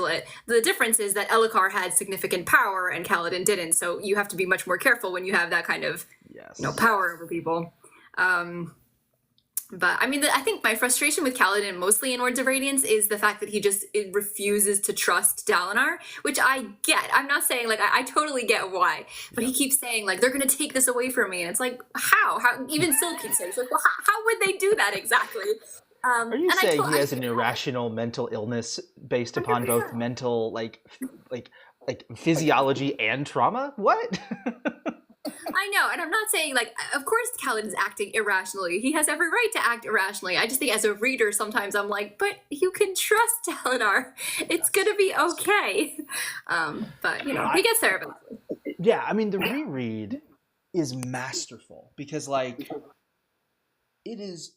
handle it. The difference is that Elhokar had significant power and Kaladin didn't, so you have to be much more careful when you have that kind of power over people. But I mean, I think my frustration with Kaladin, mostly in Words of Radiance, is the fact that it refuses to trust Dalinar, which I get. I'm not saying, like, I totally get why, but he keeps saying, like, they're going to take this away from me. And it's like, how? Even Syl keeps saying, it's like, well, how would they do that exactly? Are you saying he has an irrational mental illness based upon both mental, like physiology and trauma? What? I know, and I'm not saying, like, of course Kaladin's acting irrationally. He has every right to act irrationally. I just think as a reader, sometimes I'm like, but you can trust Dalinar. It's gonna be okay. But, he gets there eventually. Yeah, I mean, the reread is masterful because, like, it is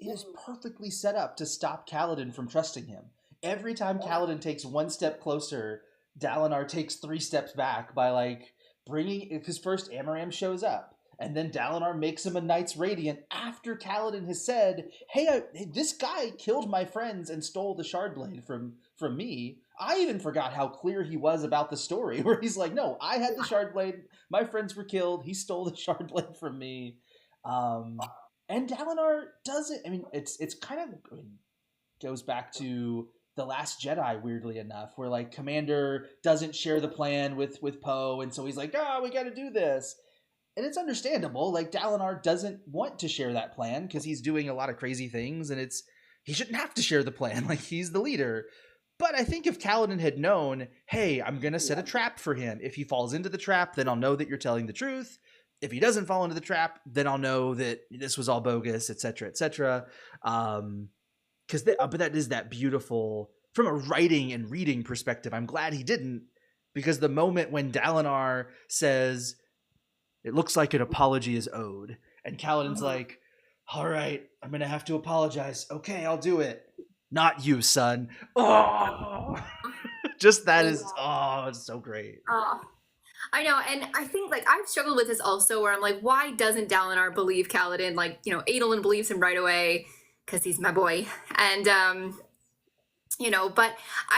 perfectly set up to stop Kaladin from trusting him. Every time Kaladin takes one step closer, Dalinar takes 3 steps back by, like, bringing, because first Amaram shows up, and then Dalinar makes him a Knight's Radiant after Kaladin has said, hey, this guy killed my friends and stole the Shardblade from me. I even forgot how clear he was about the story, where he's like, no, I had the Shardblade, my friends were killed, he stole the Shardblade from me. And Dalinar does it. I mean, it's kind of goes back to The Last Jedi, weirdly enough, where, like, Commander doesn't share the plan with Poe, and so he's like, we got to do this. And it's understandable. Like, Dalinar doesn't want to share that plan because he's doing a lot of crazy things, and he shouldn't have to share the plan. Like, he's the leader. But I think if Kaladin had known, hey, I'm going to set a trap for him. If he falls into the trap, then I'll know that you're telling the truth. If he doesn't fall into the trap, then I'll know that this was all bogus, etc., etc. But that is that beautiful, from a writing and reading perspective, I'm glad he didn't, because the moment when Dalinar says, it looks like an apology is owed, and Kaladin's like, all right, I'm going to have to apologize. Okay, I'll do it. Not you, son. Oh, just that is, it's so great. I know, and I think, like, I've struggled with this also, where I'm like, why doesn't Dalinar believe Kaladin? Like, Adolin believes him right away, because he's my boy. And, but,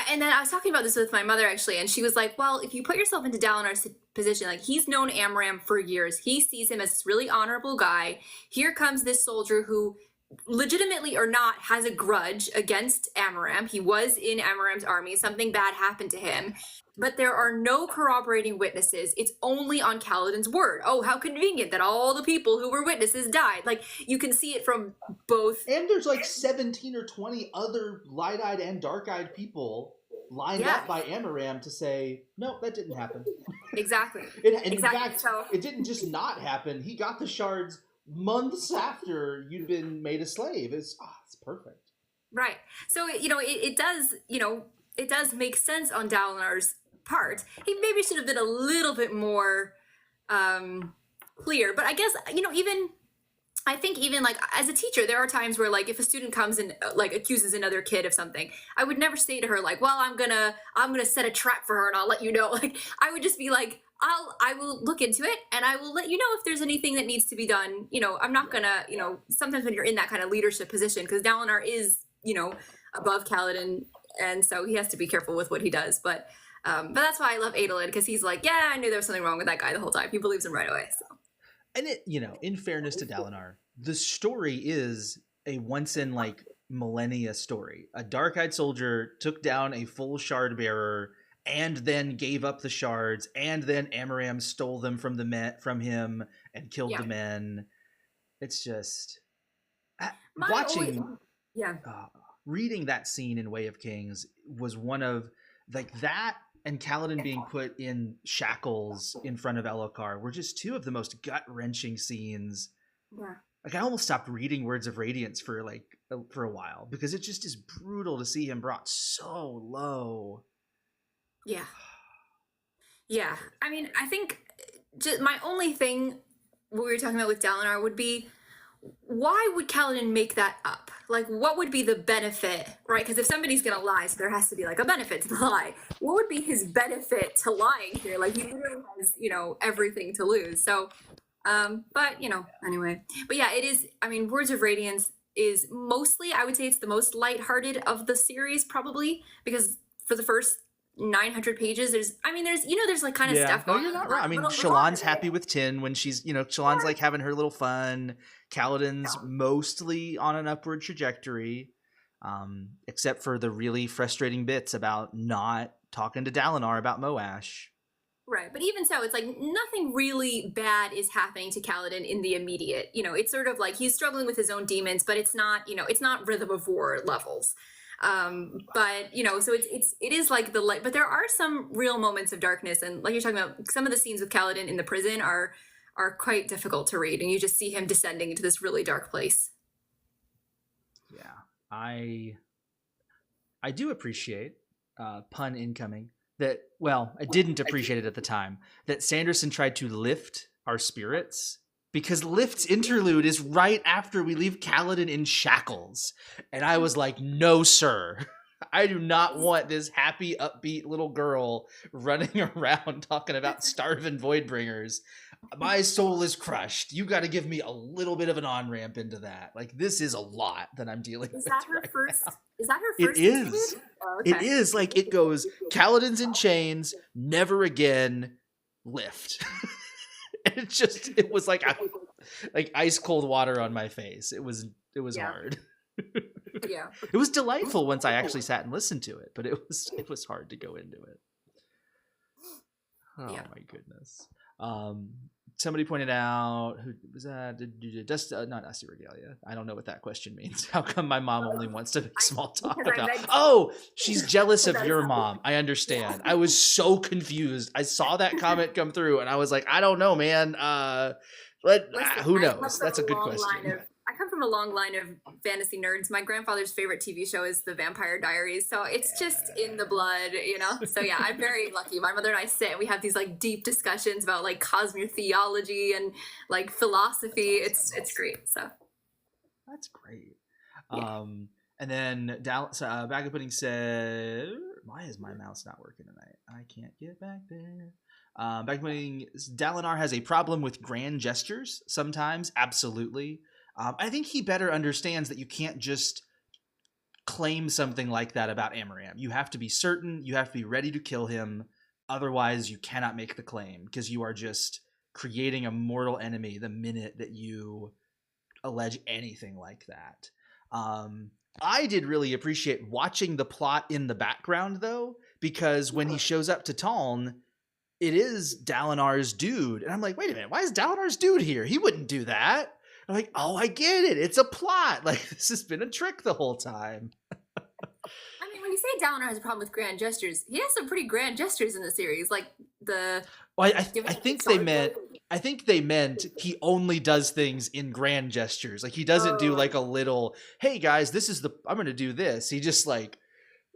and then I was talking about this with my mother, actually, and she was like, well, if you put yourself into Dalinar's position, like, he's known Amaram for years. He sees him as this really honorable guy. Here comes this soldier who, legitimately or not, has a grudge against Amaram. He was in Amaram's army. Something bad happened to him. But there are no corroborating witnesses. It's only on Kaladin's word. Oh, how convenient that all the people who were witnesses died. Like, you can see it from both. And there's like 17 or 20 other light-eyed and dark-eyed people lined up by Amaram to say, no, that didn't happen. Exactly. In fact, it didn't just not happen. He got the shards months after you'd been made a slave. It's perfect. Right. So, it does make sense on Dalinar's part. He maybe should have been a little bit more clear, but I guess, I think even, like, as a teacher, there are times where, like, if a student comes and, like, accuses another kid of something, I would never say to her, like, well, I'm gonna set a trap for her and I'll let you know. Like, I would just be like, I will look into it and I will let you know if there's anything that needs to be done. I'm not gonna, sometimes when you're in that kind of leadership position, because Dalinar is, above Kaladin, and so he has to be careful with what he does. But that's why I love Adolin, because he's like, yeah, I knew there was something wrong with that guy the whole time. He believes him right away. So. And it, in fairness to Dalinar, the story is a once in, like, millennia story. A dark-eyed soldier took down a full shard bearer and then gave up the shards, and then Amaram stole them from him and killed the men. It's just reading that scene in Way of Kings was one of, like, that and Kaladin being put in shackles in front of Elhokar were just two of the most gut-wrenching scenes. Yeah. Like, I almost stopped reading Words of Radiance for a while, because it just is brutal to see him brought so low. Yeah. Yeah. I mean, I think just my only thing what we were talking about with Dalinar would be, why would Kaladin make that up? Like, what would be the benefit, right? Because if somebody's going to lie, so there has to be, like, a benefit to the lie. What would be his benefit to lying here? Like, he literally has, everything to lose. So, but, anyway. But yeah, it is, I mean, Words of Radiance is mostly, I would say it's the most lighthearted of the series, probably, because for the first 900 pages. There's like kind of stuff No, going you're on. not wrong. I mean, Shallan's happy with Tin when she's, Shallan's like having her little fun. Kaladin's mostly on an upward trajectory, except for the really frustrating bits about not talking to Dalinar about Moash. Right, but even so, it's like nothing really bad is happening to Kaladin in the immediate. It's sort of like he's struggling with his own demons, but it's not, it's not Rhythm of War levels. But so it is like the light, but there are some real moments of darkness, and like you're talking about, some of the scenes with Kaladin in the prison are quite difficult to read, and you just see him descending into this really dark place. Yeah, I do appreciate pun incoming. That, well, I didn't appreciate it at the time, that Sanderson tried to lift our spirits, because Lift's interlude is right after we leave Kaladin in shackles. And I was like, no, sir. I do not want this happy, upbeat little girl running around talking about starving Voidbringers. My soul is crushed. You got to give me a little bit of an on-ramp into that. Like, this is a lot that I'm dealing with. Is that her first? Is that her first? It is. Oh, okay. It is. Like, it goes, Kaladin's in chains, never again, Lift. And it was like ice cold water on my face. It was hard. Yeah. It was delightful once I actually sat and listened to it, but it was hard to go into it. Oh yeah. My goodness. Somebody pointed out, who was that? Not Dusty Regalia. I don't know what that question means. How come my mom only wants to make small talk about? Oh, she's jealous of your mom. I understand. I was so confused. I saw that comment come through, and I was like, I don't know, man. Who knows? That's a good question. I come from a long line of fantasy nerds. My grandfather's favorite TV show is The Vampire Diaries, so it's just in the blood, So yeah, I'm very lucky. My mother and I sit and we have these like deep discussions about like cosmic theology and like philosophy. It's great. So that's great. Yeah. And then Bag of Pudding said, "Why is my mouse not working tonight? I can't get back there." Bag of Pudding, Dalinar has a problem with grand gestures sometimes. Absolutely. I think he better understands that you can't just claim something like that about Amaram. You have to be certain. You have to be ready to kill him. Otherwise, you cannot make the claim, because you are just creating a mortal enemy the minute that you allege anything like that. I did really appreciate watching the plot in the background, though, because when he shows up to Taln, it is Dalinar's dude. And I'm like, wait a minute, why is Dalinar's dude here? He wouldn't do that. I'm like, oh, I get it. It's a plot. Like, this has been a trick the whole time. I mean, when you say Dalinar has a problem with grand gestures, he has some pretty grand gestures in the series, like the. Well, I think they meant he only does things in grand gestures. Like, he doesn't do like a little, hey guys, I'm going to do this. He just like,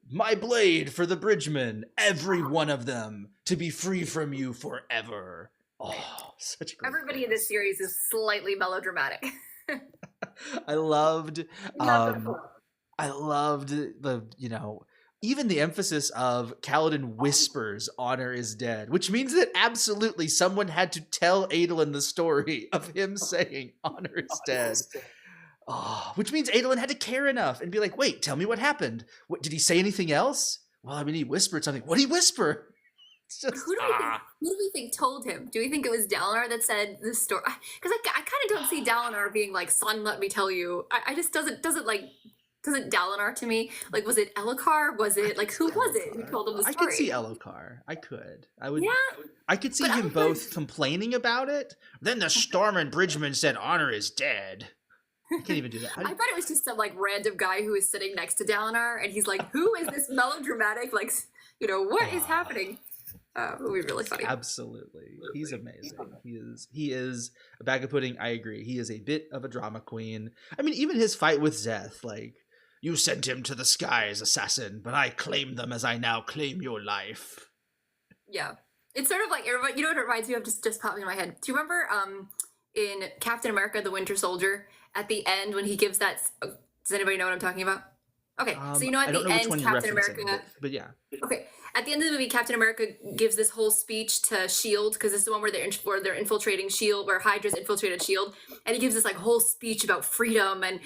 my blade for the bridgemen, every one of them, to be free from you forever. Oh, such a great Everybody in this series is slightly melodramatic. I loved the, even the emphasis of Kaladin whispers honor is dead, which means that absolutely someone had to tell Adolin the story of him saying honor is dead. Oh, which means Adolin had to care enough and be like, wait, tell me what happened. What, did he say anything else? Well, I mean, he whispered something. What did he whisper? Just, who do we think told him? Do we think it was Dalinar that said this story? Because I kind of don't see Dalinar being like, son, let me tell you. I just doesn't Dalinar to me. Like, was it Elhokar? Was it like, who was it who told him the story? I could see Elhokar. I could see him both complaining about it. Then the Storm and Bridgeman said honor is dead. I can't even do that. I thought it was just some like random guy who was sitting next to Dalinar, and he's like, who is this melodramatic, like, what is happening? It would be really funny. Absolutely. He's amazing. He is a bag of pudding. I agree. He is a bit of a drama queen. I mean, even his fight with Zeth, like, you sent him to the skies, assassin, but I claim them as I now claim your life. Yeah. It's sort of like, what it reminds me of, just popping in my head. Do you remember in Captain America, the Winter Soldier, at the end when he gives that, does anybody know what I'm talking about? Okay, so you know I at don't the know which end, one you're Captain referencing, America. but yeah. Okay, at the end of the movie, Captain America gives this whole speech to Shield because it's the one where they're infiltrating Shield, where Hydra's infiltrated Shield, and he gives this like whole speech about freedom, and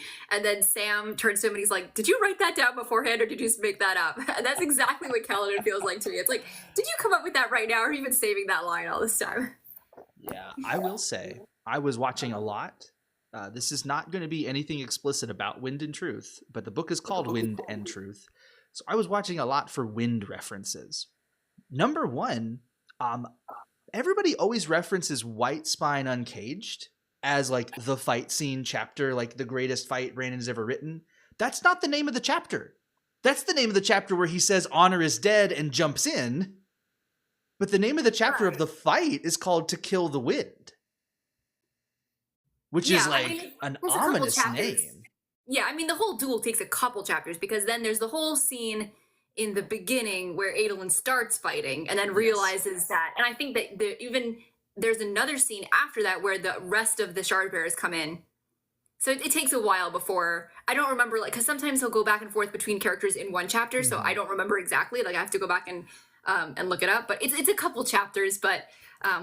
then Sam turns to him and he's like, "Did you write that down beforehand, or did you just make that up?" And that's exactly what Kaladin feels like to me. It's like, did you come up with that right now, or are you even saving that line all this time? Yeah, I will say I was watching a lot. This is not going to be anything explicit about Wind and Truth, but the book is called Wind and Truth. So I was watching a lot for wind references. Number one, everybody always references White Spine Uncaged as like the fight scene chapter, like the greatest fight Brandon's ever written. That's not the name of the chapter. That's the name of the chapter where he says honor is dead and jumps in. But the name of the chapter of the fight is called To Kill the Wind, which is like an ominous name. Yeah, I mean, the whole duel takes a couple chapters because then there's the whole scene in the beginning where Adolin starts fighting and then realizes that. And I think that there's another scene after that where the rest of the Shard Bearers come in. So it takes a while before. I don't remember, like, because sometimes he'll go back and forth between characters in one chapter, so I don't remember exactly. Like, I have to go back and look it up. But it's a couple chapters, but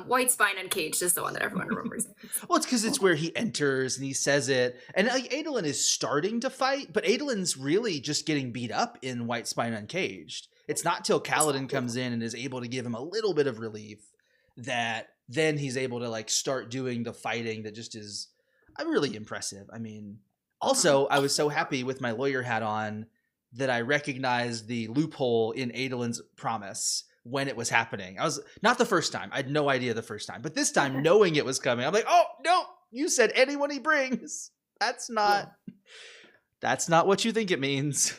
White Spine Uncaged is the one that everyone remembers. Well, it's because it's where he enters and he says it. And like Adolin is starting to fight, but Adolin's really just getting beat up in White Spine Uncaged. It's not till Kaladin comes in and is able to give him a little bit of relief that then he's able to like start doing the fighting that just is really impressive. I mean, also, I was so happy with my lawyer hat on that I recognized the loophole in Adolin's promise when it was happening. I was not the first time. I had no idea the first time, but this time knowing it was coming, I'm like, oh no, you said anyone he brings. That's not what you think it means.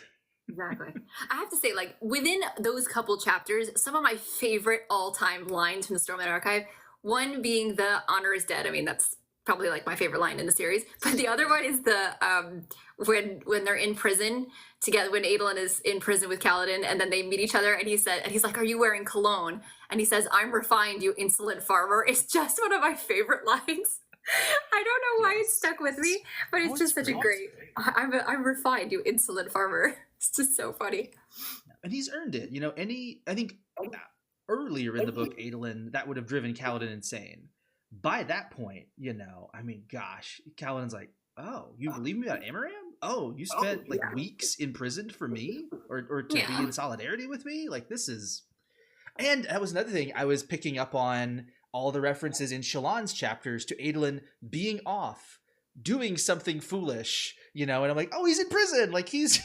Exactly. I have to say, like, within those couple chapters, some of my favorite all-time lines from the Stormlight Archive, one being the honor is dead. I mean, that's probably like my favorite line in the series. But the other one is the when they're in prison together, when Adolin is in prison with Kaladin, and then they meet each other, and he's like, "Are you wearing cologne?" And he says, "I'm refined, you insolent farmer." It's just one of my favorite lines. I don't know why it stuck with me, but it's just such a great. I'm refined, you insolent farmer. It's just so funny. And he's earned it. You know, I think earlier in the book, Adolin, that would have driven Kaladin insane. By that point, you know, I mean, gosh, Kaladin's like, oh, you believe me about Amaram? Oh, you spent weeks imprisoned for me or to be in solidarity with me? Like, this is... And that was another thing I was picking up on, all the references in Shallan's chapters to Adolin being off, doing something foolish, you know, and I'm like, oh, he's in prison. Like, she's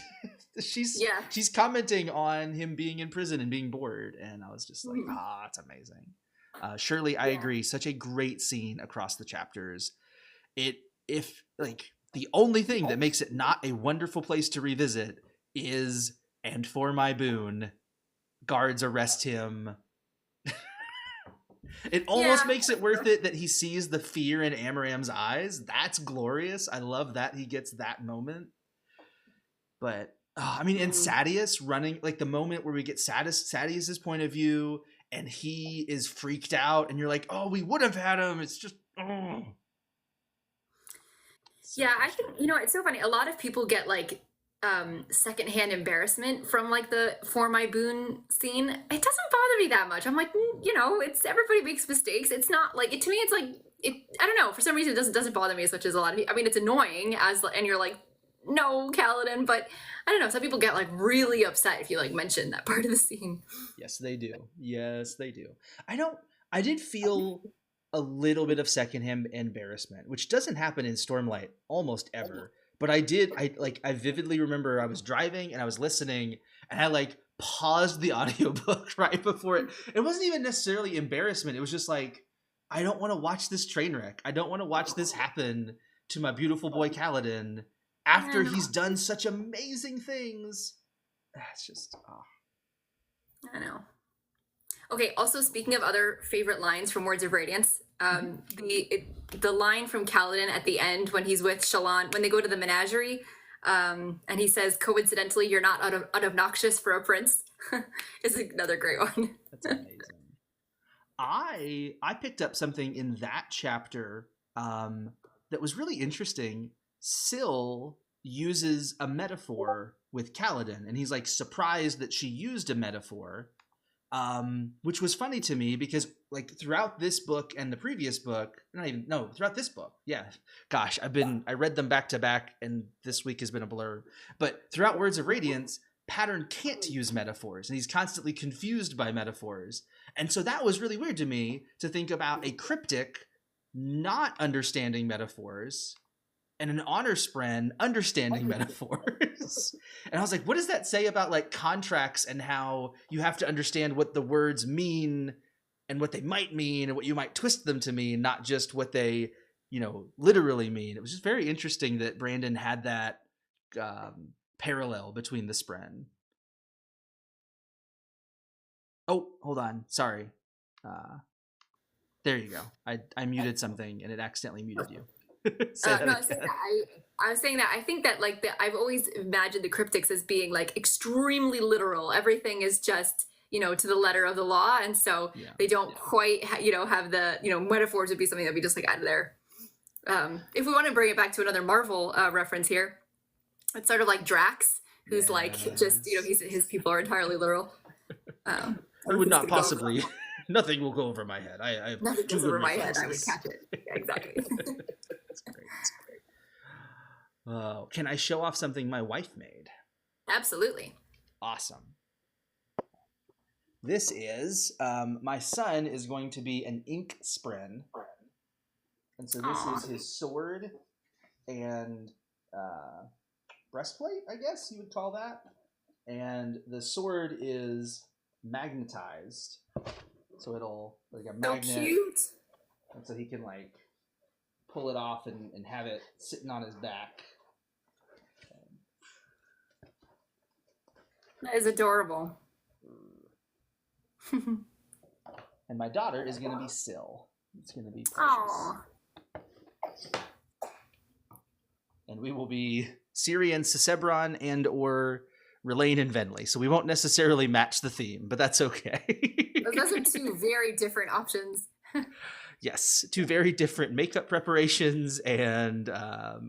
commenting on him being in prison and being bored. And I was just like, it's amazing. Shirley, I agree. Such a great scene across the chapters. If the only thing that makes it not a wonderful place to revisit is, and for my boon, guards arrest him. It almost makes it worth it that he sees the fear in Amaram's eyes. That's glorious. I love that he gets that moment. But I mean, and Sadius running, like the moment where we get Sadius's point of view, and he is freaked out, and you're like, oh, we would have had him. It's just, oh. So I think, you know, it's so funny. A lot of people get like secondhand embarrassment from like the For My Boon scene. It doesn't bother me that much. I'm like, you know, it's everybody makes mistakes. It's not like to me. It's like I don't know. For some reason, it doesn't bother me as much as a lot of people. I mean, it's annoying and you're like, no, Kaladin, but I don't know. Some people get like really upset if you like mention that part of the scene. Yes, they do. Yes, they do. I did feel a little bit of secondhand embarrassment, which doesn't happen in Stormlight almost ever. But I vividly remember I was driving and I was listening and I like paused the audiobook right before it. It wasn't even necessarily embarrassment. It was just like, I don't want to watch this train wreck. I don't want to watch this happen to my beautiful boy Kaladin after he's done such amazing things. It's just, I know. Okay, also speaking of other favorite lines from Words of Radiance, the line from Kaladin at the end when he's with Shallan, when they go to the menagerie, and he says, coincidentally, you're not obnoxious for a prince, is another great one. That's amazing. I picked up something in that chapter that was really interesting. Syl uses a metaphor with Kaladin, and he's like surprised that she used a metaphor, which was funny to me because like throughout this book and the previous book, throughout this book, yeah, gosh, I read them back to back, and this week has been a blur. But throughout Words of Radiance, Pattern can't use metaphors, and he's constantly confused by metaphors, and so that was really weird to me to think about a cryptic not understanding metaphors and an honor spren understanding metaphors. And I was like, what does that say about like contracts and how you have to understand what the words mean and what they might mean and what you might twist them to mean, not just what they, literally mean. It was just very interesting that Brandon had that parallel between the spren. Oh, hold on. Sorry. There you go. I muted something and it accidentally muted you. I was saying that I think that like I've always imagined the cryptics as being like extremely literal. Everything is just to the letter of the law, and so they don't quite have the metaphors would be something that'd be just like out of there. If we want to bring it back to another Marvel reference here, it's sort of like Drax, who's like just his people are entirely literal. I would not possibly. Nothing will go over my head. I have nothing goes over my head. I would catch it. Yeah, exactly. That's great. That's great. Can I show off something my wife made? Absolutely. Awesome. This is my son is going to be an ink spren, and so this is his sword and breastplate, I guess you would call that. And the sword is magnetized. So it'll like a magnet, so cute. And so he can like pull it off and have it sitting on his back. That is adorable. And my daughter is going to be Syl. It's going to be precious. And we will be Ciri and Sisebron and or Relaine and Venli. So we won't necessarily match the theme, but that's okay. Those are two very different options. Yes, two very different makeup preparations and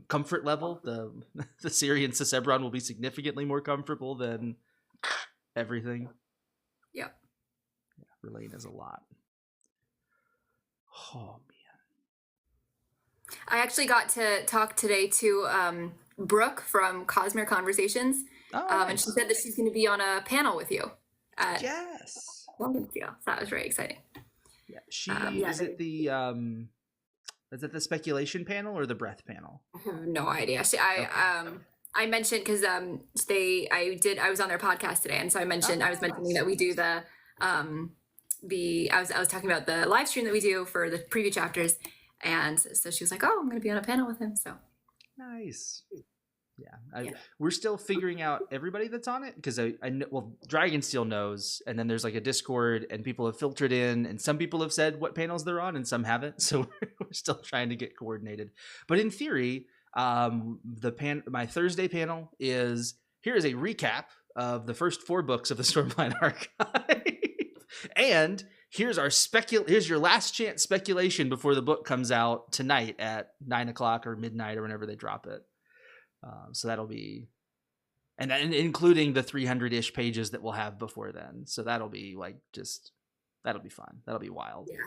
comfort level. The Ciri and Sisebron will be significantly more comfortable than everything. Yeah. Relaine is a lot. Oh, man. I actually got to talk today to Brooke from Cosmere Conversations. Nice. And she said that she's going to be on a panel with you. Yes. So that was very exciting. Yeah. Is it the speculation panel or the breath panel? I have no idea. I mentioned because I was on their podcast today, and so I was mentioning that we do I was talking about the live stream that we do for the preview chapters, and so she was like, "Oh, I'm going to be on a panel with him." So nice. Yeah, we're still figuring out everybody that's on it because I know, well, Dragonsteel knows, and then there's like a Discord, and people have filtered in, and some people have said what panels they're on, and some haven't. So we're still trying to get coordinated. But in theory, my Thursday panel is here is a recap of the first 4 books of the Stormlight Archive, and here's your last chance speculation before the book comes out tonight at 9:00 or midnight or whenever they drop it. So that'll be, and including the 300-ish pages that we'll have before then. So that'll be that'll be fun. That'll be wild. Yeah.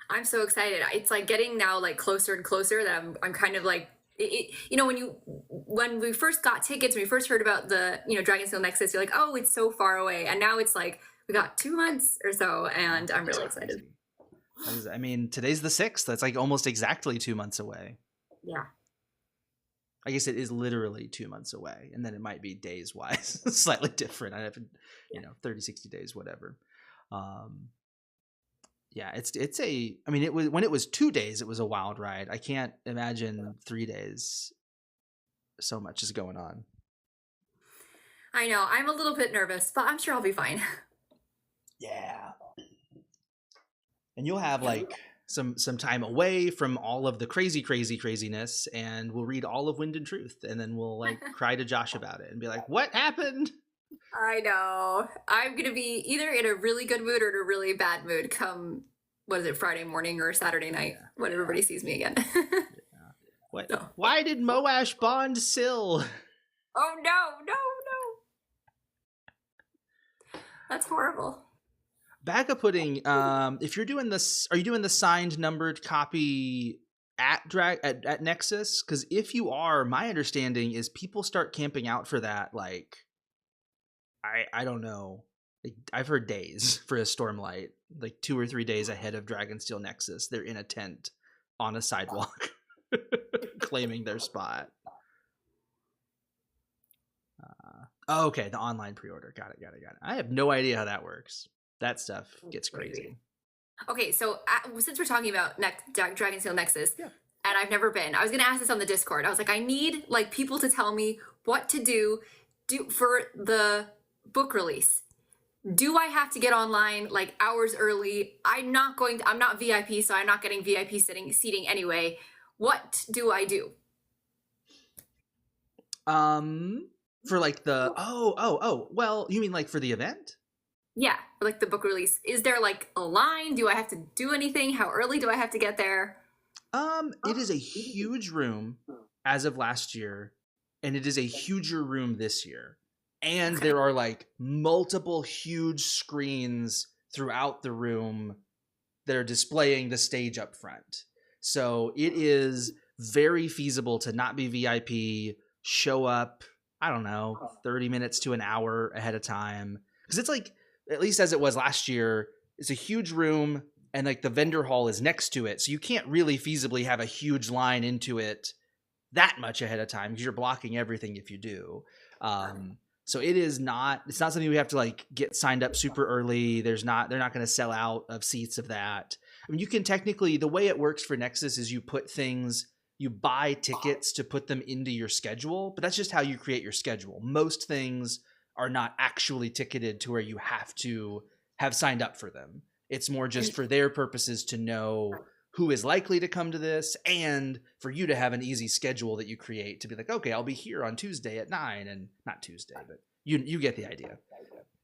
I'm so excited. It's like getting now like closer and closer that I'm kind of like, when we first got tickets, when we first heard about the, Dragonsteel Nexus, you're like, oh, it's so far away. And now it's like, we got 2 months or so, and I'm really excited. I mean, today's the 6th. That's like almost exactly 2 months away. Yeah. I guess it is literally 2 months away, and then it might be days wise slightly different. I have 30, 60 days, whatever. It was when it was 2 days, it was a wild ride. I can't imagine 3 days. So much is going on. I know. I'm a little bit nervous, but I'm sure I'll be fine. Yeah. And you'll have like some time away from all of the craziness, and we'll read all of Wind and Truth, and then we'll like cry to Josh about it and be like, what happened? I know. I'm going to be either in a really good mood or in a really bad mood come, Friday morning or Saturday night when everybody sees me again. What? So. Why did Moash bond Syl? Oh, no. That's horrible. Bag of Pudding. If you're doing this, are you doing the signed numbered copy at Nexus? Because if you are, my understanding is people start camping out for that. Like, I don't know. Like, I've heard days for a Stormlight, like 2 or 3 days ahead of Dragonsteel Nexus. They're in a tent on a sidewalk, claiming their spot. Okay, the online pre-order. Got it. I have no idea how that works. That stuff gets crazy. Okay, so since we're talking about Dragonsteel Nexus, Yeah. and I've never been, I was gonna ask this on the Discord. I was like, I need like people to tell me what to do for the book release. Do I have to get online like hours early? I'm not VIP, so I'm not getting VIP seating anyway. What do I do? For like the well, you mean like for the event? Yeah, for like the book release. Is there like a line? Do I have to do anything? How early do I have to get there? It is a huge room as of last year, and it is a huger room this year. And there are like multiple huge screens throughout the room that are displaying the stage up front. So it is very feasible to not be VIP, show up, I don't know, 30 minutes to an hour ahead of time. Because it's like, at least as it was last year, it's a huge room and like the vendor hall is next to it. So you can't really feasibly have a huge line into it that much ahead of time because you're blocking everything if you do. So it's not something we have to like get signed up super early. They're not going to sell out of seats of that. I mean, you can technically, the way it works for Nexus is you buy tickets to put them into your schedule, but that's just how you create your schedule. Most things are not actually ticketed to where you have to have signed up for them. It's more just for their purposes to know who is likely to come to this and for you to have an easy schedule that you create to be like, okay, I'll be here on Tuesday at 9 and not Tuesday, but you get the idea.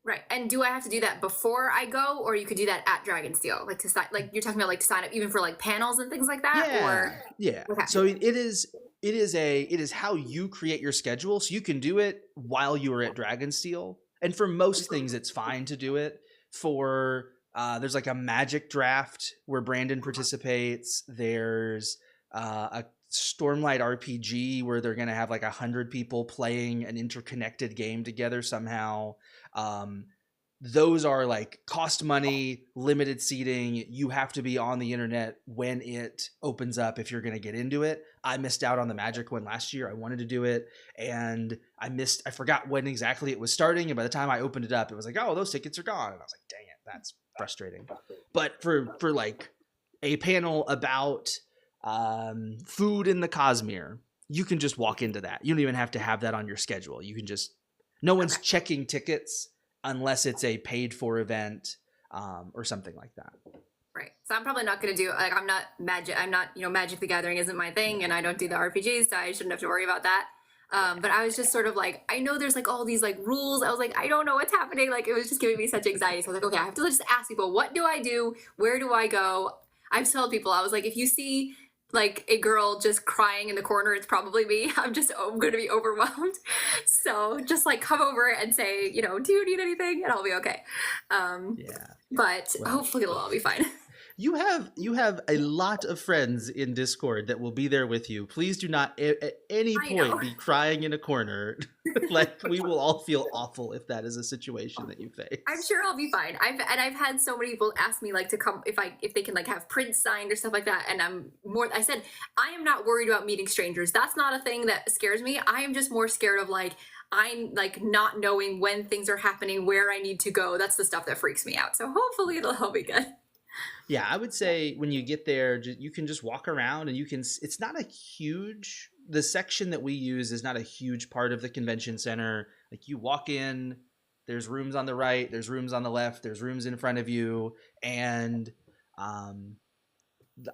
Right. And do I have to do that before I go, or you could do that at Dragonsteel? Like to sign, like you're talking about, like to sign up even for like panels and things like that? Yeah. Okay. So it is how you create your schedule. So you can do it while you are at Dragonsteel. And for most things, it's fine to do it. For there's like a Magic draft where Brandon participates. There's a Stormlight RPG where they're going to have like 100 people playing an interconnected game together somehow. Those are like cost money, limited seating. You have to be on the internet when it opens up if you're going to get into it. I missed out on the Magic one last year. I wanted to do it and I forgot when exactly it was starting. And by the time I opened it up, it was like, oh, those tickets are gone. And I was like, dang it, that's frustrating. But for like a panel about food in the Cosmere, you can just walk into that. You don't even have to have that on your schedule. You can just, no one's checking tickets unless it's a paid for event or something like that. Right. So I'm probably not going to do, like, I'm not, Magic the Gathering isn't my thing, and I don't do the RPGs, so I shouldn't have to worry about that. But I was just sort of like, I know there's like all these like rules. I was like, I don't know what's happening. Like, it was just giving me such anxiety. So I was like, okay, I have to just ask people, what do I do? Where do I go? I've told people, I was like, if you see like a girl just crying in the corner, it's probably me. I'm going to be overwhelmed. So just like come over and say, do you need anything? And I'll be okay. But hopefully it'll all be fine. You have a lot of friends in Discord that will be there with you. Please do not at any point be crying in a corner. Like, we will all feel awful if that is a situation that you face. I'm sure I'll be fine. I've had so many people ask me like to come if they can like have prints signed or stuff like that. And I said, I am not worried about meeting strangers. That's not a thing that scares me. I am just more scared of like, I'm like not knowing when things are happening, where I need to go. That's the stuff that freaks me out. So hopefully it'll all be good. Yeah, I would say when you get there, you can just walk around and it's not the section that we use is not a huge part of the convention center. Like, you walk in, there's rooms on the right, there's rooms on the left, there's rooms in front of you. And I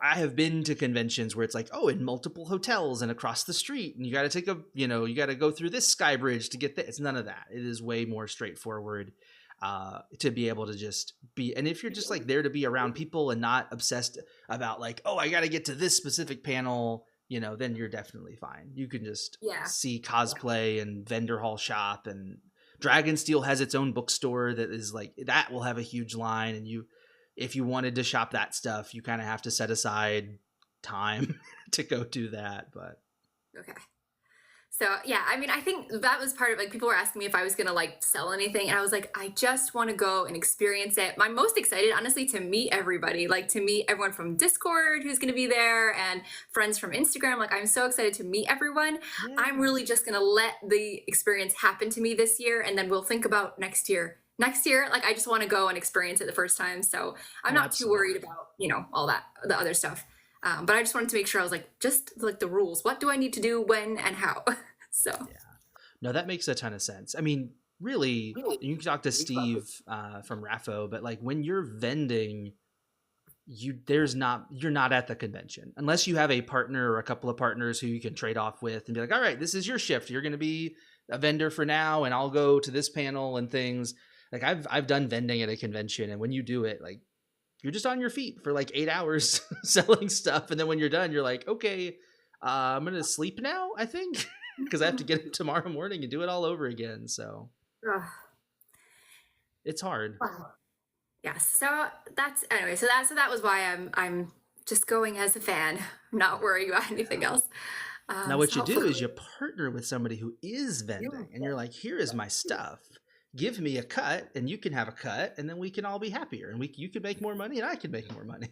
have been to conventions where it's like, oh, in multiple hotels and across the street, and you got to you got to go through this sky bridge to get there. It's none of that. It is way more straightforward. To be able to just be, and if you're just like there to be around people and not obsessed about like, oh, I got to get to this specific panel, then you're definitely fine. You can just see cosplay and vendor hall shop and Dragonsteel has its own bookstore that is like that will have a huge line, and if you wanted to shop that stuff, you kind of have to set aside time to go do that. But Okay. So yeah, I mean, I think that was part of like people were asking me if I was gonna like sell anything, and I was like, I just want to go and experience it. I'm most excited, honestly, to meet everybody, like to meet everyone from Discord who's gonna be there and friends from Instagram. Like I'm so excited to meet everyone. yeah. I'm really just gonna let the experience happen to me this year, and then we'll think about next year. Next year, like I just want to go and experience it the first time. So I'm not too worried about all that the other stuff. But I just wanted to make sure I was like, just like the rules. What do I need to do, when, and how? So yeah, no, that makes a ton of sense. I mean, really, you can talk to Steve from Raffo, but like when you're vending, you're not at the convention unless you have a partner or a couple of partners who you can trade off with and be like, all right, this is your shift. You're going to be a vendor for now, and I'll go to this panel and things. Like I've done vending at a convention, and when you do it, like you're just on your feet for like 8 hours selling stuff, and then when you're done, you're like, okay, I'm gonna sleep now, I think, because I have to get up tomorrow morning and do it all over again. So it's hard. wow. Yes. So that's anyway. So that was why I'm just going as a fan, not worrying about anything else. Now what so you do is you partner with somebody who is vending, and you're like, here is my stuff. Give me a cut, and you can have a cut, and then we can all be happier, and you can make more money, and I can make more money.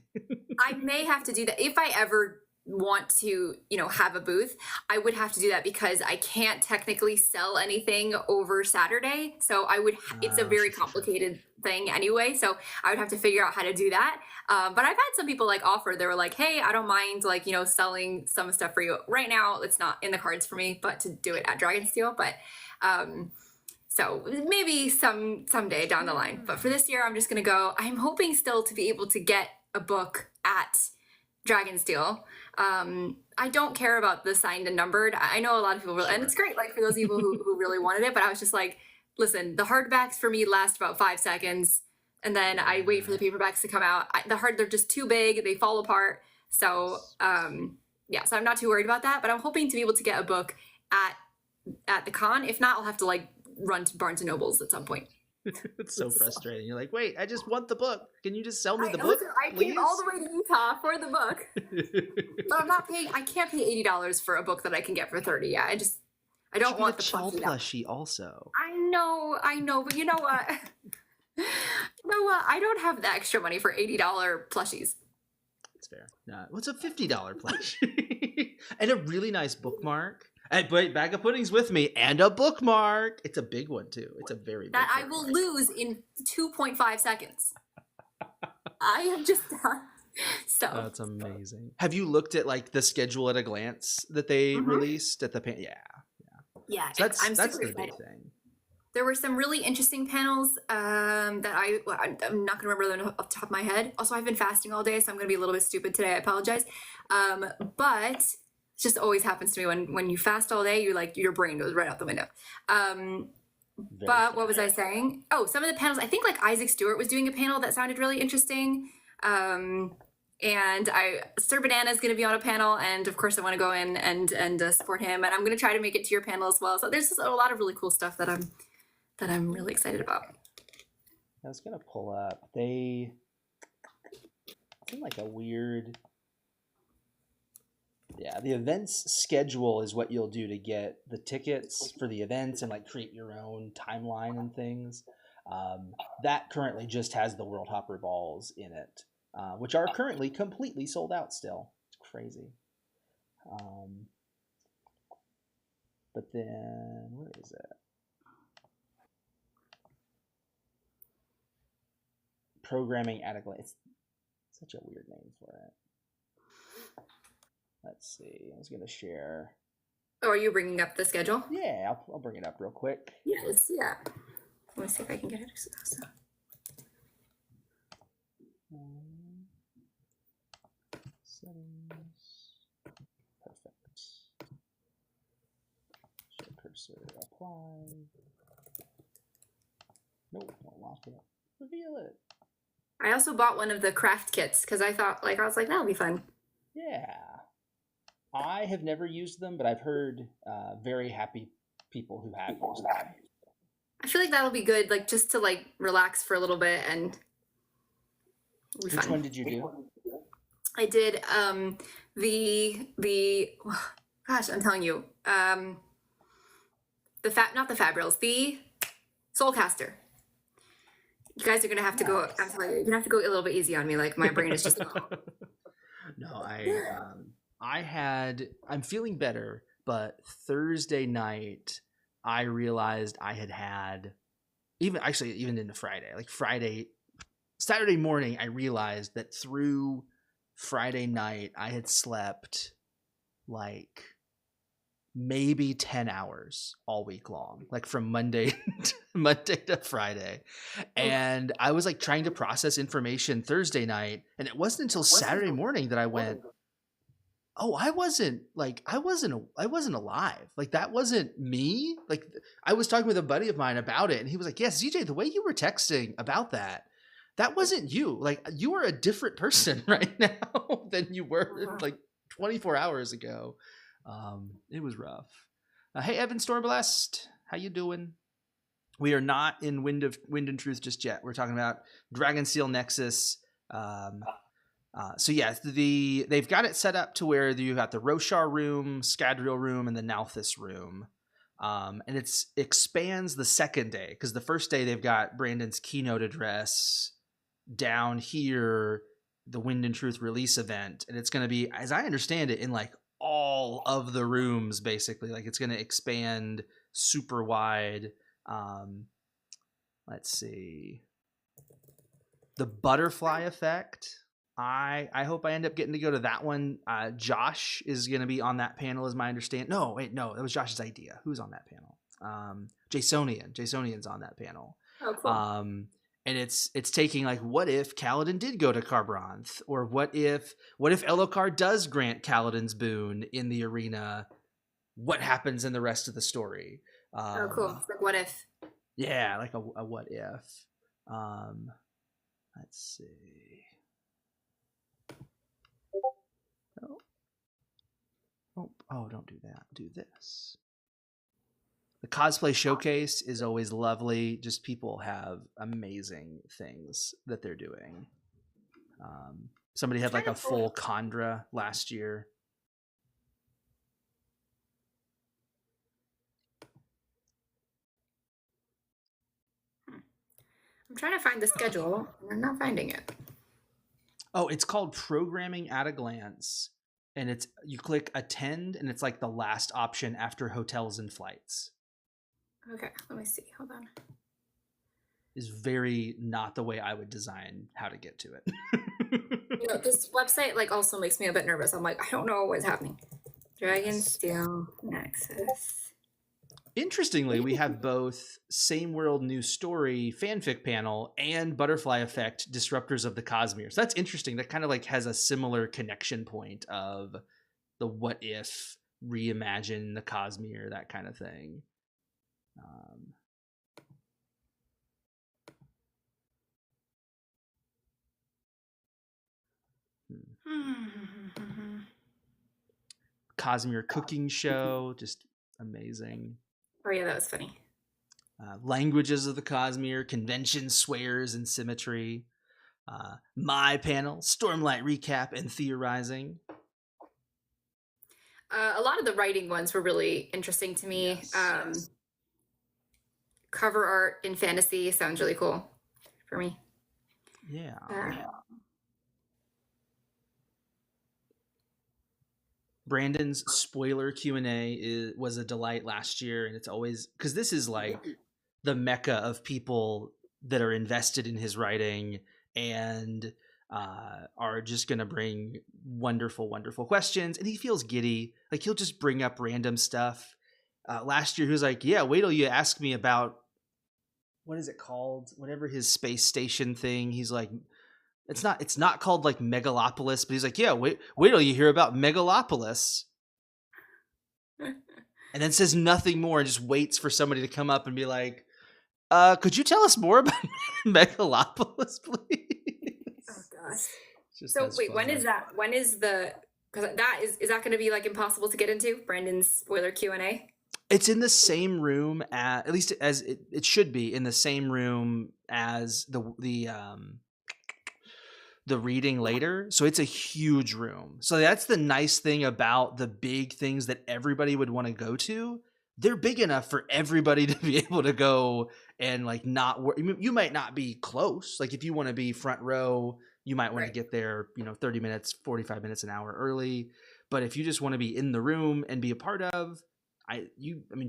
I may have to do that if I ever want to, have a booth. I would have to do that because I can't technically sell anything over Saturday. So it's a very complicated thing anyway. So I would have to figure out how to do that. But I've had some people like offer, they were like, hey, I don't mind like, selling some stuff for you right now. It's not in the cards for me, but to do it at Dragonsteel. But, so maybe someday down the line. But for this year, I'm just going to go. I'm hoping still to be able to get a book at Dragonsteel. I don't care about the signed and numbered. I know a lot of people really, and it's great, like for those people who really wanted it, but I was just like, listen, the hardbacks for me last about 5 seconds, and then I wait for the paperbacks to come out. They're just too big, they fall apart. So, so I'm not too worried about that, but I'm hoping to be able to get a book at the con. If not, I'll have to like run to Barnes and Nobles at some point. It's so frustrating. You're like, wait, I just want the book. Can you just sell me the book? I came all the way to Utah for the book, but I'm not paying. I can't pay $80 for a book that I can get for $30. Yeah, I don't want the plushie also. I know, but you know what? I don't have the extra money for $80 plushies. It's fair. No, what's a $50 plushie? And a really nice bookmark. And wait, Bag of Pudding's with me, and a bookmark. It's a big one too. It's a very big that I will lose in 2.5 seconds. I am just so. That's amazing. Have you looked at like the schedule at a glance that they released at the Yeah. So that's super the excited. big thing. There were some really interesting panels that I'm not going to remember them off the top of my head. Also, I've been fasting all day, so I'm going to be a little bit stupid today. I apologize. But it just always happens to me when you fast all day, your brain goes right out the window. But what was I saying? Oh, some of the panels, I think like Isaac Stewart was doing a panel that sounded really interesting. And Sir Banana is going to be on a panel, and of course I want to go in and support him, and I'm going to try to make it to your panel as well. So there's just a lot of really cool stuff that I'm really excited about. I was going to pull up. They seem like a weird... Yeah, the events schedule is what you'll do to get the tickets for the events and like create your own timeline and things. That currently just has the World Hopper balls in it, which are currently completely sold out still. It's crazy. But then, where is it? Programming at a glance. It's such a weird name for it. Let's see. I was going to share. Oh, are you bringing up the schedule? Yeah, I'll bring it up real quick. Yes, yeah. Let me see if I can get it. Settings. Perfect. Show cursor. Apply. Nope, don't lock it. Reveal it. I also bought one of the craft kits because I was like, that'll be fun. Yeah. I have never used them, but I've heard very happy people who have used them. I feel like that'll be good, like just to like relax for a little bit and it'll be Which fun. one did you do? I did the gosh, I'm telling you, not the Fabrils, the Soulcaster. You guys are gonna have to go. I'm telling you, you're gonna have to go a little bit easy on me. Like my brain is just. No, I'm feeling better, but Thursday night I realized I had even into Friday, like Saturday morning, I realized that through Friday night I had slept like maybe 10 hours all week long, like from Monday to Friday. And I was like trying to process information Thursday night, and it wasn't until Saturday morning that I went, oh, I wasn't alive. Like that wasn't me. Like I was talking with a buddy of mine about it, and he was like, yes, ZJ, the way you were texting about that wasn't you. Like you are a different person right now than you were like 24 hours ago. It was rough. Hey, Evan Stormblast, how you doing? We are not in Wind and Truth just yet. We're talking about Dragonsteel Nexus. So yeah, they've got it set up to where you've got the Roshar room, Scadrial room, and the Nalthis room. And it expands the second day, because the first day they've got Brandon's keynote address down here, the Wind and Truth release event, and it's going to be, as I understand it, in like all of the rooms basically. Like it's going to expand super wide. Let's see, the butterfly effect. I hope I end up getting to go to that one. Josh is going to be on that panel, is my understanding. No, that was Josh's idea. Who's on that panel? Jasonian's on that panel. Oh, cool. And it's taking like, what if Kaladin did go to Kharbranth, or what if Elokar does grant Kaladin's boon in the arena? What happens in the rest of the story? Oh, cool. It's like what if? Yeah, like a what if. Let's see. Oh, don't do that. Do this. The cosplay showcase is always lovely. Just people have amazing things that they're doing. Somebody had like a full Khandra last year. I'm trying to find the schedule, and I'm not finding it. Oh, it's called Programming at a Glance. And you click attend, and it's like the last option after hotels and flights. Okay, let me see. Hold on. Is very not the way I would design how to get to it. This website like also makes me a bit nervous. I'm like, I don't know what's happening. Dragonsteel Nexus. Interestingly, we have both Same World New Story fanfic panel and Butterfly Effect Disruptors of the Cosmere. So that's interesting. That kind of like has a similar connection point of the what if, reimagine the Cosmere, that kind of thing. Cosmere cooking show, just amazing. Oh yeah, that was funny. Languages of the Cosmere, convention swears and symmetry. My panel, Stormlight recap and theorizing. A lot of the writing ones were really interesting to me. Yes. Cover art in fantasy sounds really cool for me. Yeah. Brandon's spoiler Q&A was a delight last year, and it's always, because this is like the mecca of people that are invested in his writing and are just going to bring wonderful, wonderful questions. And he feels giddy. Like he'll just bring up random stuff. Last year he was like, yeah, wait till you ask me about, what is it called? Whatever his space station thing. He's like, it's not called like Megalopolis, but he's like, yeah, wait till you hear about Megalopolis. And then says nothing more and just waits for somebody to come up and be like, could you tell us more about Megalopolis, please? Oh gosh. So wait, fun. When is that? When is the, because that is that going to be like impossible to get into, Brandon's spoiler Q&A? It's in the same room at least as it should be in the same room as the reading later. So it's a huge room. So that's the nice thing about the big things that everybody would want to go to. They're big enough for everybody to be able to go and like not you might not be close. Like if you want to be front row, you might want to get there, 30 minutes, 45 minutes, an hour early. But if you just want to be in the room and be a part of,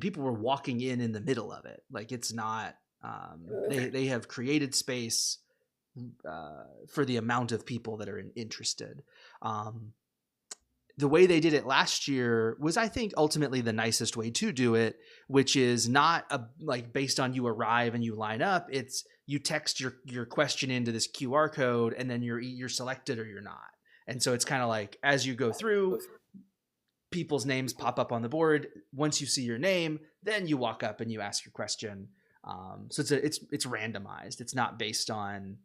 people were walking in the middle of it. Like it's not, they have created space for the amount of people that are interested. The way they did it last year was, I think, ultimately the nicest way to do it, which is not like based on you arrive and you line up. It's you text your question into this QR code and then you're selected or you're not. And so it's kind of like as you go through, people's names pop up on the board. Once you see your name, then you walk up and you ask your question. So it's randomized. It's not based on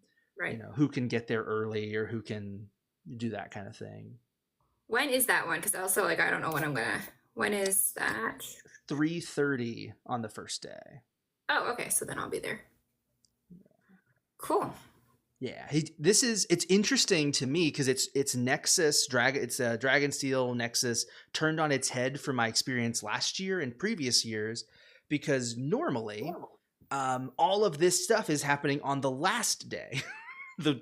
who can get there early or who can do that kind of thing. When is that one? Because also, I don't know when is that? 3:30 on the first day. Oh, okay. So then I'll be there. Cool. Yeah, it's interesting to me because it's Nexus Dragon. It's a Dragonsteel Nexus turned on its head from my experience last year and previous years, because normally, all of this stuff is happening on the last day. The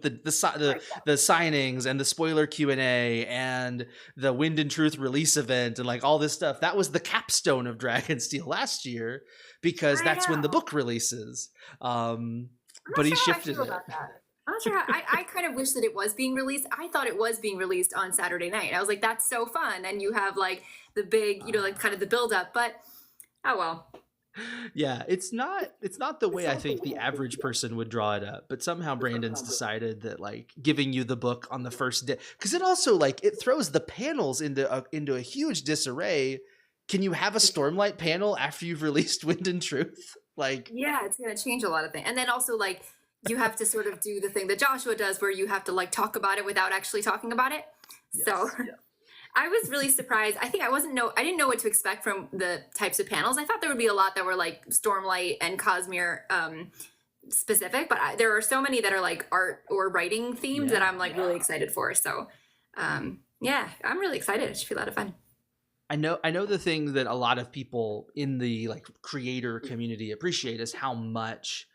signings and the spoiler Q&A and the Wind and Truth release event and like all this stuff. That was the capstone of Dragonsteel last year because that's when the book releases. But he shifted it. I'm not sure how, I kind of wish that it was being released. I thought it was being released on Saturday night. I was like, that's so fun. And you have like the big, like kind of the build up, but oh well. Yeah, it's not the way I think the average person would draw it up, but somehow Brandon's decided that like giving you the book on the first day, because it also like it throws the panels into a huge disarray. Can you have a Stormlight panel after you've released Wind and Truth? Like, yeah, it's gonna change a lot of things, and then also like you have to sort of do the thing that Joshua does, where you have to like talk about it without actually talking about it. Yes, so. Yeah. I was really surprised. I think I didn't know what to expect from the types of panels. I thought there would be a lot that were like Stormlight and Cosmere specific, but there are so many that are like art or writing themed that I'm like really excited for. So yeah, I'm really excited. It should be a lot of fun. I know the thing that a lot of people in the like creator community appreciate is how much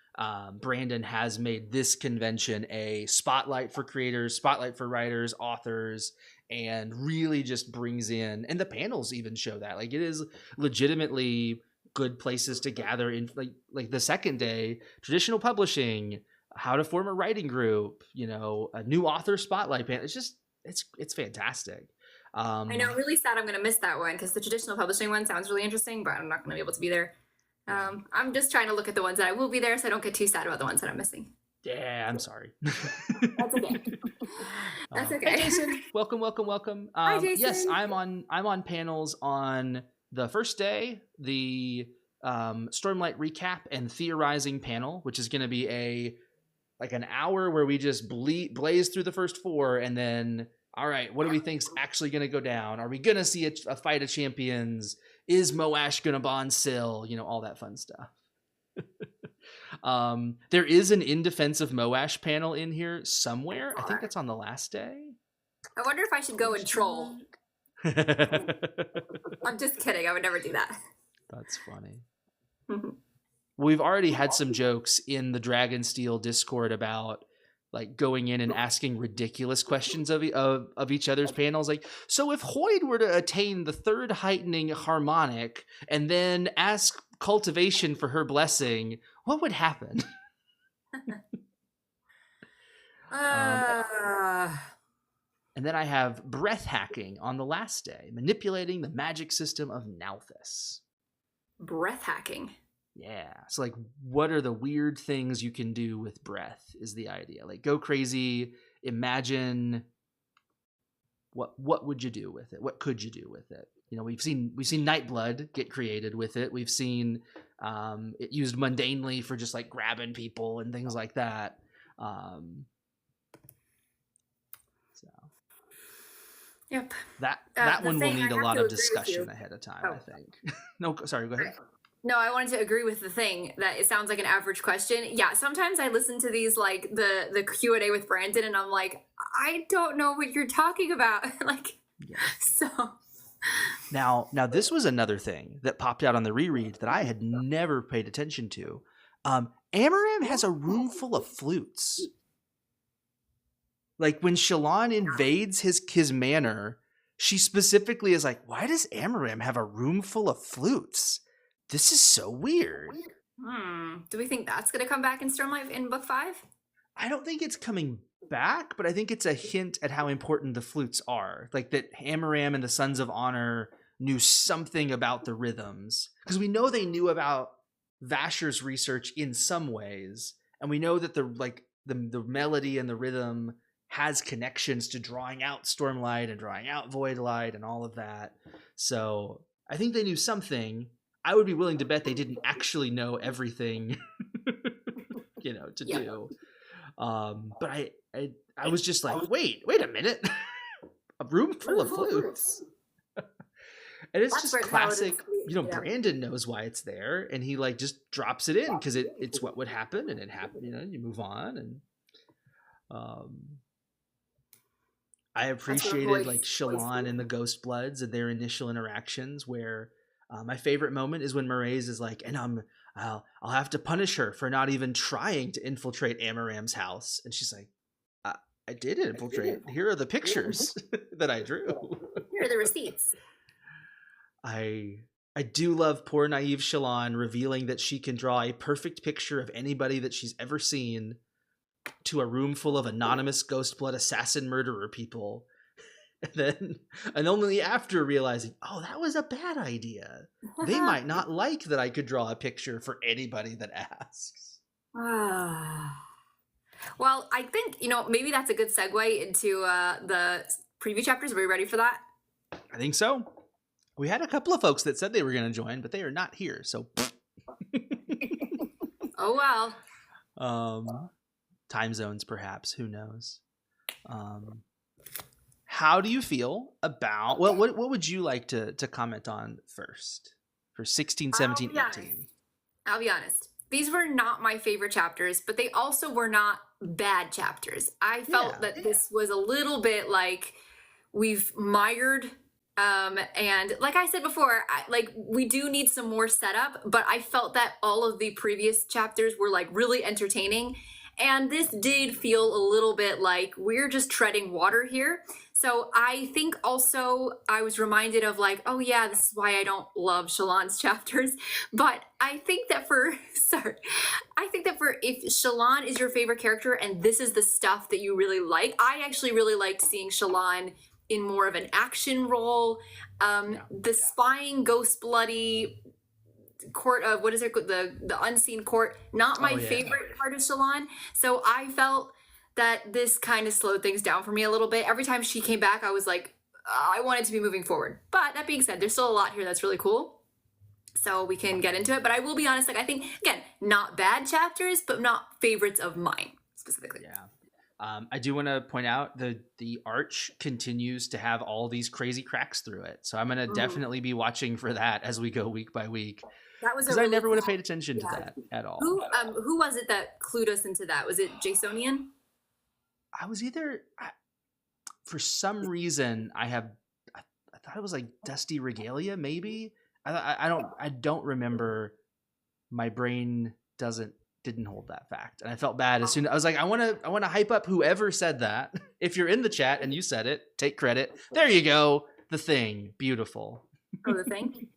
Brandon has made this convention a spotlight for creators, spotlight for writers, authors, and really just brings in, and the panels even show that like it is legitimately good places to gather in, like the second day, traditional publishing, how to form a writing group, a new author spotlight panel. It's just it's fantastic. I know, I'm really sad I'm gonna miss that one because the traditional publishing one sounds really interesting, but I'm not gonna be able to be there. I'm just trying to look at the ones that I will be there so I don't get too sad about the ones that I'm missing. Yeah, I'm sorry. That's okay. That's okay. Hey, Jason, welcome. Hi, Jason. Yes, I'm on panels on the first day, the Stormlight recap and theorizing panel, which is going to be an hour where we just blaze through the first four, and then all right, what do we think's actually going to go down? Are we going to see a fight of champions? Is Moash going to bond Syl? All that fun stuff. There is an In Defense of Moash panel in here somewhere. I think that's on the last day. I wonder if I should go and troll. I'm just kidding. I would never do that. That's funny. We've already had some jokes in the Dragonsteel Discord about like going in and asking ridiculous questions of each other's panels. Like, so if Hoyd were to attain the third heightening harmonic and then ask cultivation for her blessing, what would happen? And then I have breath hacking on the last day, manipulating the magic system of Nalthis. Breath hacking. Yeah. So like, what are the weird things you can do with breath is the idea. Like, go crazy. Imagine what would you do with it? What could you do with it? We've seen Nightblood get created with it. We've seen it used mundanely for just like grabbing people and things like that. Yep. That The one will thing, I need a have lot to of agree with discussion you. ahead of time, Oh. I think. No, sorry, go ahead. No, I wanted to agree with the thing that it sounds like an average question. Yeah, sometimes I listen to these like the Q&A with Brandon and I'm like, I don't know what you're talking about. Like, Yes. so Now this was another thing that popped out on the reread that I had never paid attention to. Amaram has a room full of flutes. Like when Shallan invades his manor, she specifically is like, why does Amaram have a room full of flutes? This is so weird. do we think that's going to come back in Stormlight in book 5? I don't think it's coming back, but I think it's a hint at how important the flutes are. Like that Amaram and the Sons of Honor knew something about the rhythms. Because we know they knew about Vasher's research in some ways. And we know that the melody and the rhythm has connections to drawing out Stormlight and drawing out Voidlight and all of that. So I think they knew something. I would be willing to bet they didn't actually know everything, to do. But I was just like, wait a minute, a room full of flutes. And it's That's just where classic, Paladins- yeah. Brandon knows why it's there and he like just drops it in because it's what would happen and it happened, you move on. And I appreciated like Shallan and the Ghost Bloods and their initial interactions where my favorite moment is when Mraize is like, and I'll have to punish her for not even trying to infiltrate Amaram's house. And she's like, I did infiltrate. Here are the pictures that I drew. Here are the receipts. I do love poor naive Shallan revealing that she can draw a perfect picture of anybody that she's ever seen to a room full of anonymous ghost blood assassin murderer people. And only after realizing, oh, that was a bad idea. They might not like that I could draw a picture for anybody that asks. Well, I think, maybe that's a good segue into the preview chapters. Are we ready for that? I think so. We had a couple of folks that said they were going to join, but they are not here. So, oh well. Time zones, perhaps. Who knows? How do you feel about what would you like to comment on first for 16, 17, 18? I'll be honest. These were not my favorite chapters, but they also were not bad chapters. I felt that this was a little bit like we've mired. And like I said before, we do need some more setup, but I felt that all of the previous chapters were like really entertaining. And this did feel a little bit like we're just treading water here. So I think also I was reminded of like, oh yeah, this is why I don't love Shallan's chapters. But I think that if Shallan is your favorite character and this is the stuff that you really like, I actually really liked seeing Shallan in more of an action role. The spying ghost bloody court of what is it, the unseen court, not my favorite part of Shallan. So I felt that this kind of slowed things down for me a little bit. Every time she came back, I was like, I wanted to be moving forward. But that being said, there's still a lot here that's really cool. So we can get into it. But I will be honest, I think, again, not bad chapters, but not favorites of mine specifically. Yeah. I do want to point out the arch continues to have all these crazy cracks through it. So I'm going to definitely be watching for that as we go week by week. That was because I never would have paid attention to that at all. Who was it that clued us into that? Was it Jasonian? I was for some reason I thought it was like Dusty Regalia, maybe. I don't remember. My brain didn't hold that fact, and I felt bad as soon. I was like, I want to hype up whoever said that. If you're in the chat and you said it, take credit. There you go. The Thing, beautiful. Oh, The Thing.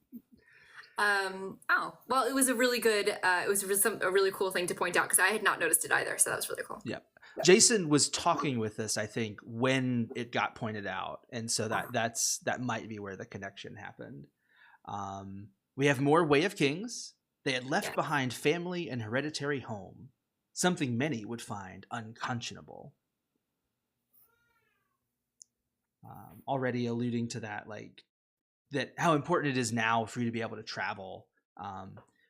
Well, it was a really good. It was a really cool thing to point out because I had not noticed it either. So that was really cool. Yeah. Jason was talking with us, I think, when it got pointed out, and so that might be where the connection happened. We have more Way of Kings. They had left behind family and hereditary home, something many would find unconscionable. Already alluding to that, that how important it is now for you to be able to travel,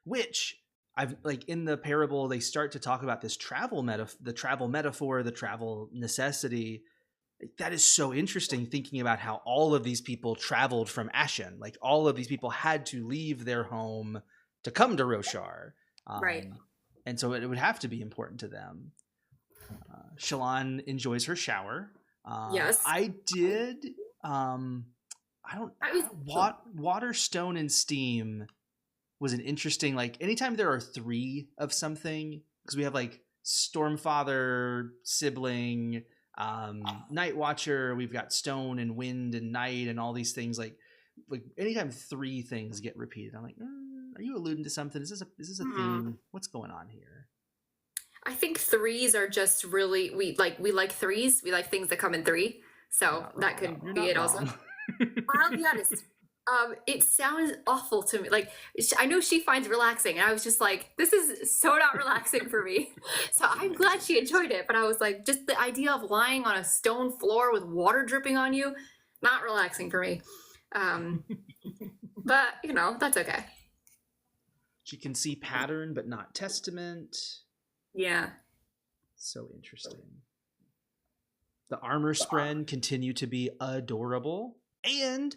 which I've in the parable, they start to talk about this the travel metaphor, the travel necessity. that is so interesting, thinking about how all of these people traveled from Ashen. Like all of these people had to leave their home to come to Roshar. Right. And so it would have to be important to them. Shallan enjoys her shower. Yes. I did. Water, stone, and steam was an interesting, like, anytime there are 3 of something, because we have like Stormfather, sibling, Night Watcher, we've got stone and wind and night and all these things, like anytime 3 things get repeated, I'm like, are you alluding to something? Is this a theme? What's going on here? I think 3s are just really, we like 3s. We like things that come in 3. So that could be it also. I'll be honest. It sounds awful to me. Like, I know she finds relaxing, and I was just like, this is so not relaxing for me. So I'm glad she enjoyed it, but I was like, just the idea of lying on a stone floor with water dripping on you, not relaxing for me. But that's okay. She can see pattern, but not testament. Yeah. So interesting. The armor spren continue to be adorable and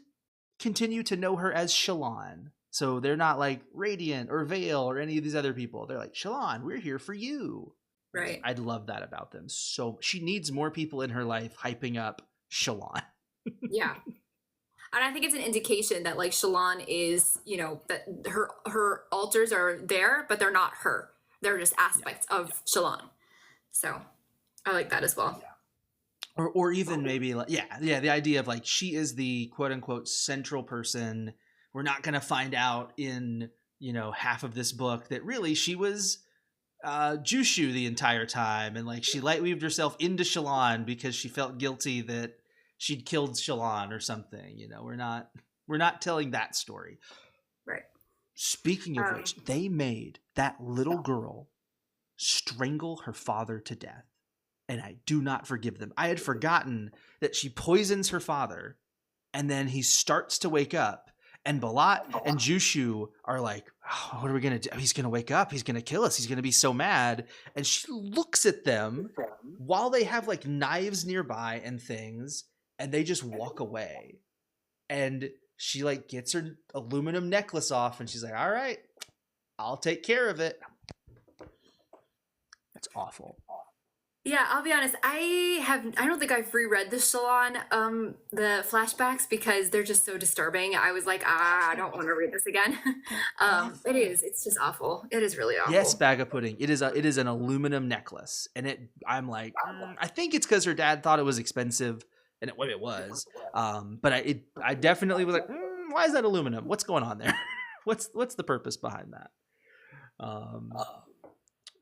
continue to know her as Shallan. So they're not like Radiant or Vale or any of these other people. They're like, Shallan, we're here for you. Right. I'd love that about them. So she needs more people in her life hyping up Shallan. Yeah. And I think it's an indication that like Shallan is, that her altars are there, but they're not her. They're just aspects of Shallan. So I like that as well. Or even maybe like, the idea of like, she is the quote unquote central person. We're not going to find out in, half of this book that really she was Jushu the entire time. And like, she light weaved herself into Shallan because she felt guilty that she'd killed Shallan or something. We're not telling that story. Right. Speaking of which, they made that little girl strangle her father to death. And I do not forgive them. I had forgotten that she poisons her father, and then he starts to wake up, and Balat and Jushu are like, oh, what are we going to do? He's going to wake up. He's going to kill us. He's going to be so mad. And she looks at them while they have like knives nearby and things, and they just walk away. And she like gets her aluminum necklace off, and she's like, all right, I'll take care of it. That's awful. Yeah, I'll be honest. I don't think I've reread the Shallan, the flashbacks, because they're just so disturbing. I was like, I don't want to read this again. It's just awful. It is really awful. Yes, Bag of Pudding. It is an aluminum necklace, and I'm like, I think it's because her dad thought it was expensive, and it was. But I definitely was like, why is that aluminum? What's going on there? What's the purpose behind that?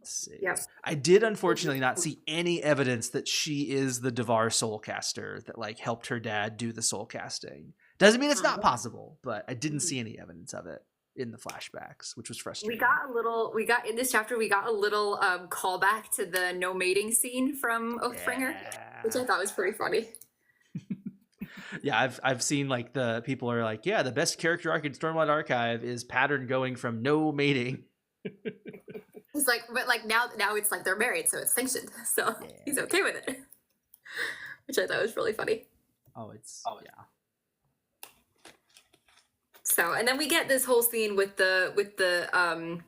See. Yes. I did unfortunately not see any evidence that she is the Devar soulcaster that like helped her dad do the soul casting. Doesn't mean it's not possible, but I didn't see any evidence of it in the flashbacks, which was frustrating. In this chapter, we got a little callback to the no mating scene from Oathbringer, which I thought was pretty funny. Yeah, I've seen like the people are like, yeah, the best character arc in Stormlight Archive is Pattern going from no mating. It's like, but like now it's like they're married, so it's sanctioned. So he's okay with it, which I thought was really funny. Yeah. So, and then we get this whole scene with the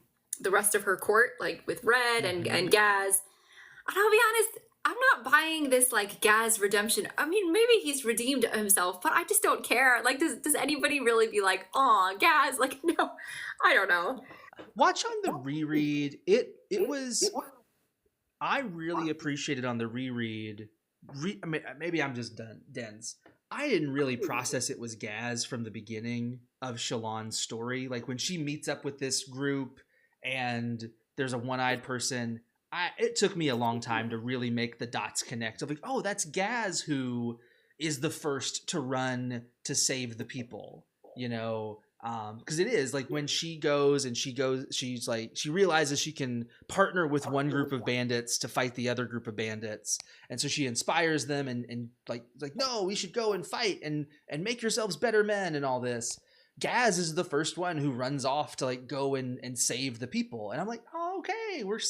rest of her court, like with Red and Gaz. And I'll be honest, I'm not buying this like Gaz redemption. I mean, maybe he's redeemed himself, but I just don't care. Like, does anybody really be like, "Aw, Gaz"? Like, no, I don't know. Watch on the reread. It was. I really appreciated on the reread. I mean, maybe I'm just dense. I didn't really process it was Gaz from the beginning of Shallan's story. Like when she meets up with this group and there's a one-eyed person, it took me a long time to really make the dots connect. Of like, oh, that's Gaz who is the first to run to save the people, because it is like when she realizes she can partner with one group of bandits to fight the other group of bandits, and so she inspires them and like no, we should go and fight and make yourselves better men and all this. Gaz is the first one who runs off to like go and save the people, and I'm like, oh, okay, we're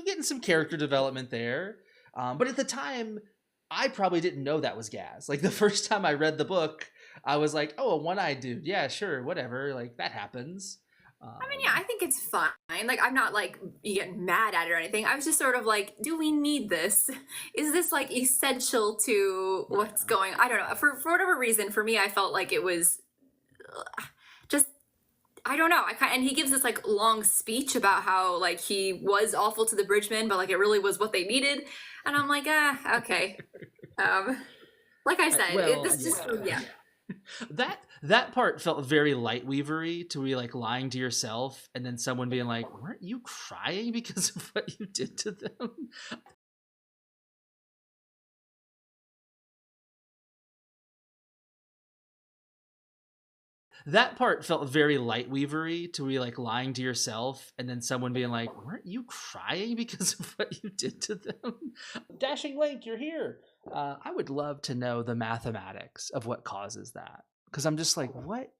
getting some character development there. But at the time, I probably didn't know that was Gaz. Like the first time I read the book, I was like, oh, a one-eyed dude. Yeah, sure, whatever. Like that happens. I mean, yeah, I think it's fine. Like, I'm not like getting mad at it or anything. I was just sort of like, do we need this? Is this like essential to what's going? I don't know. For whatever reason, for me, I felt like it was just, I don't know. And he gives this like long speech about how like he was awful to the Bridgemen, but like it really was what they needed. And I'm like, okay. Like I said, this just yeah. That part felt very Lightweavery, to be like lying to yourself and then someone being like, weren't you crying because of what you did to them? That part felt very Lightweavery, to be like lying to yourself and then someone being like, weren't you crying because of what you did to them? Dashing Link, you're here. I would love to know the mathematics of what causes that, because I'm just like, what?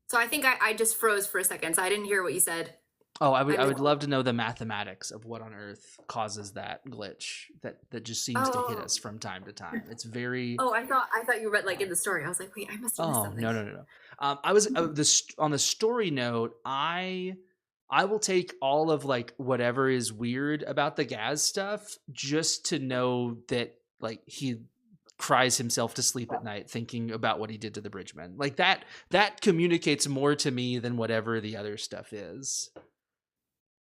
So I think I just froze for a second, so I didn't hear what you said. Oh, I would love to know the mathematics of what on earth causes that glitch that just seems to hit us from time to time. It's very. Oh, I thought you read like in the story. I was like, wait, I must have missed something. No. I was on the story note. I will take all of like whatever is weird about the Gaz stuff just to know that like he cries himself to sleep at night thinking about what he did to the Bridgemen. Like that communicates more to me than whatever the other stuff is.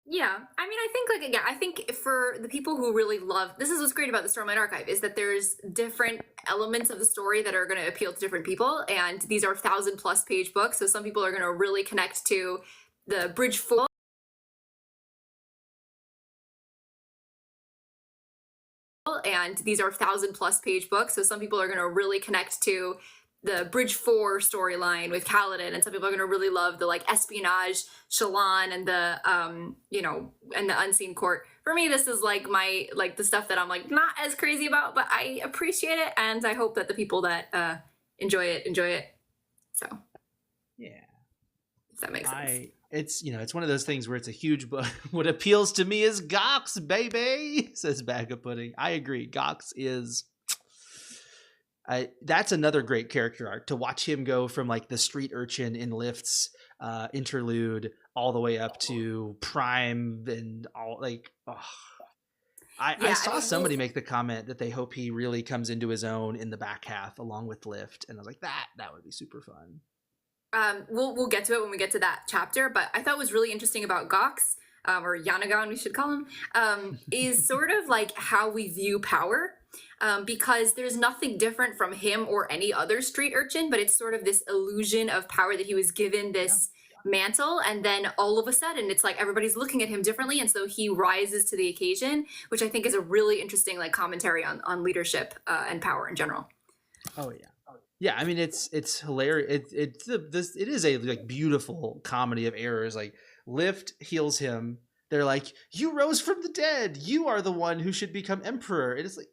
Yeah, I mean, I think like, yeah, I think for the people who really love, this is what's great about the Stormlight Archive, is that there's different elements of the story that are going to appeal to different people, and these are 1,000+ page books, so some people are going to really connect to the Bridge 4. And these are 1,000+ page books, so some people are going to really connect to the Bridge 4 storyline with Kaladin, and some people are going to really love the like espionage Shallan and the and the Unseen Court. For me, this is like my like the stuff that I'm like not as crazy about, but I appreciate it, and I hope that the people that enjoy it. So yeah, if that makes sense. It's one of those things where it's a huge book. What appeals to me is Gox, baby, says Bag of Pudding. I agree. Gox is. That's another great character arc, to watch him go from like the street urchin in Lift's interlude all the way up to Prime and all like. Oh. I saw somebody make the comment that they hope he really comes into his own in the back half along with Lift, and I was like, that would be super fun. We'll get to it when we get to that chapter, but I thought was really interesting about Gox, or Yanagan, we should call him, is sort of like how we view power. Because there's nothing different from him or any other street urchin, but it's sort of this illusion of power that he was given this mantle, and then all of a sudden it's like everybody's looking at him differently, and so he rises to the occasion, which I think is a really interesting like commentary on leadership and power in general. Oh yeah. I mean, it's hilarious. It is a like beautiful comedy of errors. Like Lift heals him. They're like, you rose from the dead. You are the one who should become emperor. And it's like,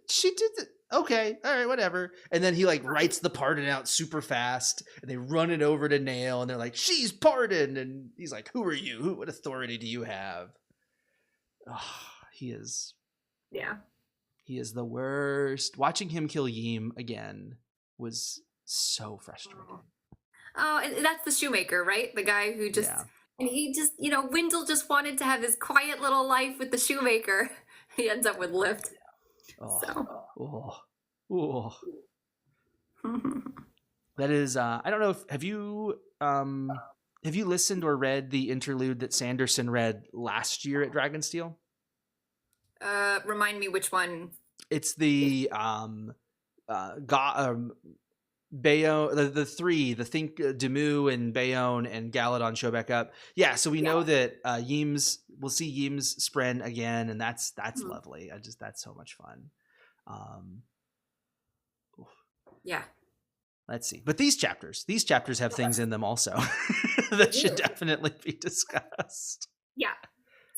she did it. Okay, all right, whatever. And then he like writes the pardon out super fast, and they run it over to Nail, and they're like, she's pardoned. And he's like, who are you? What authority do you have? Oh, he is. Yeah. He is the worst. Watching him kill Ym again was so frustrating. Oh, and that's the shoemaker, right? The guy who just, and he just, Wendell just wanted to have his quiet little life with the shoemaker. He ends up with Lift. That is, I don't know if, have you listened or read the interlude that Sanderson read last year at Dragonsteel? Remind me which one. It's the Bayon, the three, the Think Demu and Bayon and Galadon show back up. Yeah, so we know that we'll see Ym's Spren again, and that's lovely. That's so much fun. Yeah. Let's see. But these chapters have things in them also that should definitely be discussed. Yeah.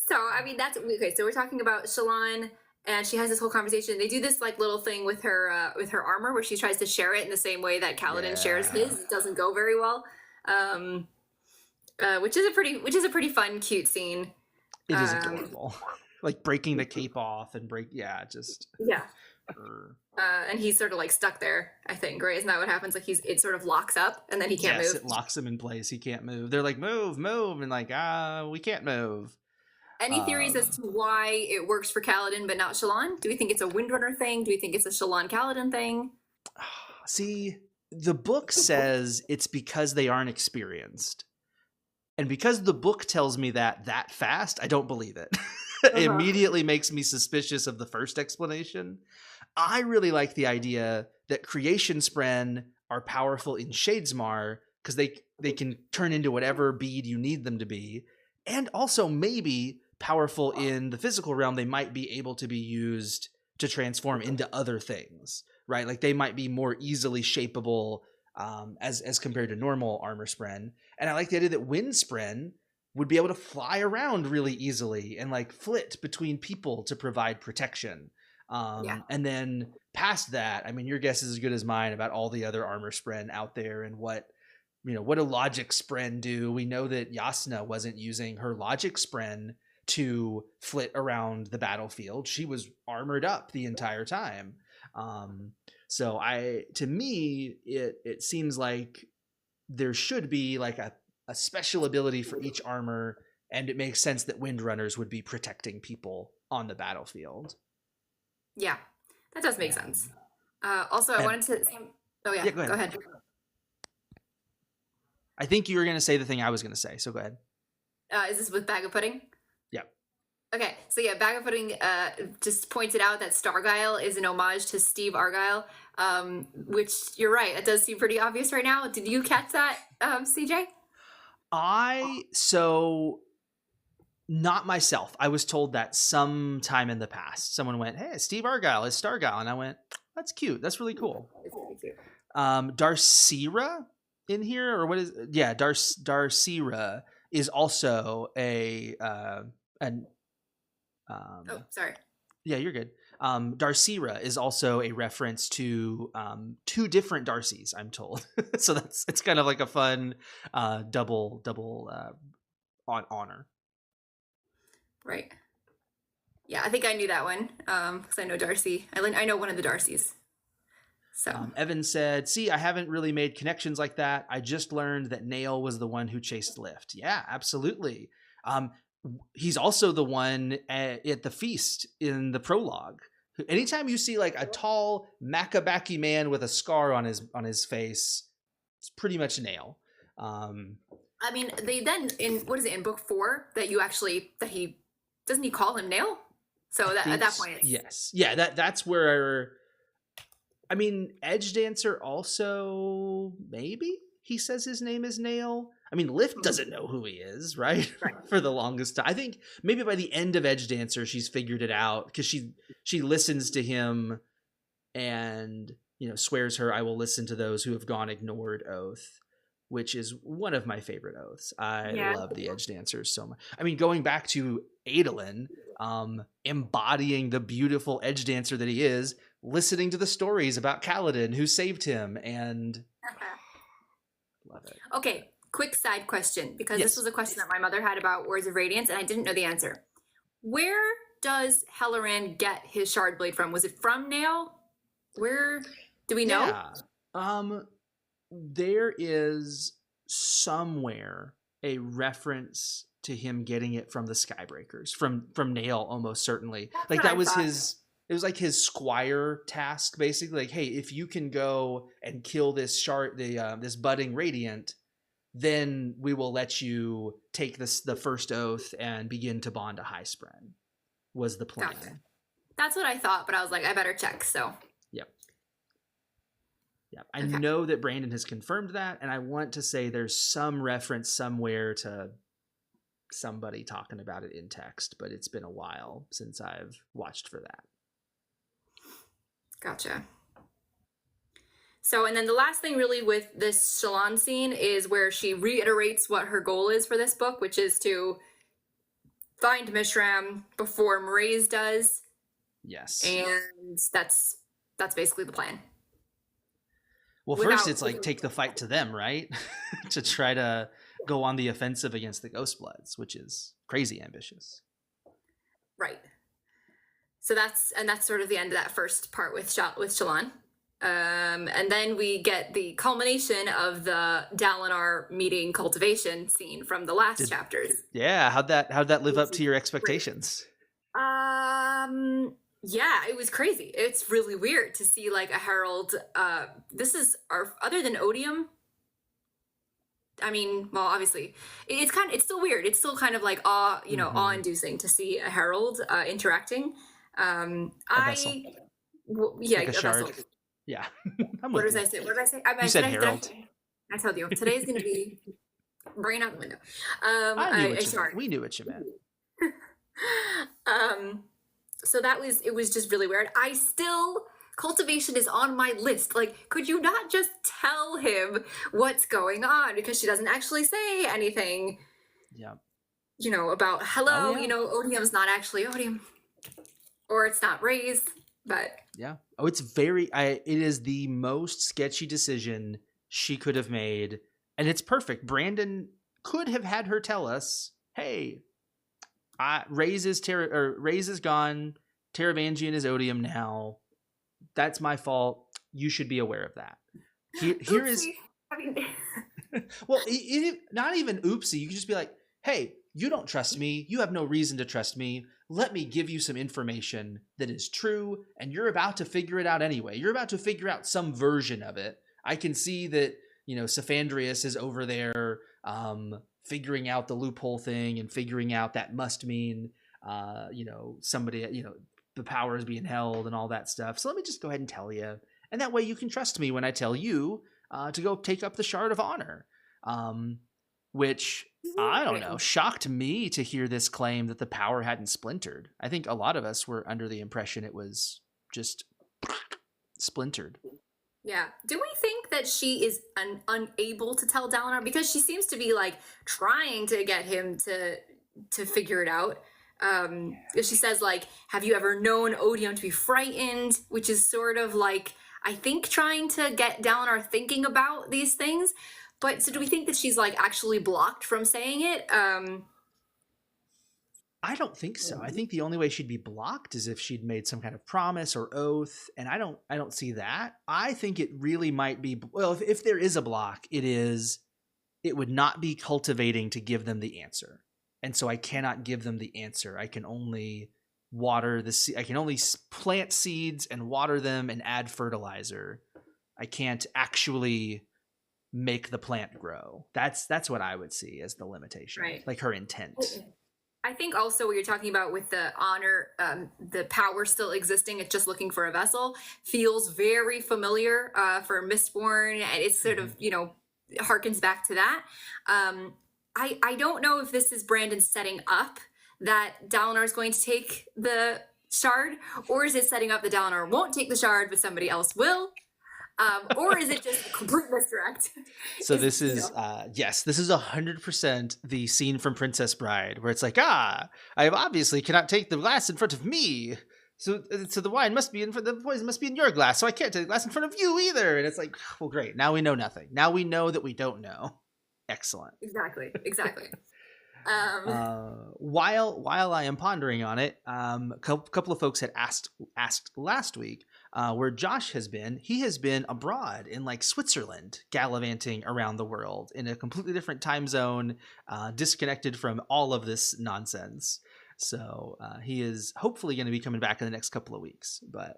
So, I mean, that's okay. So we're talking about Shallan, and she has this whole conversation. They do this like little thing with her armor where she tries to share it in the same way that Kaladin shares his. It doesn't go very well, which is a pretty fun, cute scene. It is adorable. like breaking the cape off and just. Yeah. er, And he's sort of like stuck there, I think, right? Isn't that what happens? Like it sort of locks up and then he can't yes, move. it locks him in place. He can't move. They're like, move, and like, we can't move. Any theories as to why it works for Kaladin but not Shallan? Do we think it's a Windrunner thing? Do we think it's a Shallan Kaladin thing? See, the book says it's because they aren't experienced. And because the book tells me that fast, I don't believe it. It immediately makes me suspicious of the first explanation. I really like the idea that creation spren are powerful in Shadesmar because they can turn into whatever bead you need them to be. And also maybe powerful in the physical realm, they might be able to be used to transform into other things, right? Like they might be more easily shapeable as compared to normal armor spren. And I like the idea that wind spren would be able to fly around really easily and like flit between people to provide protection. And then past that, I mean, your guess is as good as mine about all the other armor spren out there and what do logic spren do? We know that Yasna wasn't using her logic spren to flit around the battlefield. She was armored up the entire time. So to me, it seems like there should be like a special ability for each armor, and it makes sense that Windrunners would be protecting people on the battlefield. Yeah, that does make sense. Also, I wanted to... Oh, yeah, go ahead. I think you were going to say the thing I was going to say, so go ahead. Is this with Bag of Pudding? Yeah. Okay, so yeah, Bag of Pudding just pointed out that Stargyle is an homage to Steve Argyle, which you're right, it does seem pretty obvious right now. Did you catch that, CJ? Not myself. I was told that sometime in the past. Someone went, hey, Steve Argyle is Stargyle. And I went, that's cute. That's really cool. It's really cute. Darcira in here, or what is... Yeah, Darcira is also sorry. Yeah, you're good. Darcira is also a reference to two different Darcys, I'm told. So it's kind of like a fun double honor. Right. Yeah, I think I knew that one because I know Darcy. I know one of the Darcys. So Evan said, see, I haven't really made connections like that. I just learned that Nail was the one who chased Lift. Yeah, absolutely. He's also the one at the feast in the prologue. Anytime you see like a tall Macabaki man with a scar on his face, it's pretty much Nail. I mean, they then in book 4 that he doesn't he call him Nail? So at that point, yes, yeah, that's where. I mean, Edge Dancer also maybe he says his name is Nail. I mean, Lift doesn't know who he is, right? For the longest time. I think maybe by the end of Edge Dancer, she's figured it out because she listens to him and, swears her, I will listen to those who have gone ignored oath, which is one of my favorite oaths. I love the Edge Dancers so much. I mean, going back to Adolin, embodying the beautiful Edge Dancer that he is, listening to the stories about Kaladin who saved him, and love it. Okay. Quick side question, because this was a question that my mother had about Words of Radiance, and I didn't know the answer. Where does Helleran get his shard blade from? Was it from Nail? Where do we know? Yeah. There is somewhere a reference to him getting it from the Skybreakers, from Nail, almost certainly. Like that was it was like his squire task, basically. Like, hey, if you can go and kill this shard, this budding radiant, then we will let you take the first oath and begin to bond a high spren, was the plan. Gotcha. That's what I thought, but I was like, I better check. So yep. I know that Brandon has confirmed that, and I want to say there's some reference somewhere to somebody talking about it in text, but it's been a while since I've watched for that. Gotcha. So, and then the last thing really with this Shallan scene is where she reiterates what her goal is for this book, which is to find Mishram before Mraize does. Yes. And that's basically the plan. Well, first it's like take the fight to them, right? To try to go on the offensive against the Ghostbloods, which is crazy ambitious. Right. So that's sort of the end of that first part with Shallan. And then we get the culmination of the Dalinar meeting cultivation scene from the last chapters. Yeah, how'd that live up to your expectations? Yeah, it was crazy. It's really weird to see like a herald. This is our other than Odium. I mean, well, obviously, it's still weird. It's still kind of like awe-inducing to see a herald interacting. Vessel. Yeah, like a shard. vessel. Yeah. What did I say? What did I say? You said herald. I told you today's gonna be brain out the window. We knew what you meant. So it was just really weird. Cultivation is on my list. Like, could you not just tell him what's going on? Because she doesn't actually say anything. Yeah. About hello, Odium's not actually Odium. Or it's not Ray's, but yeah. Oh, it is the most sketchy decision she could have made. And it's perfect. Brandon could have had her tell us, hey, Ray's is gone. Taravangian is Odium now. That's my fault. You should be aware of that. Here is well, not even oopsie. You can just be like, hey, you don't trust me. You have no reason to trust me. Let me give you some information that is true, and you're about to figure it out anyway. You're about to figure out some version of it. I can see that, Saphandrius is over there figuring out the loophole thing and figuring out that must mean, somebody, the power is being held and all that stuff. So let me just go ahead and tell you. And that way you can trust me when I tell you to go take up the Shard of Honor. Which, I don't know, shocked me to hear this claim that the power hadn't splintered. I think a lot of us were under the impression it was just splintered. Yeah. Do we think that she is unable to tell Dalinar? Because she seems to be, like, trying to get him to figure it out. She says, like, have you ever known Odium to be frightened? Which is sort of like, I think, trying to get Dalinar thinking about these things. But so do we think that she's like actually blocked from saying it? I don't think so. I think the only way she'd be blocked is if she'd made some kind of promise or oath, and I don't see that. I think it really might be, well, if there is a block, it would not be cultivating to give them the answer. And so I cannot give them the answer. I can only I can only plant seeds and water them and add fertilizer. I can't actually make the plant grow. That's what I would see as the limitation, right? Like her intent. I think also what you're talking about with the honor, the power still existing, it's just looking for a vessel, feels very familiar for Mistborn, and it's sort of, harkens back to that. I don't know if this is Brandon setting up that Dalinar is going to take the shard, or is it setting up that Dalinar won't take the shard but somebody else will? Or is it just complete misdirect? So this is, yes, this is 100% the scene from Princess Bride where it's like, I obviously cannot take the glass in front of me. So the wine must be the poison must be in your glass. So I can't take the glass in front of you either. And it's like, well, great. Now we know nothing. Now we know that we don't know. Excellent. Exactly. While I am pondering on it, a couple of folks had asked last week where Josh has been. He has been abroad in like Switzerland, gallivanting around the world in a completely different time zone, disconnected from all of this nonsense. So he is hopefully going to be coming back in the next couple of weeks. But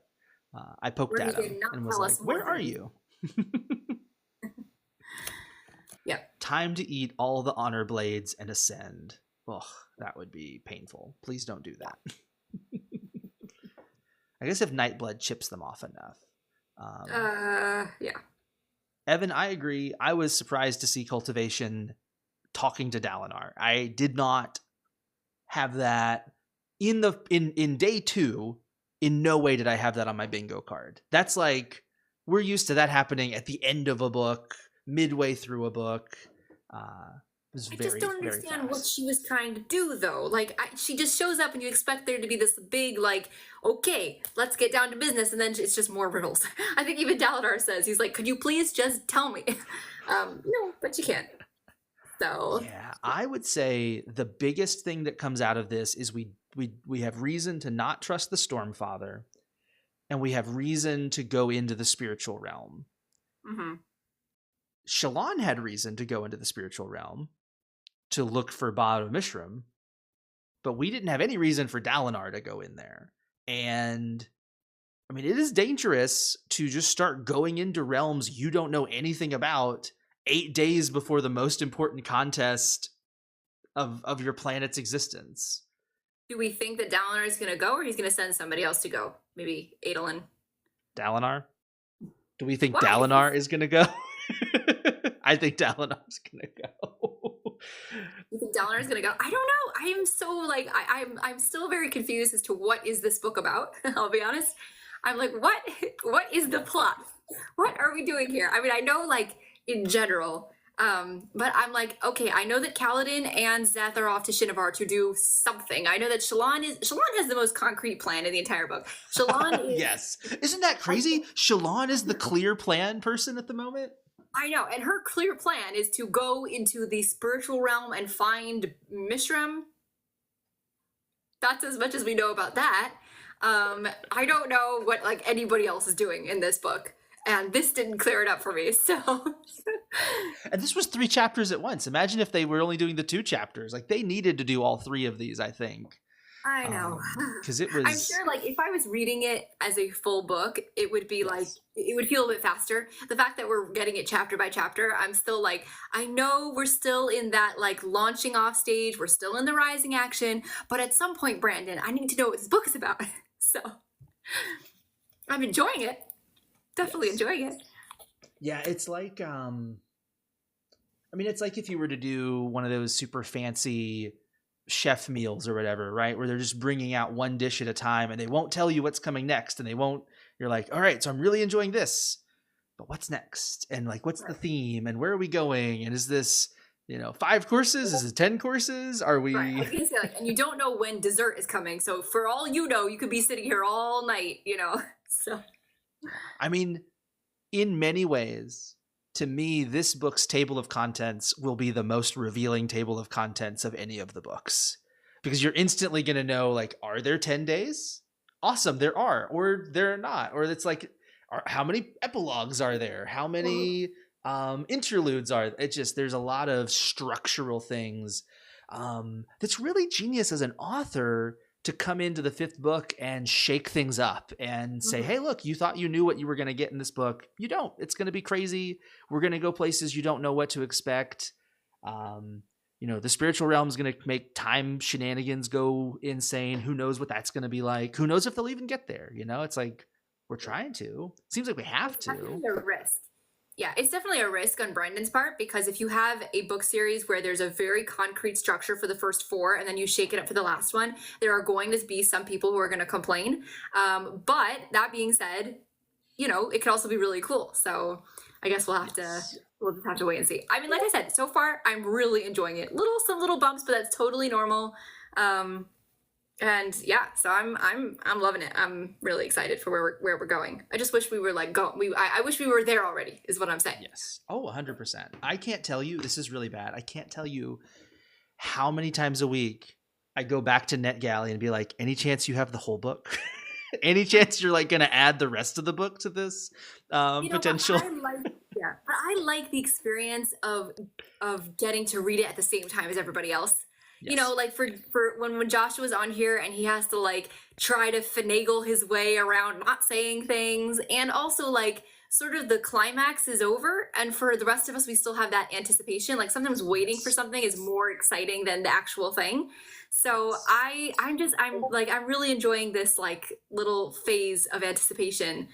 I poked at him and was like, "Where are you?" Yep. Time to eat all the honor blades and ascend. Oh, that would be painful. Please don't do that. I guess if Nightblood chips them off enough. Yeah. Evan, I agree. I was surprised to see Cultivation talking to Dalinar. I did not have that in day 2. In no way did I have that on my bingo card. That's like, we're used to that happening at the end of a book, midway through a book. I just don't understand what she was trying to do, though. Like, she just shows up and you expect there to be this big, like, okay, let's get down to business, and then it's just more riddles. I think even Dalinar says, he's like, could you please just tell me? No, but you can't. So. Yeah, I would say the biggest thing that comes out of this is we we have reason to not trust the Stormfather, and we have reason to go into the spiritual realm. Mm-hmm. Shallan had reason to go into the spiritual realm to look for Ba'ad Mishram, but we didn't have any reason for Dalinar to go in there. And I mean, it is dangerous to just start going into realms you don't know anything about 8 days before the most important contest of your planet's existence. Do we think that Dalinar is going to go, or he's going to send somebody else to go? Maybe Adolin. Dalinar? Do we think Why? Dalinar is going to go? I think Dalinar's going to go. You think Dalinar is going to go? I don't know. I am so like I'm still very confused as to what is this book about. I'll be honest. I'm like, what is the plot? What are we doing here? I mean, I know like in general, but I'm like, okay, I know that Kaladin and Zeth are off to Shinovar to do something. I know that Shallan has the most concrete plan in the entire book. Shallan is, yes. Isn't that crazy? Shallan is the clear plan person at the moment. I know, and her clear plan is to go into the spiritual realm and find Mishram. That's as much as we know about that. I don't know what like anybody else is doing in this book, and this didn't clear it up for me. So, and this was 3 chapters at once. Imagine if they were only doing the 2 chapters. Like they needed to do all 3 of these, I think. I know, because it was. I'm sure, like if I was reading it as a full book, it would be like it would feel a bit faster. The fact that we're getting it chapter by chapter, I'm still like, I know we're still in that like launching off stage. We're still in the rising action, but at some point, Brandon, I need to know what this book is about. So I'm enjoying it. Definitely enjoying it. Yeah, it's like I mean, it's like if you were to do one of those super fancy chef meals or whatever, right? Where they're just bringing out one dish at a time and they won't tell you what's coming next, and you're like, all right, so I'm really enjoying this, but what's next? And like, what's the theme? And where are we going? And is this, 5 courses? Is it 10 courses? Are we? Right. I was gonna say, like, and you don't know when dessert is coming. So for all you know, you could be sitting here all night, So I mean, in many ways, to me, this book's table of contents will be the most revealing table of contents of any of the books. Because you're instantly going to know, like, are there 10 days? Awesome, there are. Or there are not. Or it's like, how many epilogues are there? How many interludes are there? It's just, there's a lot of structural things that's really genius as an author to come into the 5th book and shake things up and say, hey, look, you thought you knew what you were going to get in this book. You don't. It's going to be crazy. We're going to go places you don't know what to expect. The spiritual realm is going to make time shenanigans go insane. Who knows what that's going to be like? Who knows if they'll even get there? It's like, we're trying to. Seems like we have to. It's a risk. Yeah, it's definitely a risk on Brandon's part, because if you have a book series where there's a very concrete structure for the first 4 and then you shake it up for the last one, there are going to be some people who are going to complain. But that being said, it could also be really cool. So I guess we'll just have to wait and see. I mean, like I said, so far I'm really enjoying it. Some little bumps, but that's totally normal. And yeah, so I'm loving it. I'm really excited for where we're going. I just wish we were like I wish we were there already, is what I'm saying. Yes. Oh, 100%. I can't tell you, this is really bad. I can't tell you how many times a week I go back to NetGalley and be like, any chance you have the whole book? Any chance you're like going to add the rest of the book to this potential? But I like the experience of getting to read it at the same time as everybody else. Yes. Like for when Joshua's on here and he has to like try to finagle his way around not saying things, and also like sort of the climax is over, and for the rest of us we still have that anticipation. Like sometimes waiting for something is more exciting than the actual thing. So I'm really enjoying this like little phase of anticipation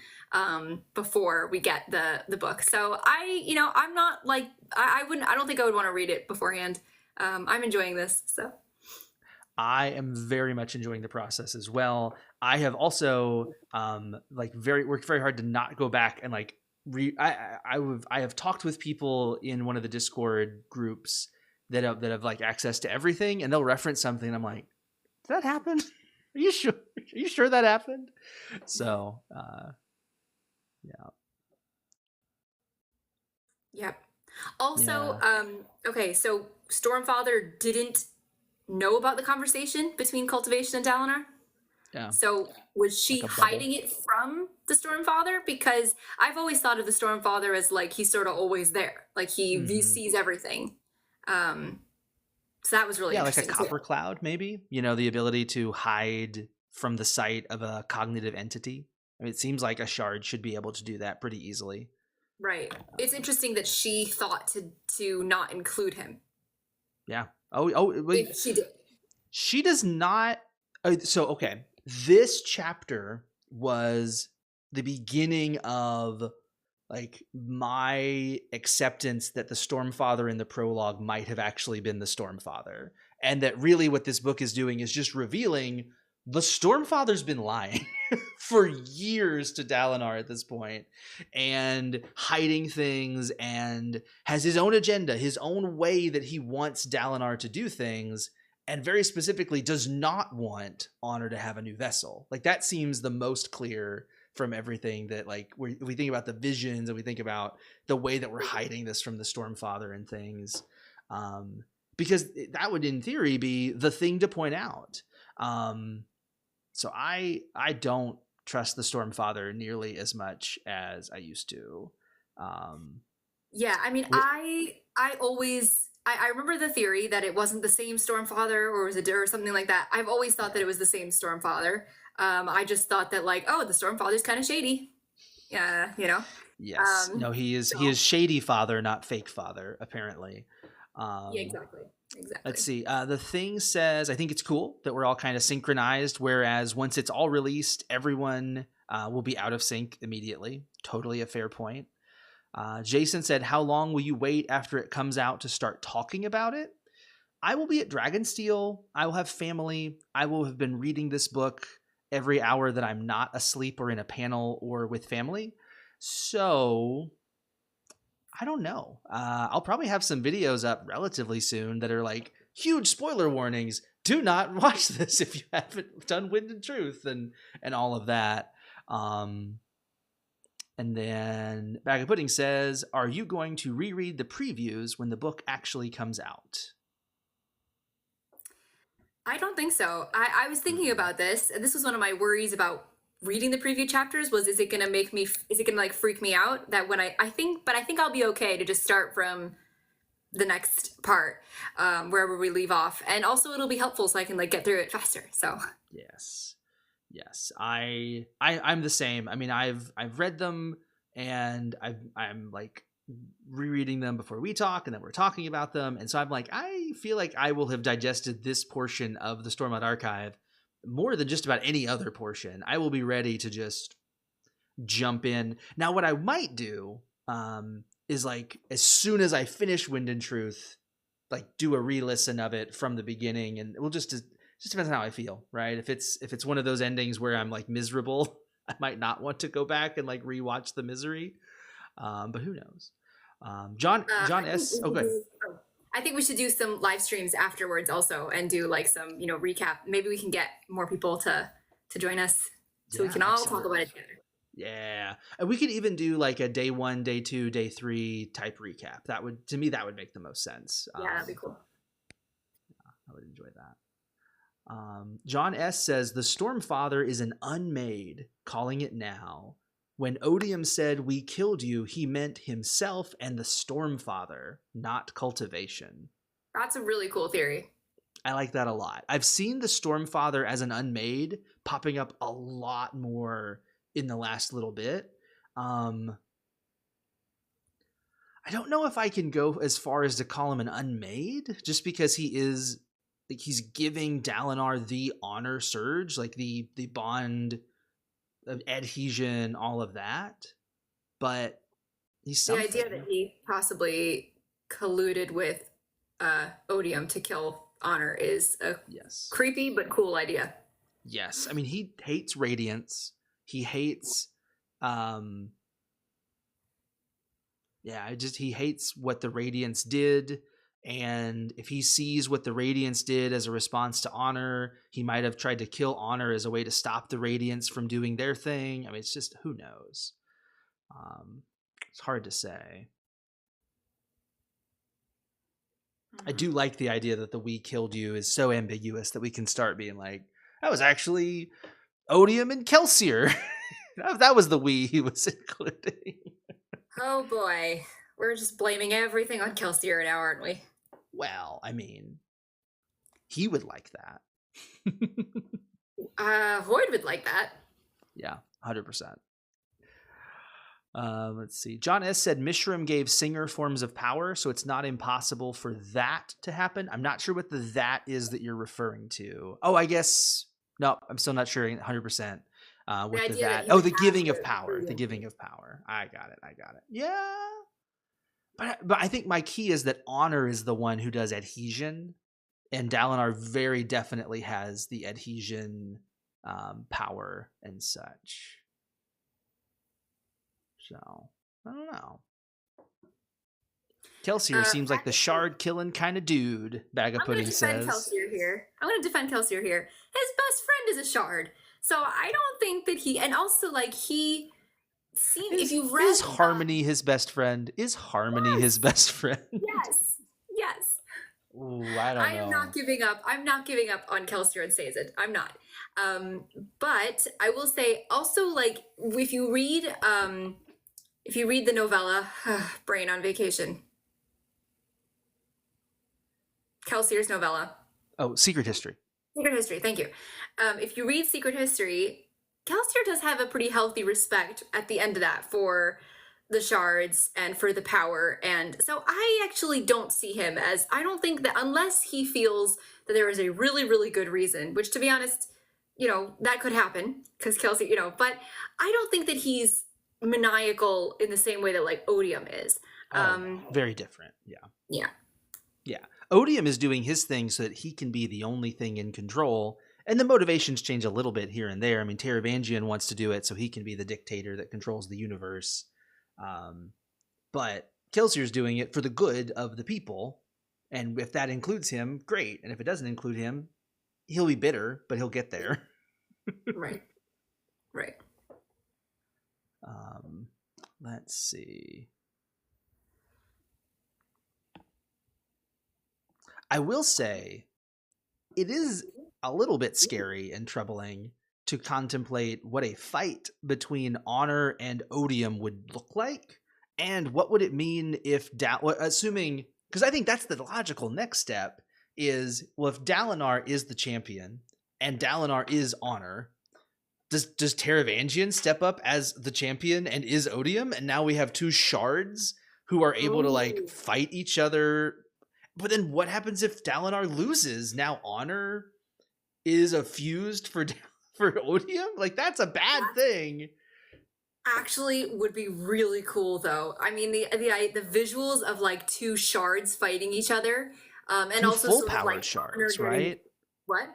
before we get the book. So I'm not like I don't think I would want to read it beforehand. I'm enjoying this. So I am very much enjoying the process as well. I have also worked very hard to not go back and like I have talked with people in one of the Discord groups that have like access to everything, and they'll reference something and I'm like, did that happen? Are you sure? Are you sure that happened? So yeah. Yep. Also, okay, so Stormfather didn't know about the conversation between Cultivation and Dalinar. Yeah. So was she Like a bubble. hiding it from the Stormfather? Because I've always thought of the Stormfather as like he's sort of always there, like he sees everything. So that was really like a interesting copper too. cloud, maybe. The ability to hide from the sight of a cognitive entity. I mean, it seems like a shard should be able to do that pretty easily. Right. It's interesting that she thought to not include him. Yeah. Oh, wait. If she did. She does not. So, okay. This chapter was the beginning of like my acceptance that the Stormfather in the prologue might have actually been the Stormfather. And that really what this book is doing is just revealing the Stormfather's been lying for years to Dalinar at this point, and hiding things, and has his own agenda, his own way that he wants Dalinar to do things, and very specifically does not want Honor to have a new vessel. Like, that seems the most clear from everything that, like, we think about the visions and we think about the way that we're hiding this from the Stormfather and things, because that would in theory be the thing to point out. So I don't trust the Stormfather nearly as much as I used to. Yeah, I mean, I always I remember the theory that it wasn't the same Stormfather, or was it or something like that. I've always thought that it was the same Stormfather. I just thought that, like, oh, the Stormfather's kind of shady. Yeah, Yes. No, he is shady father, not fake father, apparently. Yeah, exactly. Let's see. The thing says, I think it's cool that we're all kind of synchronized, whereas once it's all released, everyone will be out of sync immediately. Totally a fair point. Jason said, how long will you wait after it comes out to start talking about it? I will be at Dragonsteel. I will have family. I will have been reading this book every hour that I'm not asleep or in a panel or with family. So I don't know. I'll probably have some videos up relatively soon that are like huge spoiler warnings. Do not watch this if you haven't done Wind and Truth and all of that. And then Bag of Pudding says, are you going to reread the previews when the book actually comes out? I don't think so. I was thinking about this, and this was one of my worries about reading the preview chapters was, is it going to like freak me out that when I think I'll be okay to just start from the next part, wherever we leave off. And also it'll be helpful so I can like get through it faster. So yes. I'm the same. I mean, I've read them, and I'm like rereading them before we talk, and then we're talking about them. And so I'm like, I feel like I will have digested this portion of the Stormlight Archive more than just about any other portion. I will be ready to just jump in. Now, what I might do is, like, as soon as I finish Wind and Truth, like, do a re-listen of it from the beginning, and we'll just depends on how I feel, right? If it's one of those endings where I'm like miserable, I might not want to go back and like rewatch the misery. But who knows? John S. Oh, good. I think we should do some live streams afterwards also, and do like some recap. Maybe we can get more people to join us, so we can all talk about it together. Yeah, and we could even do like a day 1, day 2, day 3 type recap. That would make the most sense. Yeah, that'd be cool. I would enjoy that. John S. says, the Stormfather is an unmade, calling it now. When Odium said, we killed you, he meant himself and the Stormfather, not cultivation. That's a really cool theory. I like that a lot. I've seen the Stormfather as an unmade popping up a lot more in the last little bit. I don't know if I can go as far as to call him an unmade, just because he is... like, he's giving Dalinar the honor surge, like the bond of adhesion, all of that. But he's something. The idea that he possibly colluded with Odium to kill Honor is a creepy but cool idea. Yes. I mean, he hates Radiance. He hates... he hates what the Radiance did. And if he sees what the Radiance did as a response to Honor, he might have tried to kill Honor as a way to stop the Radiance from doing their thing. I mean, it's just, who knows? It's hard to say. I do like the idea that the "we killed you" is so ambiguous that we can start being like, that was actually Odium and Kelsier. That was the "we" he was including. Oh boy, we're just blaming everything on Kelsier now, aren't we? Well, I mean, he would like that. Hoyd would like that. Yeah, 100%. Let's see. John S. said Mishram gave Singer forms of power, so it's not impossible for that to happen. I'm not sure what the "that" is that you're referring to. Oh, I guess... No, I'm still not sure 100% with the "that." Oh, the giving of power. The giving of power. I got it. Yeah. But I think my key is that Honor is the one who does adhesion, and Dalinar very definitely has the adhesion power and such. So, I don't know. Kelsier seems like the shard killing kind of dude, Bag of Pudding says. I'm going to defend Kelsier here. His best friend is a shard. So I don't think that he, and also like he seems, if you've read. Is Harmony his best friend? Is Harmony his best friend? Yes. Ooh, I don't know. I'm not giving up. I'm not giving up on Kelsier and Sazed. I'm not. But I will say also, like, if you read the novella, Brain on Vacation. Kelsier's novella. Oh, Secret History. Secret History, thank you. If you read Secret History, Kelsier does have a pretty healthy respect at the end of that for the shards and for the power. And so I actually don't see him as, I don't think that unless he feels that there is a really, really good reason, which to be honest, that could happen because Kelsier, but I don't think that he's maniacal in the same way that like Odium is. Very different. Yeah. Odium is doing his thing so that he can be the only thing in control, and the motivations change a little bit here and there. I mean, Taravangian wants to do it so he can be the dictator that controls the universe, but Kelsier's doing it for the good of the people, and if that includes him, great, and if it doesn't include him, he'll be bitter, but he'll get there. Right. Let's see. I will say it is a little bit scary and troubling to contemplate what a fight between Honor and Odium would look like, and what would it mean if assuming, because I think that's the logical next step is, well, if Dalinar is the champion and Dalinar is Honor, does Taravangian step up as the champion and is Odium, and now we have two shards who are able to like fight each other? But then what happens if Dalinar loses? Now Honor is fused for Odium? Like, that's a bad thing. Actually would be really cool though. I mean the visuals of like two shards fighting each other. And two also full sort powered of like shards, right? What?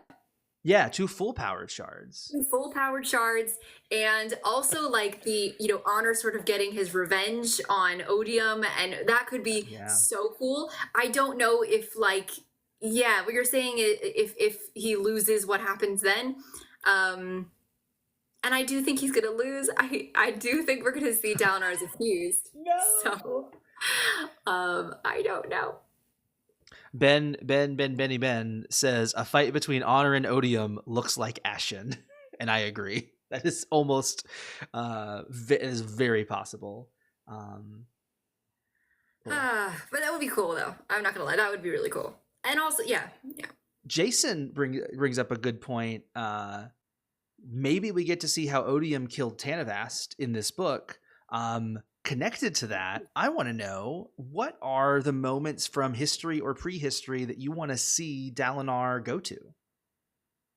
Yeah, two full powered shards. Two full powered shards, and also like the Honor sort of getting his revenge on Odium, and that could be so cool. I don't know if what you're saying is if he loses, what happens then? And I do think he's gonna lose. I do think we're gonna see Dalinar as fused. No. So I don't know. Benny Ben says a fight between Honor and Odium looks like Ashen, and I agree. That is almost is very possible. But that would be cool though. I'm not gonna lie, that would be really cool. And also, yeah. Jason brings up a good point. Maybe we get to see how Odium killed Tanavast in this book. Connected to that, I want to know, what are the moments from history or prehistory that you want to see Dalinar go to?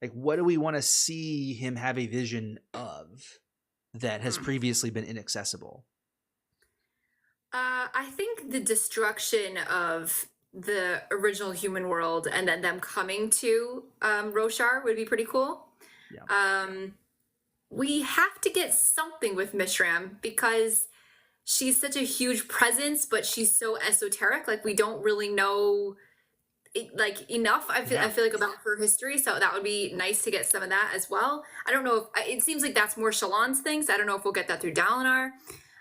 Like, what do we want to see him have a vision of that has previously been inaccessible? I think the destruction of the original human world and then them coming to Roshar would be pretty cool. Yeah. We have to get something with Mishram because she's such a huge presence, but she's so esoteric. Like, we don't really know enough. I feel like about her history. So that would be nice to get some of that as well. I don't know if it seems like that's more Shallan's things. I don't know if we'll get that through Dalinar.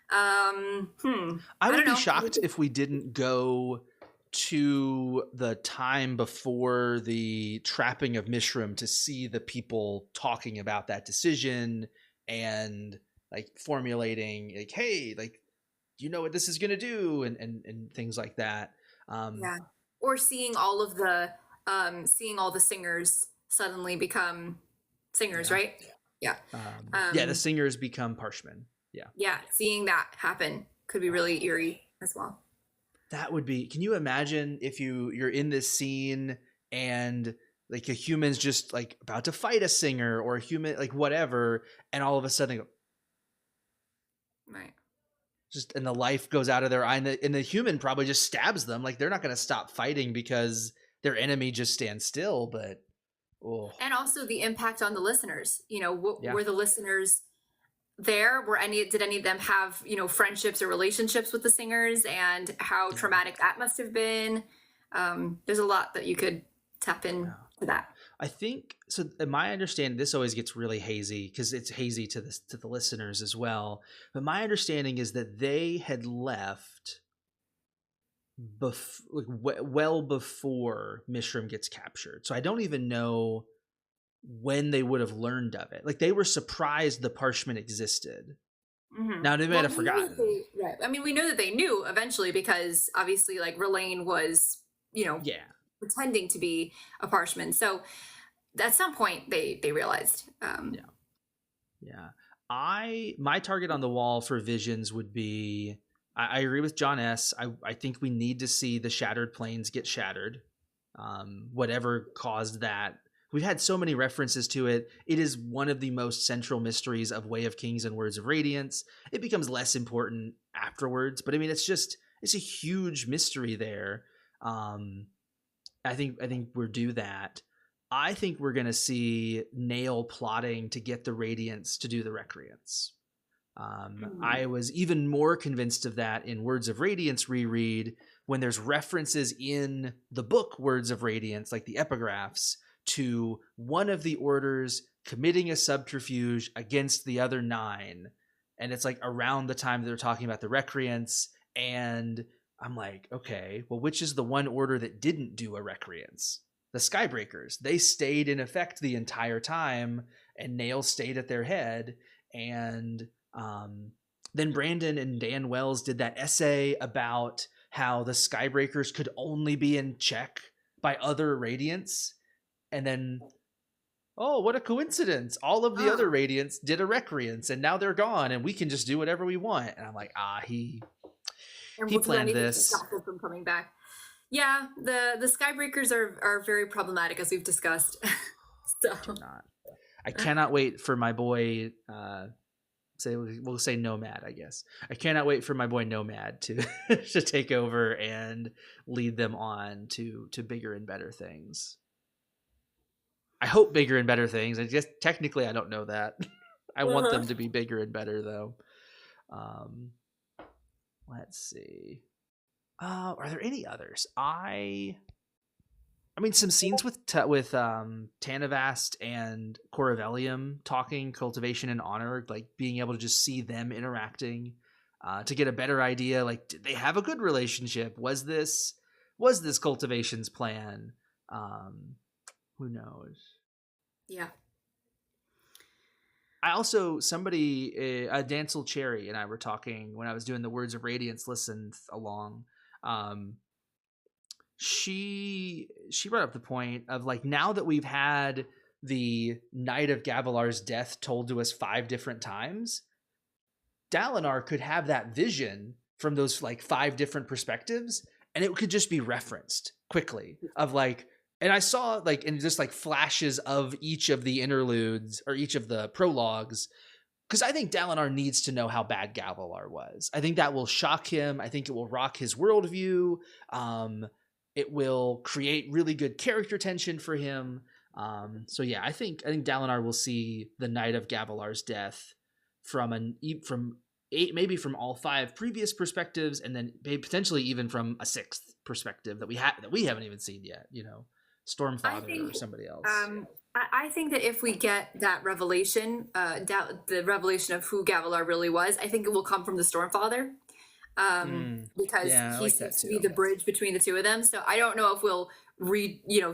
I would be shocked if we didn't go to the time before the trapping of Mishram to see the people talking about that decision and like formulating like, hey, like, do you know what this is going to do? And things like that. Yeah. Or seeing all the singers suddenly become singers, Yeah. right? Yeah. Yeah, the singers become Parshmen. Yeah. Yeah, seeing that happen could be really eerie as well. That would be. Can you imagine if you're in this scene and like a human's just like about to fight a singer or a human like whatever, and all of a sudden, Right. just and the life goes out of their eye, and the human probably just stabs them. Like they're not going to stop fighting because their enemy just stands still. But and also the impact on the listeners. You know, Yeah. were the listeners there? Did any of them have, you know, friendships or relationships with the singers, and how traumatic that must have been? There's a lot that you could tap into that. I think so. In my understanding, this always gets really hazy because it's hazy to the listeners as well. But my understanding is that they had left well before Mishram gets captured. So I don't even know when they would have learned of it. Like they were surprised the Parshmen existed. Mm-hmm. Now they might have forgotten. Right. I mean, we know that they knew eventually because obviously, like Relaine was, you know, pretending to be a Parshman. So at some point, they realized. Yeah. My target on the wall for Visions would be. I agree with John S. I think we need to see the Shattered Plains get shattered. Whatever caused that. We've had so many references to it. It is one of the most central mysteries of Way of Kings and Words of Radiance. It becomes less important afterwards, but I mean, it's a huge mystery there. I think we're due that. I think we're going to see Nail plotting to get the Radiants to do the Recreants. I was even more convinced of that in Words of Radiance reread when there's references in the book Words of Radiance, like the epigraphs, to one of the orders committing a subterfuge against the other 9. And it's like around the time they're talking about the Recreants. And I'm like, okay, well, which is the one order that didn't do a Recreants? The Skybreakers. They stayed in effect the entire time, and Nail stayed at their head. And then Brandon and Dan Wells did that essay about how the Skybreakers could only be in check by other Radiants. And then, oh, what a coincidence. All of the other Radiants did a Recreants, and now they're gone, and we can just do whatever we want. And I'm like, he planned this. To stop them from coming back. Yeah, the Skybreakers are very problematic, as we've discussed. So. I cannot wait for my boy, we'll say Nomad, I guess. I cannot wait for my boy Nomad to to take over and lead them on to bigger and better things. I hope bigger and better things. I guess technically I don't know that. I want them to be bigger and better though. Let's see. Are there any others? I mean, some scenes with Tanavast and Corvellium talking cultivation and honor, like being able to just see them interacting, to get a better idea. Like, did they have a good relationship? Was this cultivation's plan? Who knows? Yeah. I also, Dancel Cherry and I were talking when I was doing the Words of Radiance listen along. She brought up the point of like, now that we've had the night of Gavilar's death told to us 5 different times, Dalinar could have that vision from those like 5 different perspectives, and it could just be referenced quickly of like, and I saw like in just like flashes of each of the interludes or each of the prologues, because I think Dalinar needs to know how bad Gavilar was. I think that will shock him. I think it will rock his worldview. It will create really good character tension for him. So yeah, I think Dalinar will see the night of Gavilar's death maybe from all 5 previous perspectives, and then potentially even from a 6th perspective that we haven't even seen yet. You know, Stormfather or somebody else. I think that if we get that revelation, the revelation of who Gavilar really was, I think it will come from the Stormfather. because Yeah, I he like that seems to be too. the bridge between the two of them. So I don't know if we'll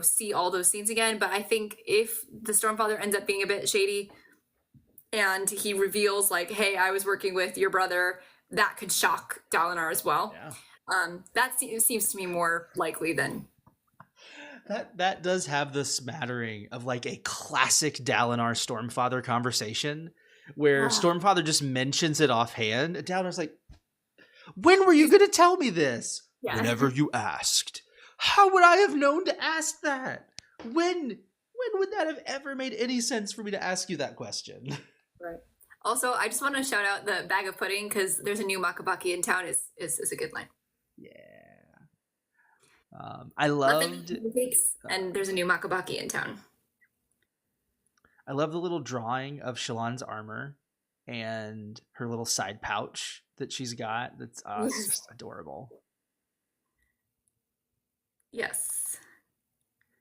see all those scenes again, but I think if the Stormfather ends up being a bit shady and he reveals like, hey, I was working with your brother, that could shock Dalinar as well. Yeah. That seems to me more likely than That does have the smattering of like a classic Dalinar Stormfather conversation where Stormfather just mentions it offhand. And Dalinar's like, when were you going to tell me this? Yeah. Whenever you asked. How would I have known to ask that? When would that have ever made any sense for me to ask you that question? Right. Also, I just want to shout out the bag of pudding because there's a new Makabaki in town is a good line. Yeah. I loved and there's a new Makabaki in town. I love the little drawing of Shallan's armor and her little side pouch that she's got. That's it's just adorable. Yes,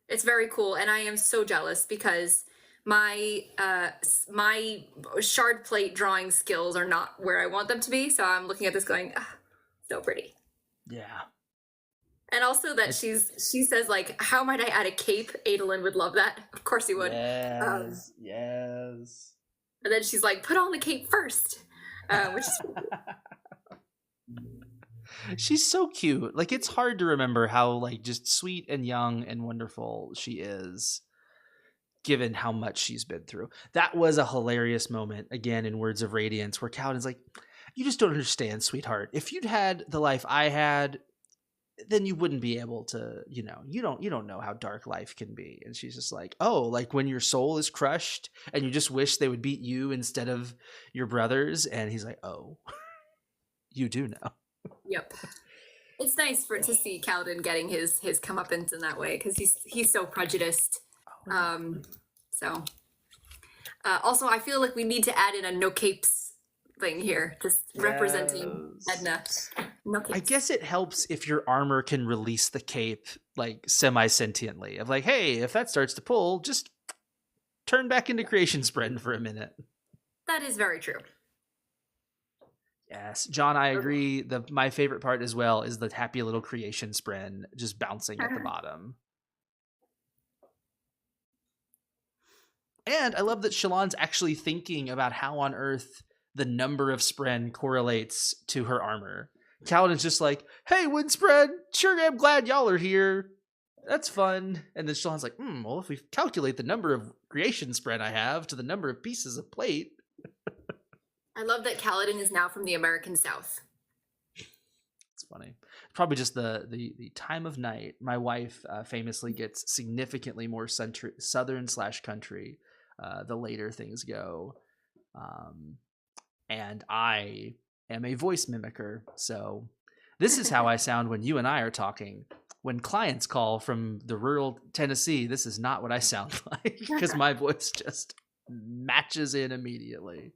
it's very cool, and I am so jealous because my shard plate drawing skills are not where I want them to be. So I'm looking at this going, so pretty. Yeah. And also that she says like, how might I add a cape? Adolin would love that. Of course he would. Yes. Yes. And then she's like, put on the cape first, which is She's so cute. Like, it's hard to remember how like just sweet and young and wonderful she is, given how much she's been through. That was a hilarious moment, again, in Words of Radiance, where Kaladin's like, you just don't understand, sweetheart. If you'd had the life I had, then you wouldn't be able to, you don't know how dark life can be. And she's just like, oh, like when your soul is crushed and you just wish they would beat you instead of your brothers. And he's like, oh, you do know. Yep. It's nice to see Kaladin getting his comeuppance in that way because he's so prejudiced. So also I feel like we need to add in a no capes thing here, just representing Edna. No capes. I guess it helps if your armor can release the cape like semi-sentiently of like, hey, if that starts to pull, just turn back into creation sprint for a minute. That is very true. Yes, John, I agree. My favorite part as well is the happy little creation spren just bouncing at the bottom. And I love that Shallan's actually thinking about how on earth the number of spren correlates to her armor. Kaladin's just like, hey, wind spren, sure am glad y'all are here. That's fun. And then Shallan's like, well, if we calculate the number of creation spren I have to the number of pieces of plate. I love that Kaladin is now from the American South. It's funny. Probably just the time of night. My wife famously gets significantly more southern/country the later things go. And I am a voice mimicker. So this is how I sound when you and I are talking. When clients call from the rural Tennessee, this is not what I sound like because my voice just matches in immediately.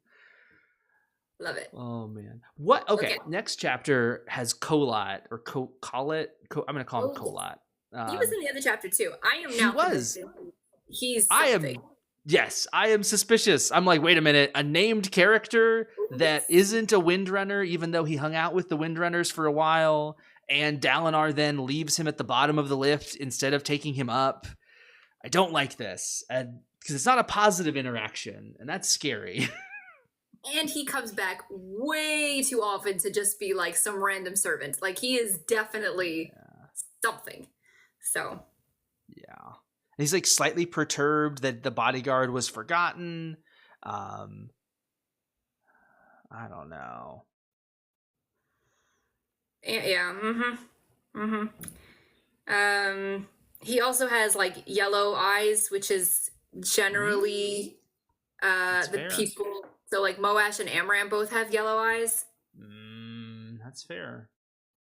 Love it. Oh man. What? Okay. Next chapter has Kolat or Kolat. I'm going to call him Kolat. He was in the other chapter too. I am now. He was. He's something. Yes, I am suspicious. I'm like, wait a minute, a named character that isn't a Windrunner, even though he hung out with the Windrunners for a while, and Dalinar then leaves him at the bottom of the lift instead of taking him up. I don't like this, because it's not a positive interaction, and that's scary. And he comes back way too often to just be like some random servant. Like he is definitely something. So. Yeah. And he's like slightly perturbed that the bodyguard was forgotten. I don't know. Yeah. He also has like yellow eyes, which is generally the people. So like Moash and Amram both have yellow eyes. That's fair.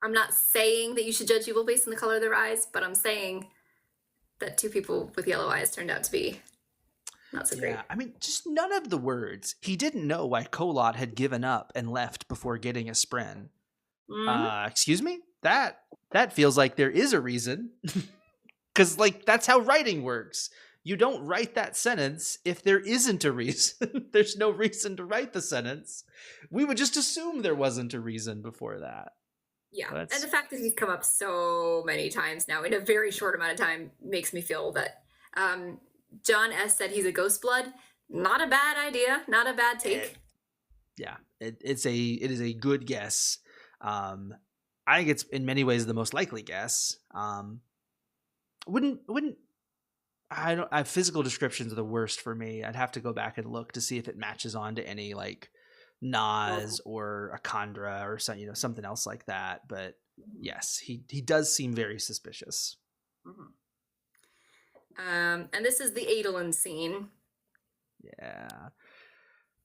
I'm not saying that you should judge people based on the color of their eyes, but I'm saying that two people with yellow eyes turned out to be not so great. I mean, just none of the words. He didn't know why Kolat had given up and left before getting a spren. Excuse me? That feels like there is a reason. Because like that's how writing works. You don't write that sentence if there isn't a reason. There's no reason to write the sentence. We would just assume there wasn't a reason before that. Yeah, So and the fact that he's come up so many times now in a very short amount of time makes me feel that John S. said he's a ghost blood. Not a bad idea, not a bad take. it is a good guess. I think it's in many ways the most likely guess. Wouldn't I don't I physical descriptions are the worst for me. I'd have to go back and look to see if it matches on to any like Nas or a Khandra or something else like that. But yes, he does seem very suspicious. And this is the Adolin scene. Yeah.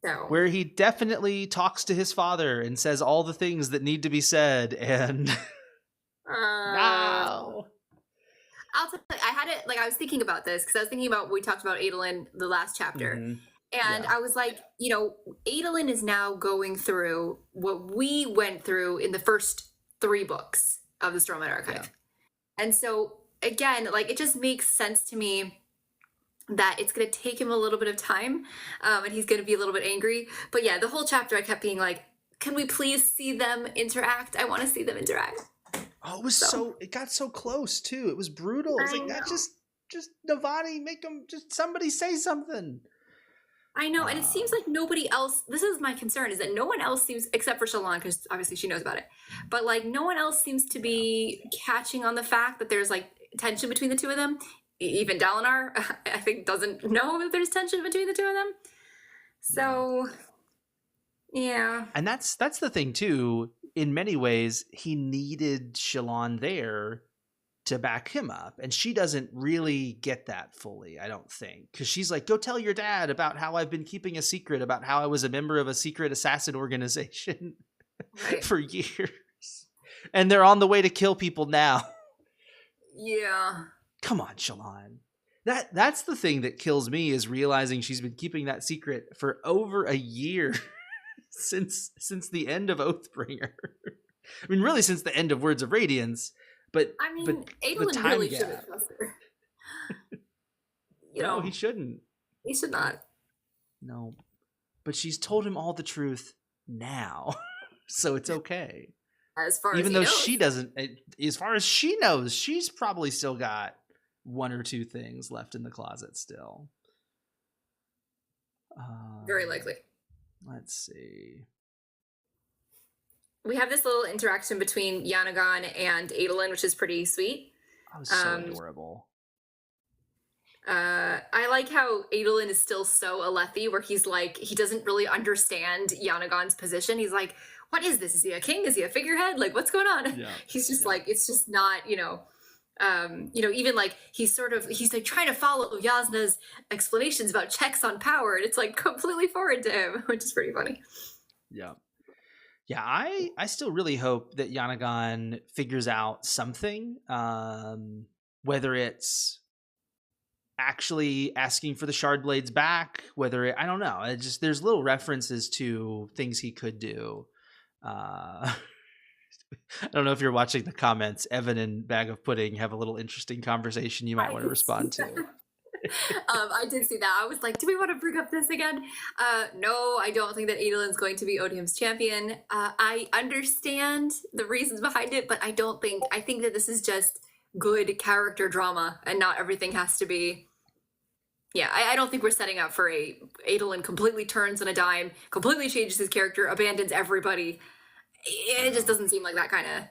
So Where he definitely talks to his father and says all the things that need to be said, and no. I'll tell you, I had it like I was thinking about this because I was thinking about we talked about Adolin the last chapter. Mhm. And I was like, Adolin is now going through what we went through in the first 3 books of the Stormlight Archive. Yeah. And so, again, like, it just makes sense to me that it's going to take him a little bit of time, and he's going to be a little bit angry. But yeah, the whole chapter I kept being like, can we please see them interact? I want to see them interact. Oh, it was it got so close, too. It was brutal. It's like, just Navani, make him, just somebody say something. I know, and it seems like nobody else, this is my concern, is that no one else seems, except for Shallan, because obviously she knows about it, but like no one else seems to be catching on the fact that there's like tension between the two of them. Even Dalinar, I think, doesn't know that there's tension between the two of them. So, yeah. And that's the thing, too. In many ways, he needed Shallan there to back him up, and she doesn't really get that fully, I don't think, because she's like, go tell your dad about how I've been keeping a secret about how I was a member of a secret assassin organization for years, and they're on the way to kill people now. Yeah, come on, Shallan. That's the thing that kills me, is realizing she's been keeping that secret for over a year since the end of Oathbringer. I mean, really since the end of Words of Radiance. But I mean, but Adolin really shouldn't trust her. No, he shouldn't. He should not. No. But she's told him all the truth now. So it's okay. As far Even as though knows. she doesn't, as far as she knows, she's probably still got 1 or 2 things left in the closet still. Very likely. Let's see. We have this little interaction between Yanagon and Adolin, which is pretty sweet. Oh, so adorable. I like how Adolin is still so Alethi, where he's like, he doesn't really understand Yanagon's position. He's like, what is this? Is he a king? Is he a figurehead? Like, what's going on? Yeah. He's just like, it's just not, even like he's like trying to follow Yasna's explanations about checks on power, and it's like completely foreign to him, which is pretty funny. Yeah. Yeah, I still really hope that Yanagon figures out something, whether it's actually asking for the shard blades back, I don't know. It just, there's little references to things he could do. I don't know if you're watching the comments. Evan and Bag of Pudding have a little interesting conversation you might want to respond to. I did see that. I was like, do we want to bring up this again? No, I don't think that Adolin's going to be Odium's champion. I understand the reasons behind it, but I think that this is just good character drama, and not everything has to be. Yeah, I don't think we're setting up for Adolin completely turns on a dime, completely changes his character, abandons everybody. It just doesn't seem like that kind of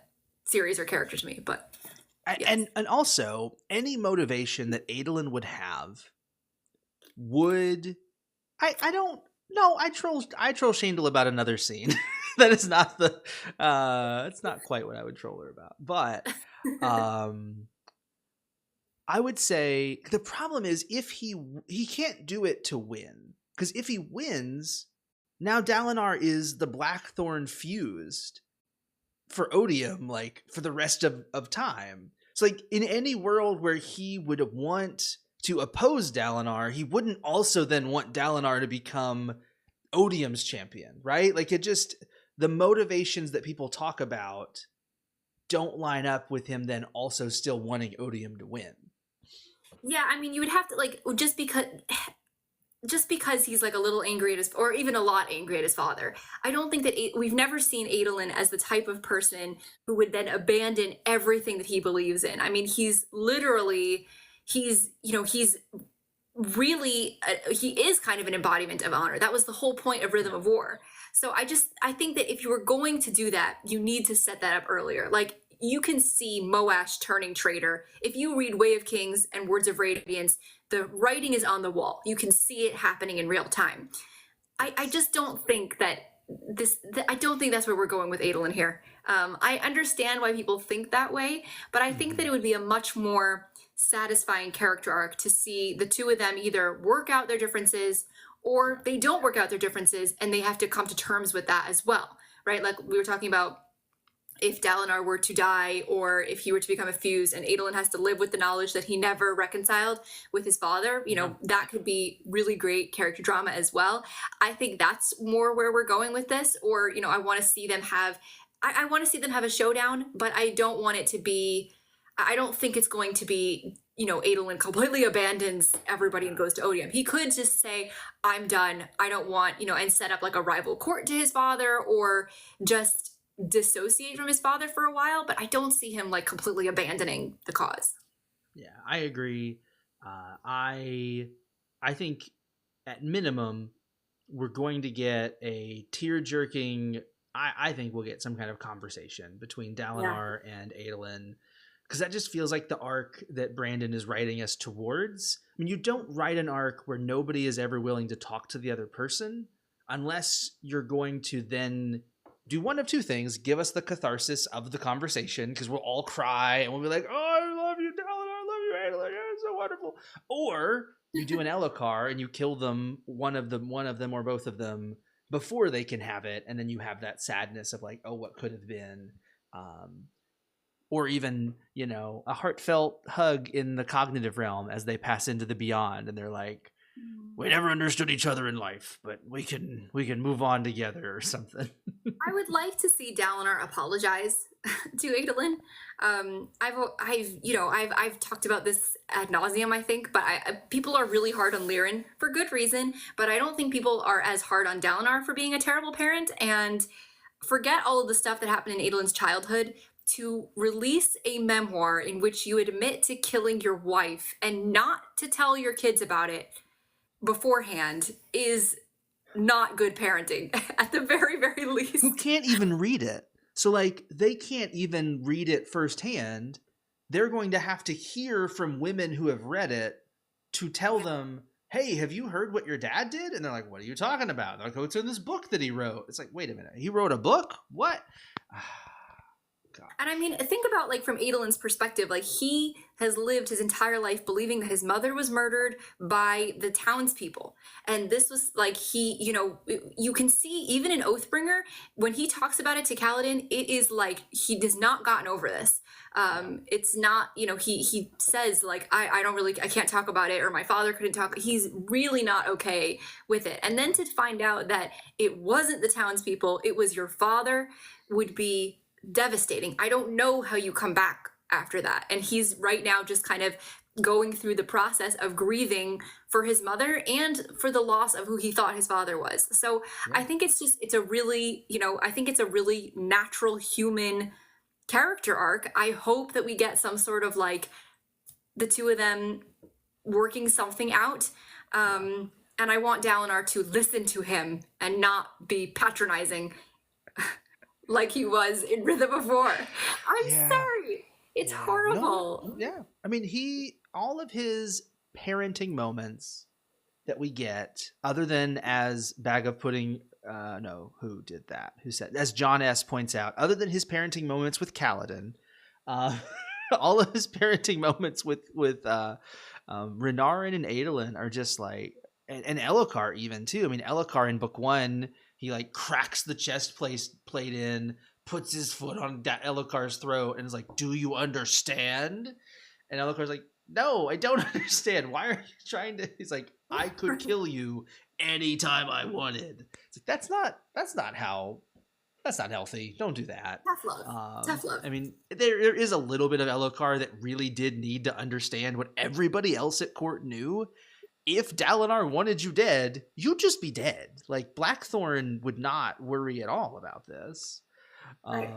series or character to me, but. Yes. And also, any motivation that Adolin would have would, I troll Shandel about another scene. That is not it's not quite what I would troll her about. But I would say the problem is if he can't do it to win, because if he wins, now Dalinar is the Blackthorn fused for Odium, like for the rest of time. So like in any world where he would want to oppose Dalinar, he wouldn't also then want Dalinar to become Odium's champion, right? Like it just, the motivations that people talk about don't line up with him then also still wanting Odium to win. Yeah, I mean, you would have to, like, just because just because he's like a little angry at his, or even a lot angry at his father. I don't think that we've never seen Adolin as the type of person who would then abandon everything that he believes in. I mean, he's literally, he's, you know, he's really, he is kind of an embodiment of honor. That was the whole point of Rhythm of War. So I think that if you were going to do that, you need to set that up earlier. Like, you can see Moash turning traitor. If you read Way of Kings and Words of Radiance, the writing is on the wall. You can see it happening in real time. I just don't think that I don't think that's where we're going with Adolin here. I understand why people think that way, but I think that it would be a much more satisfying character arc to see the two of them either work out their differences or they don't work out their differences and they have to come to terms with that as well, right? Like we were talking about, if Dalinar were to die or if he were to become a fuse and Adolin has to live with the knowledge that he never reconciled with his father, you know, that could be really great character drama as well. I think that's more where we're going with this. Or, you know, I want to see them have, I want to see them have a showdown, but I don't want it to be, I don't think it's going to be, you know, Adolin completely abandons everybody and goes to Odium. He could just say, I'm done. I don't want, you know, and set up like a rival court to his father or just dissociate from his father for a while, but I don't see him like completely abandoning the cause. Yeah, I agree. I think at minimum we're going to get a tear-jerking. I think we'll get some kind of conversation between Dalinar and Adolin, because that just feels like the arc that Brandon is writing us towards. I mean, you don't write an arc where nobody is ever willing to talk to the other person unless you're going to then do one of two things: give us the catharsis of the conversation, because we'll all cry and we'll be like, "Oh, I love you, Dalinar. I love you, Adolin. It's so wonderful." Or you do an Elokar and you kill them, one of them, or both of them, before they can have it, and then you have that sadness of like, "Oh, what could have been." Or even, you know, a heartfelt hug in the cognitive realm as they pass into the beyond, and they're like, "We never understood each other in life, but we can move on together," or something. I would like to see Dalinar apologize to Adolin. I've talked about this ad nauseum, I think, but people are really hard on Lirin for good reason, but I don't think people are as hard on Dalinar for being a terrible parent. And forget all of the stuff that happened in Adolin's childhood. To release a memoir in which you admit to killing your wife and not to tell your kids about it beforehand is not good parenting at the very, very least. Who can't even read it. So like, they can't even read it firsthand. They're going to have to hear from women who have read it to tell them, "Hey, have you heard what your dad did?" And they're like, "What are you talking about?" They're like, "Oh, it's in this book that he wrote." It's like, wait a minute, he wrote a book? What? God. And I mean, think about like from Adolin's perspective, like he has lived his entire life believing that his mother was murdered by the townspeople. And this was like, he, you know, you can see even in Oathbringer, when he talks about it to Kaladin, it is like, he has not gotten over this. It's not, you know, he says like, I can't talk about it, or my father couldn't talk. He's really not okay with it. And then to find out that it wasn't the townspeople, it was your father, would be devastating. I don't know how you come back after that. And he's right now just kind of going through the process of grieving for his mother and for the loss of who he thought his father was. So I think it's a really, you know, I think it's a really natural human character arc. I hope that we get some sort of like the two of them working something out. And I want Dalinar to listen to him and not be patronizing like he was in Rhythm of War. I'm sorry. It's horrible. No, I mean, all of his parenting moments that we get, other than as Bag of Pudding, who did that? Who said, as John S. points out, other than his parenting moments with Kaladin, all of his parenting moments with Renarin and Adolin are just like, and Elokar even too. I mean, Elokar in book 1, he like cracks the chest plate in, puts his foot on Elokar's throat, and is like, "Do you understand?" And Elokar's like, "No, I don't understand. Why are you trying to?" He's like, "I could kill you anytime I wanted." It's like, that's not healthy. Don't do that. Tough love. I mean, there is a little bit of Elokar that really did need to understand what everybody else at court knew. if Dalinar wanted you dead, you'd just be dead. Like Blackthorn would not worry at all about this. Right.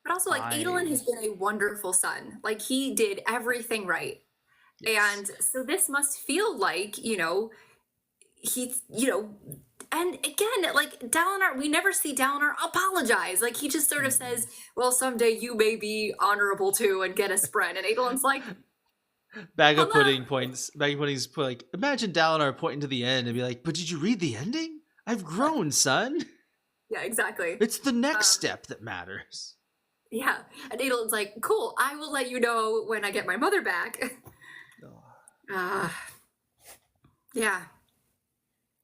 But also, like, Adolin has been a wonderful son. Like, he did everything right. Yes. And so this must feel like, he's, and again, like, Dalinar, we never see Dalinar apologize. Like, he just sort of says, well, someday you may be honorable too and get a spread. And Adolin's like, Bag of Pudding's like, imagine Dalinar pointing to the end and be like, but did you read the ending? I've grown, son. Yeah, exactly. It's the next step that matters. Yeah. And Adolin's like, cool, I will let you know when I get my mother back. Yeah.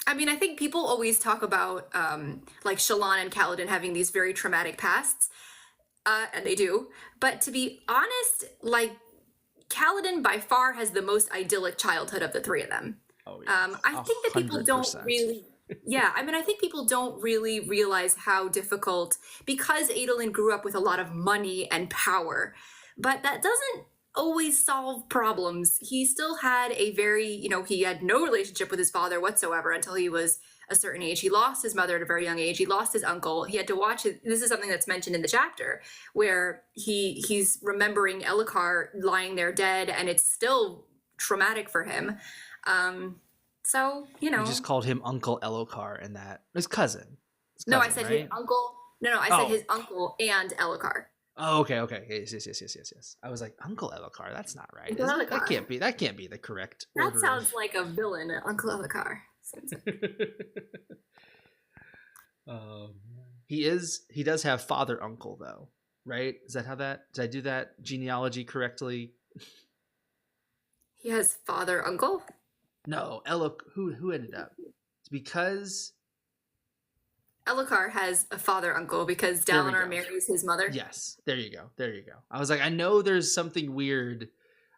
I mean, I think people always talk about like Shallan and Kaladin having these very traumatic pasts, and they do. But to be honest, like, Kaladin by far has the most idyllic childhood of the three of them. Oh, yeah. I think that people 100%. don't really, I think people don't really realize how difficult, because Adolin grew up with a lot of money and power, but that doesn't always solve problems. He still had a very, he had no relationship with his father whatsoever until he was a certain age. He lost his mother at a very young age. He lost his uncle. He had to watch it. This is something that's mentioned in the chapter where he's remembering Elhokar lying there dead, and it's still traumatic for him. So, You just called him Uncle Elhokar, and that his cousin. No, I said his uncle. No, I said his uncle and Elhokar. Oh, okay. Yes. I was like, Uncle Elhokar. That's not right. That can't be the correct order. That sounds like a villain, Uncle Elhokar. He does have father uncle though, right? Is that did I do that genealogy correctly? He has father uncle? No, who ended up? It's because Elhokar has a father uncle because Dalinar marries his mother. Yes, there you go. I was like, I know there's something weird,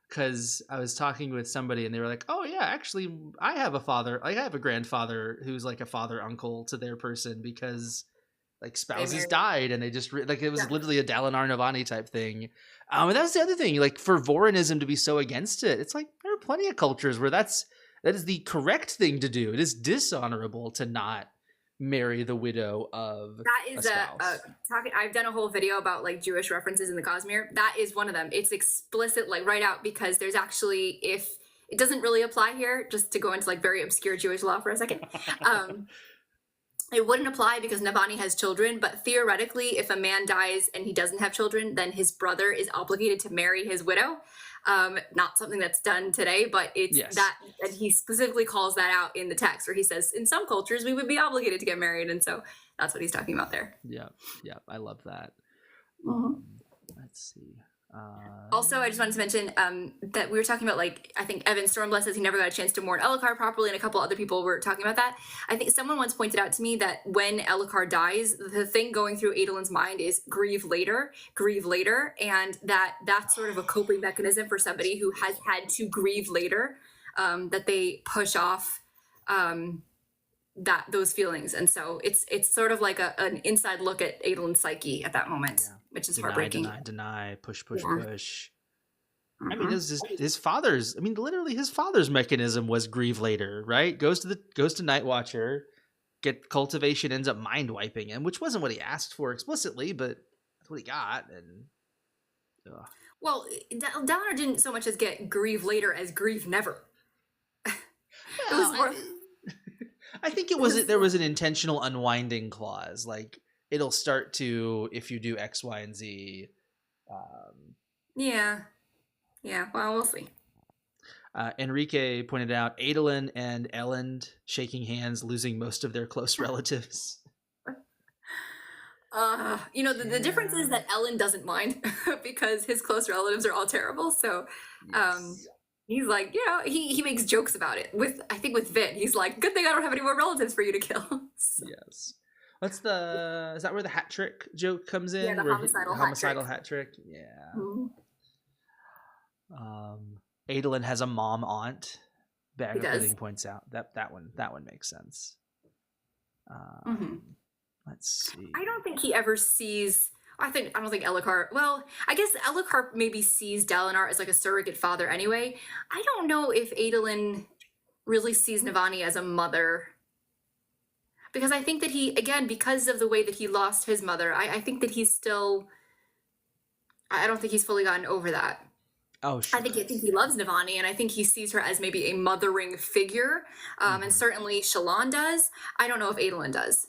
because I was talking with somebody and they were like, oh yeah, actually I have a grandfather who's like a father uncle to their person, because like spouses died and they just like, it was literally a Dalinar Navani type thing. And that's the other thing, like for Vorinism to be so against it, it's like there are plenty of cultures where that is the correct thing to do. It is dishonorable to not marry the widow of a spouse. I've done a whole video about like Jewish references in the Cosmere. That is one of them. It's explicit, like right out, because there's actually, if it doesn't really apply here, just to go into like very obscure Jewish law for a second, it wouldn't apply because Navani has children, but theoretically if a man dies and he doesn't have children, then his brother is obligated to marry his widow. Not something that's done today, but it's that, and he specifically calls that out in the text where he says, in some cultures, we would be obligated to get married. And so that's what he's talking about there. Yeah. I love that. Let's see. Also, I just wanted to mention that we were talking about, like, I think Evan Stormbless says he never got a chance to mourn Elhokar properly, and a couple other people were talking about that. I think someone once pointed out to me that when Elhokar dies, the thing going through Adolin's mind is grieve later, and that's sort of a coping mechanism for somebody who has had to grieve later, that they push off those feelings. And so it's sort of like an inside look at Adolin's psyche at that moment, which is heartbreaking. Deny, push. I mean, his father's, literally his father's mechanism was grieve later, right? Goes to Night Watcher, get cultivation, ends up mind wiping him, which wasn't what he asked for explicitly, but that's what he got. And well, Dalinar didn't so much as get grieve later as grieve never. It was more. I think there was an intentional unwinding clause, like it'll start to if you do X, Y, and Z. Yeah. Well, we'll see. Enrique pointed out Adolin and Elend shaking hands, losing most of their close relatives. The difference is that Elend doesn't mind because his close relatives are all terrible. So, he's like, he makes jokes about it with Vin. He's like, good thing I don't have any more relatives for you to kill. So. Yes. Is that where the hat trick joke comes in? Yeah, the homicidal hat trick. Yeah. Mm-hmm. Adolin has a mom aunt. Bag of Pudding points out that one makes sense. Let's see. I don't think he ever sees. I don't think Elhokar. Well, I guess Elhokar maybe sees Dalinar as like a surrogate father anyway. I don't know if Adolin really sees Navani as a mother. Because I think that he, again, because of the way that he lost his mother, I think that he's still, I don't think he's fully gotten over that. Oh, sure. I think he loves Navani, and I think he sees her as maybe a mothering figure. And certainly Shallan does. I don't know if Adolin does.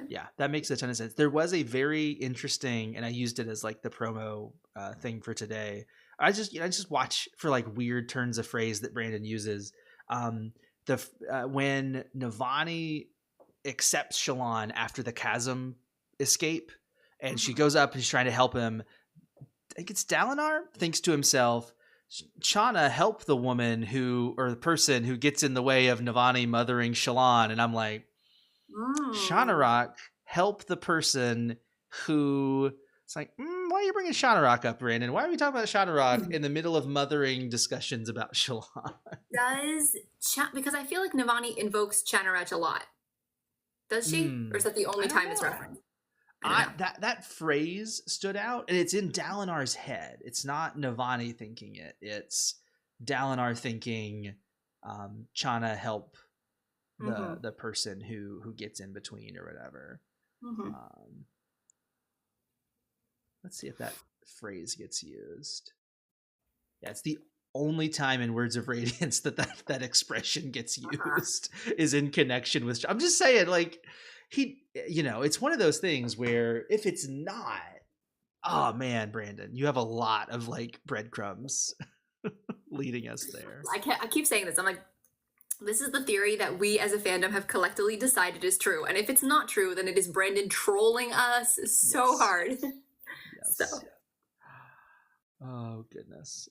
Yeah, that makes a ton of sense. There was a very interesting, and I used it as like the promo thing for today. I just watch for like weird turns of phrase that Brandon uses. When Navani accepts Shallan after the chasm escape, and she goes up and she's trying to help him. I think it's Dalinar thinks to himself, Chana, help the woman or the person who gets in the way of Navani mothering Shallan. And I'm like, Shanarok, help the person who. It's like, why are you bringing Shanarok up, Brandon? Why are we talking about Shanarok in the middle of mothering discussions about Shallan? Because I feel like Navani invokes Chanarach a lot. Does she? Or is that the only time it's referenced? That phrase stood out, and it's in Dalinar's head. It's not Navani thinking it. It's Dalinar thinking, Chana, help the person who gets in between or whatever. Let's see if that phrase gets used. Yeah, it's the only time in Words of Radiance that expression gets used is in connection with. I'm just saying, like, it's one of those things where if it's not, oh man, Brandon, you have a lot of like breadcrumbs leading us there. I keep saying this. I'm like, this is the theory that we as a fandom have collectively decided is true. And if it's not true, then it is Brandon trolling us so hard. Yes. So. Oh goodness.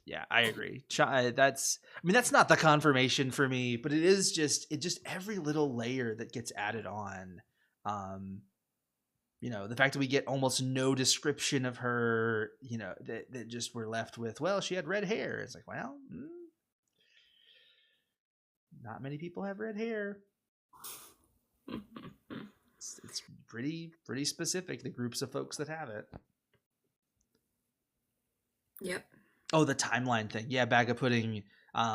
Yeah, I agree. That's not the confirmation for me, but it just every little layer that gets added on. The fact that we get almost no description of her, that just we're left with, well, she had red hair. It's like, well, not many people have red hair. It's pretty specific, the groups of folks that have it. Yep. Oh, the timeline thing. Yeah, Bag of Pudding.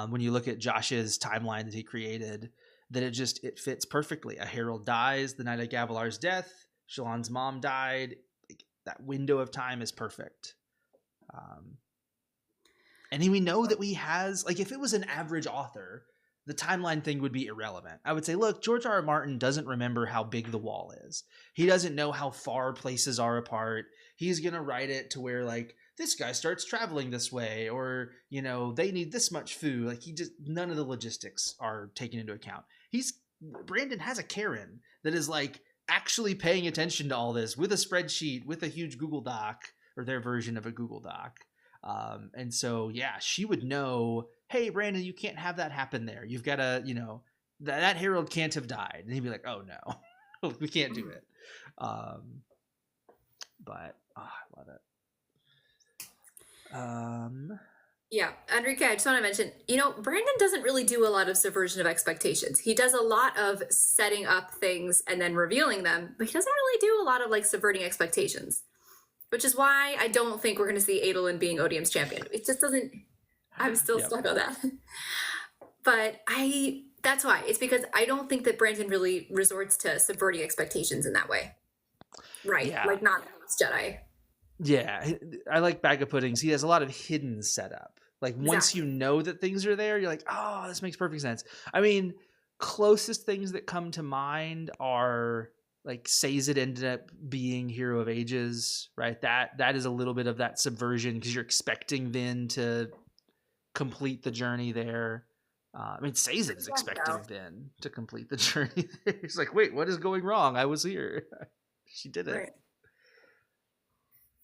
When you look at Josh's timeline that he created, that it fits perfectly. A herald dies the night of Gavilar's death. Shallan's mom died. Like, that window of time is perfect. And we know that he has, like, if it was an average author, the timeline thing would be irrelevant. I would say, look, George R. R. Martin doesn't remember how big the wall is. He doesn't know how far places are apart. He's going to write it to where, like, this guy starts traveling this way, or, they need this much food. Like, none of the logistics are taken into account. Brandon has a Karen that is like actually paying attention to all this with a spreadsheet, with a huge Google Doc, or their version of a Google Doc. And so, yeah, she would know, hey, Brandon, you can't have that happen there. You've got to, that herald can't have died. And he'd be like, oh no, we can't do it. But I love it. Yeah, Enrique, I just want to mention, Brandon doesn't really do a lot of subversion of expectations. He does a lot of setting up things and then revealing them, but he doesn't really do a lot of like subverting expectations, which is why I don't think we're going to see Adolin being Odium's champion. It just doesn't, I'm still stuck on that. But that's why. It's because I don't think that Brandon really resorts to subverting expectations in that way. Right. Yeah. Like not Jedi. Yeah, I like Bag of Puddings. He has a lot of hidden setup. Like, once you know that things are there, you're like, oh, this makes perfect sense. I mean, closest things that come to mind are, like, Sazed ended up being Hero of Ages, right? That is a little bit of that subversion, because you're expecting Vin to complete the journey there. Sazed is expecting Vin to complete the journey there. He's like, wait, what is going wrong? I was here. She did it. Right.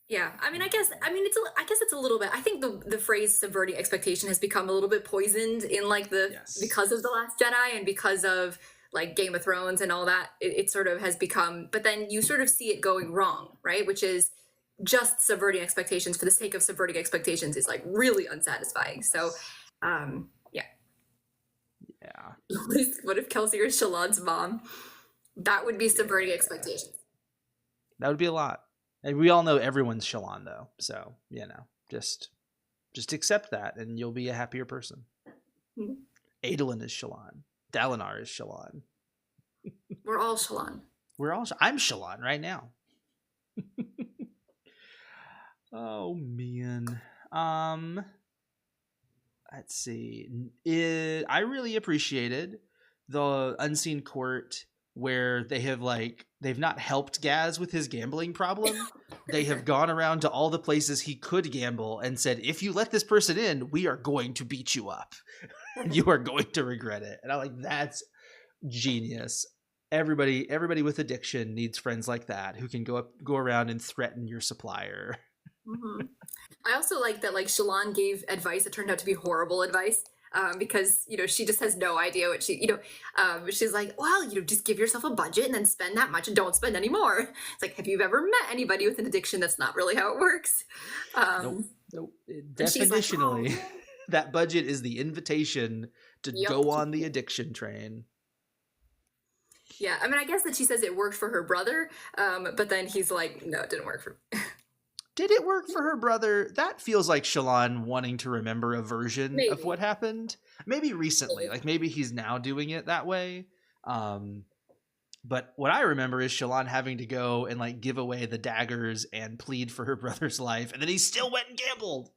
Yeah, I guess it's a little bit. I think the phrase subverting expectation has become a little bit poisoned in like because of The Last Jedi and because of like Game of Thrones and all that. It sort of has become, but then you sort of see it going wrong, right? Which is just subverting expectations for the sake of subverting expectations is like really unsatisfying. So, yeah. What if Kelsey or Shallan's mom? That would be subverting expectations. That would be a lot. And we all know everyone's Shallan, though. So, just Just accept that, and you'll be a happier person. Hmm. Adolin is Shallan. Dalinar is Shallan. We're all Shallan. I'm Shallan right now. Oh man. Let's see. I really appreciated the Unseen Court where they've not helped Gaz with his gambling problem. They have gone around to all the places he could gamble and said, if you let this person in, we are going to beat you up. You are going to regret it. And I'm like, that's genius. Everybody with addiction needs friends like that who can go around and threaten your supplier. Mm-hmm. I also like that Shallan gave advice that turned out to be horrible advice. Because she just has no idea what she's like, well, just give yourself a budget and then spend that much and don't spend any more. It's like, have you ever met anybody with an addiction? That's not really how it works. Nope. Definitionally, like, that budget is the invitation to go on the addiction train. Yeah, I mean, I guess that she says it worked for her brother, but then he's like, no, it didn't work for me. Did it work for her brother? That feels like Shallan wanting to remember a version of what happened. Maybe recently. Like maybe he's now doing it that way. But what I remember is Shallan having to go and give away the daggers and plead for her brother's life, and then he still went and gambled.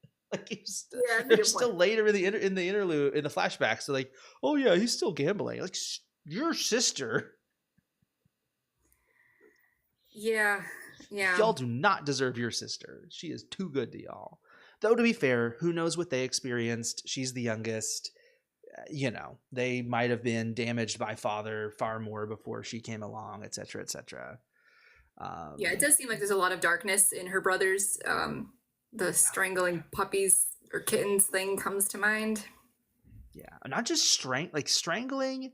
They're still later in the interlude, in the flashbacks. So oh yeah, he's still gambling. Like, your sister. Yeah. Yeah. Y'all do not deserve your sister. She is too good to y'all. Though, to be fair, who knows what they experienced? She's the youngest. They might have been damaged by father far more before she came along, etc., etc. Yeah, it does seem like there's a lot of darkness in her brothers. The strangling puppies or kittens thing comes to mind. Yeah, not just strangling,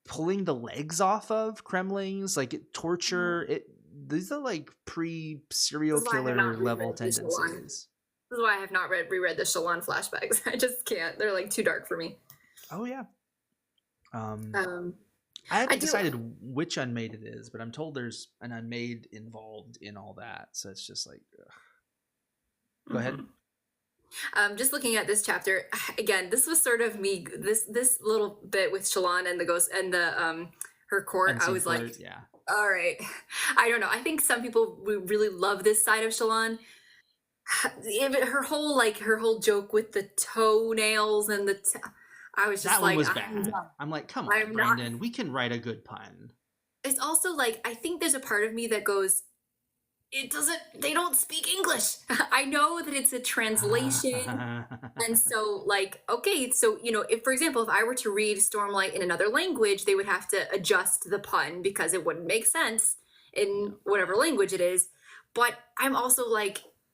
pulling the legs off of Kremlings, torture. These are pre-serial killer level tendencies. This is why I have not reread the Shallan flashbacks. I just can't. They're too dark for me. Oh yeah. I haven't decided which unmade it is, but I'm told there's an unmade involved in all that. So it's just ugh. Go ahead. Just looking at this chapter again, this was sort of me. This little bit with Shallan and the ghost and the her court. Unseen I was court, like, yeah. All right. I don't know. I think some people really love this side of Shallan. Her whole joke with the toenails and I was just that one was bad. I'm like, come on, Brandon. We can write a good pun. It's also I think there's a part of me that goes, they don't speak English. I know that it's a translation. And so okay, so, if, for example, if I were to read Stormlight in another language, they would have to adjust the pun because it wouldn't make sense in whatever language it is. But I'm also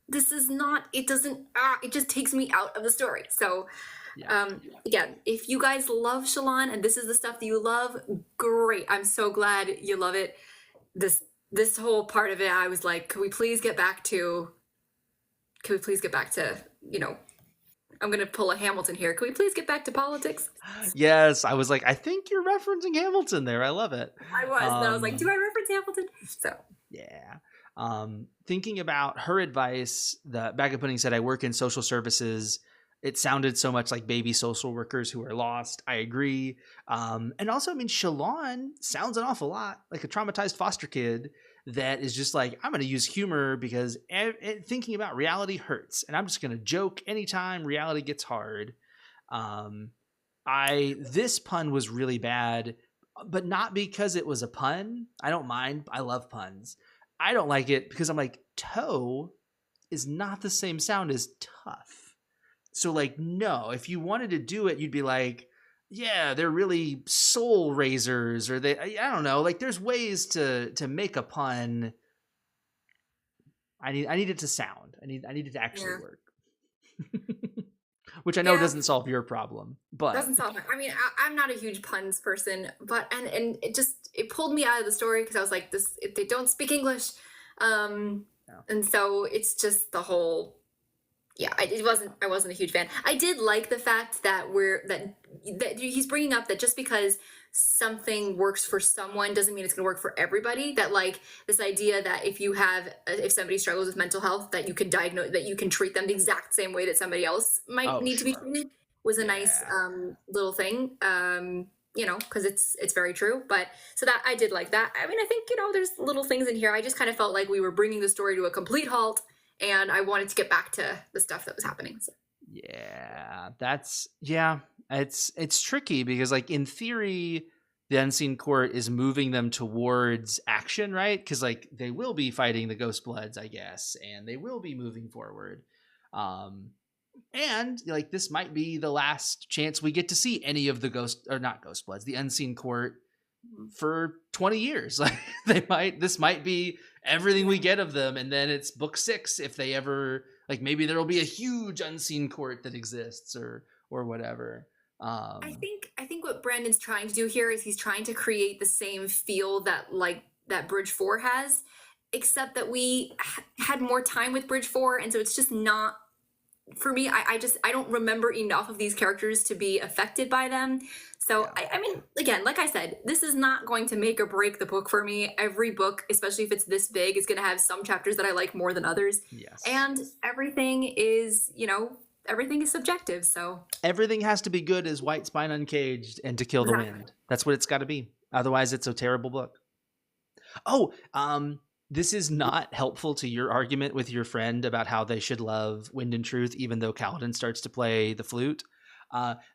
this is not, it doesn't, it just takes me out of the story. So, again, if you guys love Shallan and this is the stuff that you love, great. I'm so glad you love it. This whole part of it, I was like, can we please get back to, I'm going to pull a Hamilton here. Can we please get back to politics? Yes. I was like, I think you're referencing Hamilton there. I love it. I was. And I was like, do I reference Hamilton? So. Yeah. Thinking about her advice, the Bag of Pudding said, I work in social services. It sounded so much like baby social workers who are lost. I agree. And also, Shallan sounds an awful lot like a traumatized foster kid that is just I'm going to use humor because thinking about reality hurts. And I'm just going to joke anytime reality gets hard. This pun was really bad, but not because it was a pun. I don't mind. I love puns. I don't like it because I'm like, toe is not the same sound as tough. So no, if you wanted to do it, you'd be like, yeah, they're really soul raisers, or I don't know. There's ways to make a pun. I need it to sound. I need it to actually work. Which I know doesn't solve your problem, but doesn't solve it. I'm not a huge puns person, but and it pulled me out of the story because I was like, if they don't speak English, and so it's just the whole Yeah, I wasn't a huge fan. I did like the fact that that he's bringing up that just because something works for someone doesn't mean it's going to work for everybody. That like this idea that if somebody struggles with mental health, that you can diagnose, that you can treat them the exact same way that somebody else might Oh, need to be sure. treated, was a nice Yeah. little thing. You know, because it's very true. But so that I did like that. I mean, I think there's little things in here. I just kind of felt like we were bringing the story to a complete halt, and I wanted to get back to the stuff that was happening. So. Yeah, it's tricky because like in theory the unseen court is moving them towards action, right? Because like they will be fighting the ghost bloods, I guess, and they will be moving forward. Um and like this might be the last chance we get to see any of the not ghost bloods, the unseen court for 20 years. Like this might be everything we get of them, and then it's book 6 if they ever, like, maybe there'll be a huge unseen court that exists or whatever. I think what Brandon's trying to do here is he's trying to create the same feel that Bridge 4 has, except that we had more time with Bridge 4, and so it's just not for me. I don't remember enough of these characters to be affected by them. So Yeah. I mean, again, like I said, this is not going to make or break the book for me. Every book, especially if it's this big, is going to have some chapters that I like more than others. Yes. And everything is subjective. So Everything has to be good as White Spine Uncaged and To Kill the Exactly. Wind. That's what it's got to be. Otherwise, it's a terrible book. Oh, this is not helpful to your argument with your friend about how they should love Wind and Truth, even though Kaladin starts to play the flute.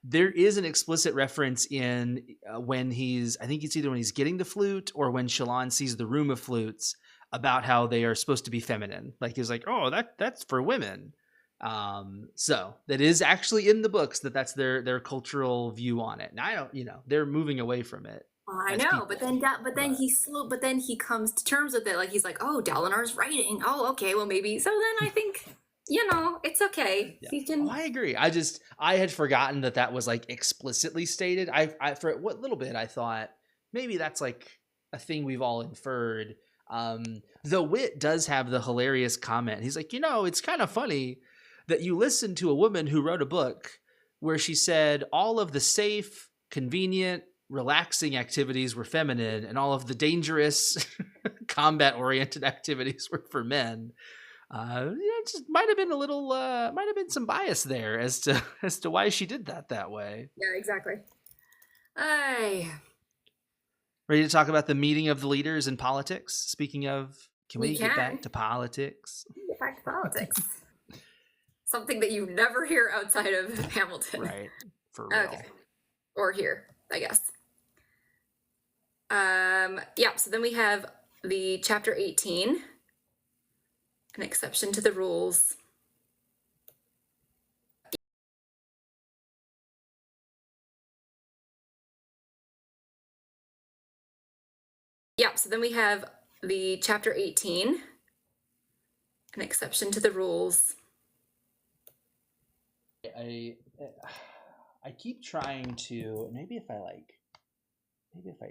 There is an explicit reference in when I think it's either when he's getting the flute or when Shallan sees the room of flutes, about how they are supposed to be feminine. Like he's like, oh, that's for women. So that is actually in the books, that's their cultural view on it. Now I don't, they're moving away from it. I As know, people, but then he comes to terms with it. Like he's like, "Oh, Dalinar's writing. Oh, okay, well maybe." So then I think, it's okay. Yeah. He can. I agree. I had forgotten that was like explicitly stated. I for what little bit I thought maybe that's like a thing we've all inferred. The Wit does have the hilarious comment. He's like, it's kind of funny that you listen to a woman who wrote a book where she said all of the safe, convenient, relaxing activities were feminine and all of the dangerous, combat-oriented activities were for men. It just might have been might have been some bias there as to why she did that way. Yeah, exactly. I. Ready to talk about the meeting of the leaders in politics? Speaking of, can we get back to politics? Get back to politics. Something that you never hear outside of Hamilton. Right. For real. Okay. Or here, I guess. Yeah, so then we have the chapter 18, an exception to the rules. Yeah, so then we have the chapter 18, an exception to the rules. I keep trying to maybe if I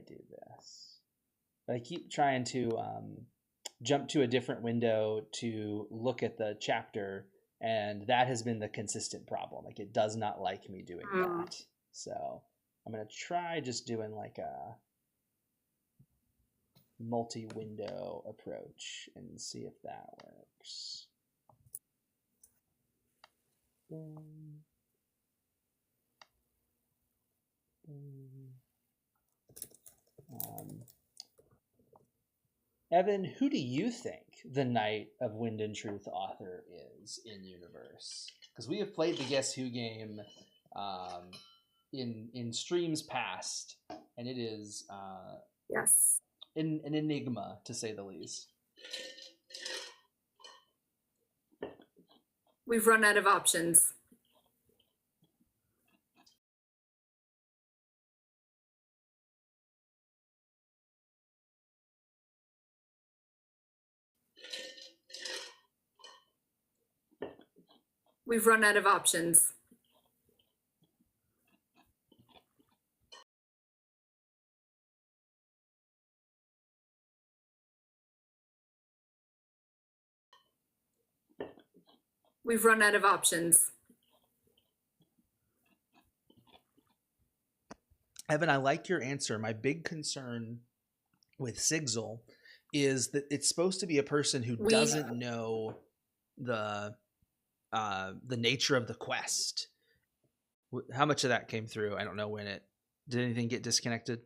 do this, but I keep trying to jump to a different window to look at the chapter, and that has been the consistent problem. Like it does not like me doing that. So I'm gonna try just doing like a multi-window approach and see if that works. Evan, who do you think the Knight of Wind and Truth author is in universe? Because we have played the Guess Who game in streams past, and it is Yes. an enigma, to say the least. We've run out of options. We've run out of options. We've run out of options. Evan, I like your answer. My big concern with Sigil is that it's supposed to be a person who doesn't know the nature of the quest. How much of that came through? I don't know when it did. Anything get disconnected?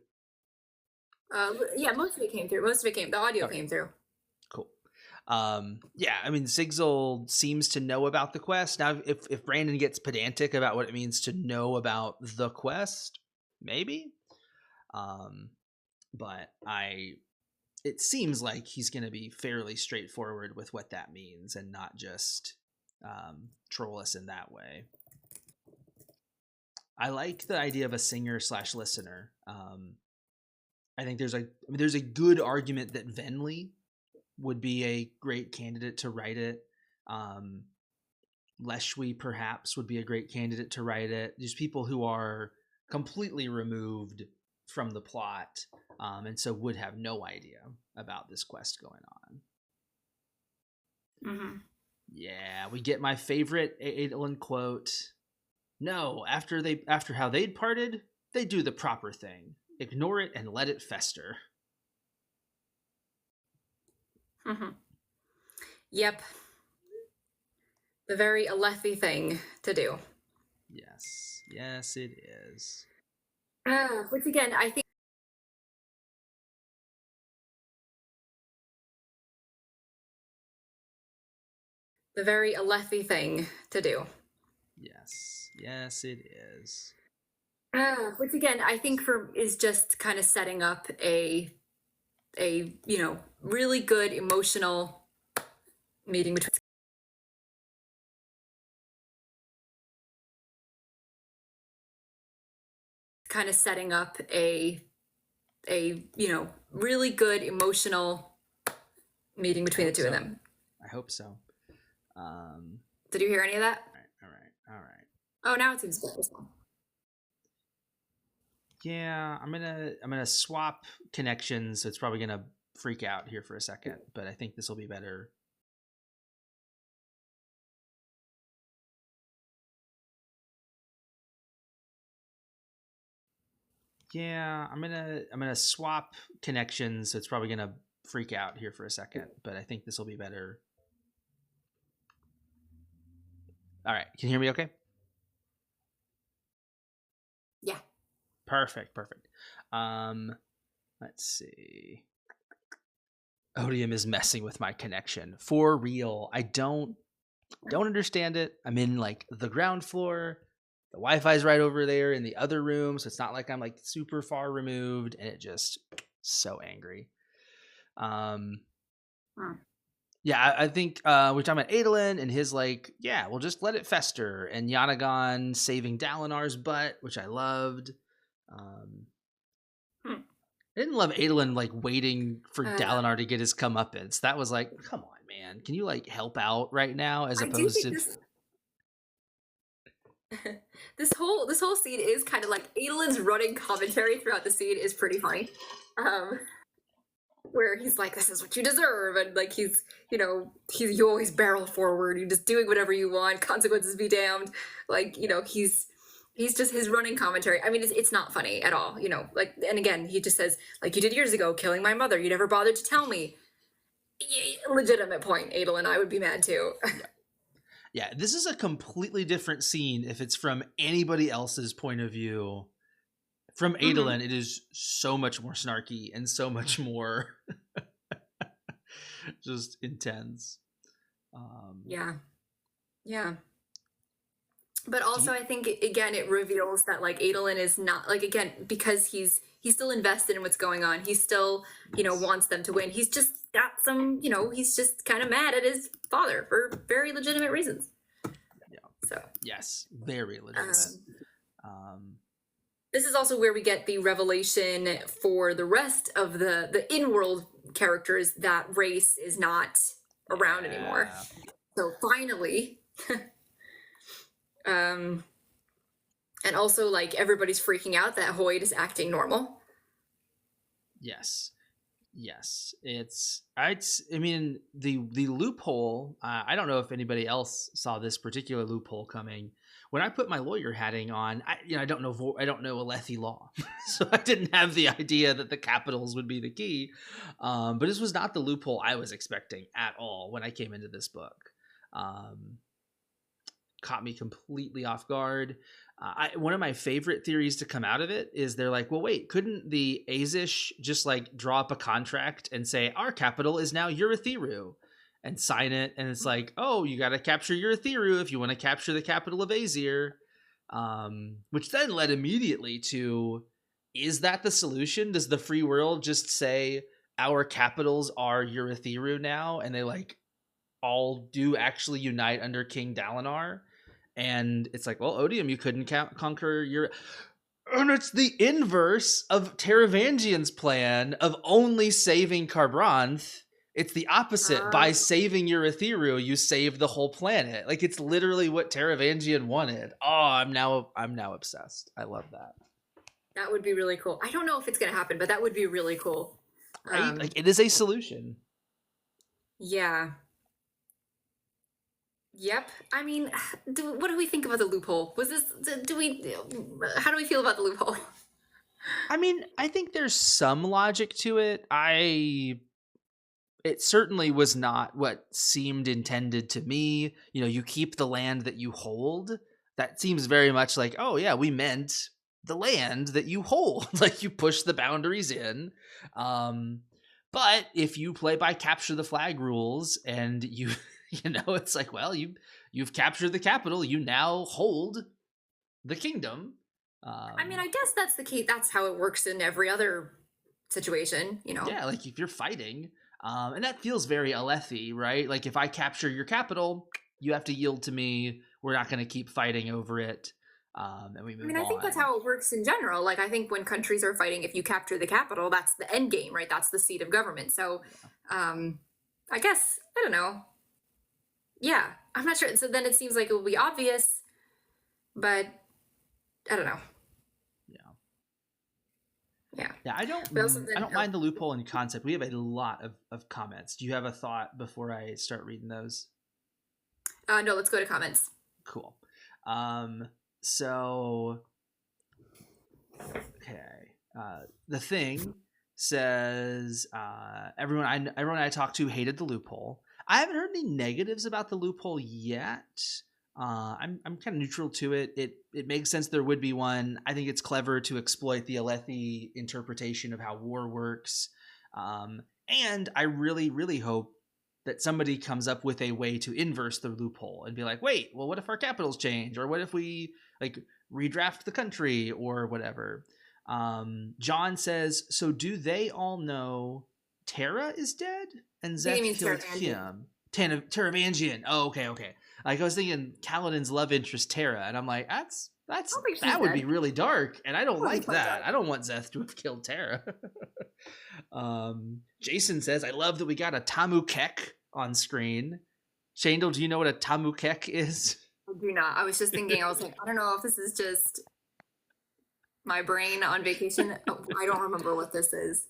Yeah, most of it came through. Most of it came. The audio Okay. came through. Cool. Yeah, I mean, Sigil seems to know about the quest. Now, if Brandon gets pedantic about what it means to know about the quest, maybe. But it seems like he's going to be fairly straightforward with what that means and not just troll us in that way. I like the idea of a singer/listener. I think there's a good argument that Venli would be a great candidate to write it. Leshwi perhaps would be a great candidate to write it. There's people who are completely removed from the plot, and so would have no idea about this quest going on. Mm-hmm. Yeah, we get my favorite Adolin quote. No, after how they'd parted, they do the proper thing. Ignore it and let it fester. Mm-hmm. Yep. The very Alethi thing to do. Yes. Yes, it is. Which again, I think the very Alethi thing to do. Yes. Yes, it is. Which again, I think is just kind of setting up a really good emotional meeting between. Kind of setting up a really good emotional meeting between the two of them. I hope so. Did you hear any of that? All right. Oh, now it seems better. Yeah, I'm gonna swap connections. So it's probably gonna freak out here for a second, but I think this will be better. Yeah, I'm gonna swap connections. So it's probably gonna freak out here for a second, but I think this will be better. All right, can you hear me okay? Yeah. Perfect. Let's see. Odium is messing with my connection. For real. I don't understand it. I'm in like the ground floor. The Wi-Fi's right over there in the other room, so it's not like I'm like super far removed, and it just so angry. Yeah, I think we're talking about Adolin and his like, yeah, we'll just let it fester, and Yanagon saving Dalinar's butt, which I loved. I didn't love Adolin like waiting for Dalinar to get his comeuppance. That was like, come on, man, can you like help out right now? As opposed to this whole scene is kind of like Adolin's running commentary throughout the scene is pretty funny. Where he's like, this is what you deserve, and like you always barrel forward, you're just doing whatever you want, consequences be damned. Like, he's just his running commentary. I mean, it's not funny at all, like, and again, he just says, like you did years ago, killing my mother, you never bothered to tell me. Legitimate point, Adolin, I would be mad too. Yeah, this is a completely different scene if it's from anybody else's point of view. From Adolin, it is so much more snarky and so much more just intense. Yeah. But also, I think again, it reveals that like Adolin is not like, again, because he's still invested in what's going on. He still wants them to win. He's just got some he's just kind of mad at his father for very legitimate reasons. Yeah. So yes, very legitimate. This is also where we get the revelation for the rest of the in-world characters that Race is not around anymore. So finally, and also like everybody's freaking out that Hoyd is acting normal. Yes. Yes, I mean, the loophole. I don't know if anybody else saw this particular loophole coming. When I put my lawyer hatting on, I don't know Alethi law, so I didn't have the idea that the capitals would be the key. But this was not the loophole I was expecting at all when I came into this book. Caught me completely off guard. One of my favorite theories to come out of it is they're like, well, wait, couldn't the Azish just like draw up a contract and say our capital is now Urithiru and sign it? And it's like, oh, you got to capture Urithiru if you want to capture the capital of Azir. Which then led immediately to, is that the solution? Does the free world just say our capitals are Urithiru now? And they like all do actually unite under King Dalinar? And it's like, well, Odium, you couldn't conquer your... And it's the inverse of Taravangian's plan of only saving Kharbranth. It's the opposite. By saving Urithiru, you save the whole planet. Like, it's literally what Taravangian wanted. Oh, I'm now obsessed. I love that. That would be really cool. I don't know if it's going to happen, but that would be really cool. Right? Like, it is a solution. Yeah. Yep. I mean, what do we think about the loophole? How do we feel about the loophole? I mean, I think there's some logic to it. It certainly was not what seemed intended to me. You know, you keep the land that you hold. That seems very much like, oh yeah, we meant the land that you hold. Like, you push the boundaries in. But if you play by capture the flag rules and you it's like, well, you've captured the capital, you now hold the kingdom. I mean, I guess that's the key. That's how it works in every other situation, Yeah, like if you're fighting, and that feels very Alethi, right? Like, if I capture your capital, you have to yield to me. We're not going to keep fighting over it. And we move on. I think that's how it works in general. Like, I think when countries are fighting, if you capture the capital, that's the end game, right? That's the seat of government. So, I guess, I don't know. Yeah, I'm not sure. So then it seems like it will be obvious, but I don't know. Yeah, I don't mind the loophole in concept. We have a lot of comments. Do you have a thought before I start reading those? No, let's go to comments. Cool. So, okay. The Thing says, everyone I talked to hated the loophole. I haven't heard any negatives about the loophole yet. I'm kind of neutral to it. It makes sense there would be one. I think it's clever to exploit the Alethi interpretation of how war works. And I really, really hope that somebody comes up with a way to inverse the loophole and be like, wait, well, what if our capitals change? Or what if we like redraft the country or whatever? John says, so do they all know Terra is dead? And Zeth killed him. Taravangian. Oh, okay. Like, I was thinking Kaladin's love interest Terra, and I'm like, that would be really dark, and I don't like that. I don't want Zeth to have killed Terra. Jason says, I love that we got a Tamu Kek on screen. Shandel, do you know what a Tamu Kek is? I do not. I was just thinking, I was like, I don't know if this is just my brain on vacation. I don't remember what this is.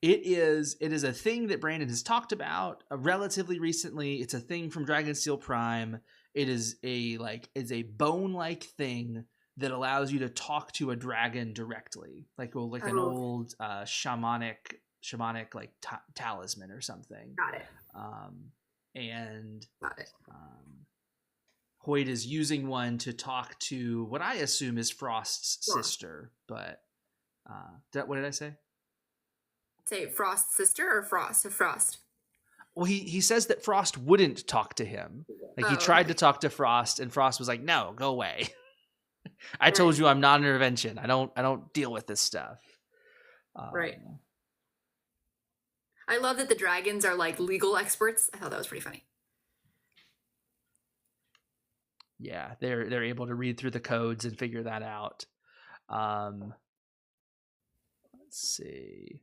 It is a thing that Brandon has talked about relatively recently. It's a thing from Dragonsteel Prime. It is a bone-like thing that allows you to talk to a dragon directly, like an old shamanic like talisman or something. Got it. Got it. Hoyt is using one to talk to what I assume is Frost's sister, but what did I say? Say Frost's sister or Frost? Well, he says that Frost wouldn't talk to him. Like, he tried to talk to Frost, and Frost was like, "No, go away. I told you I'm not an intervention. I don't deal with this stuff." Right. I love that the dragons are like legal experts. I thought that was pretty funny. Yeah, they're able to read through the codes and figure that out. Let's see.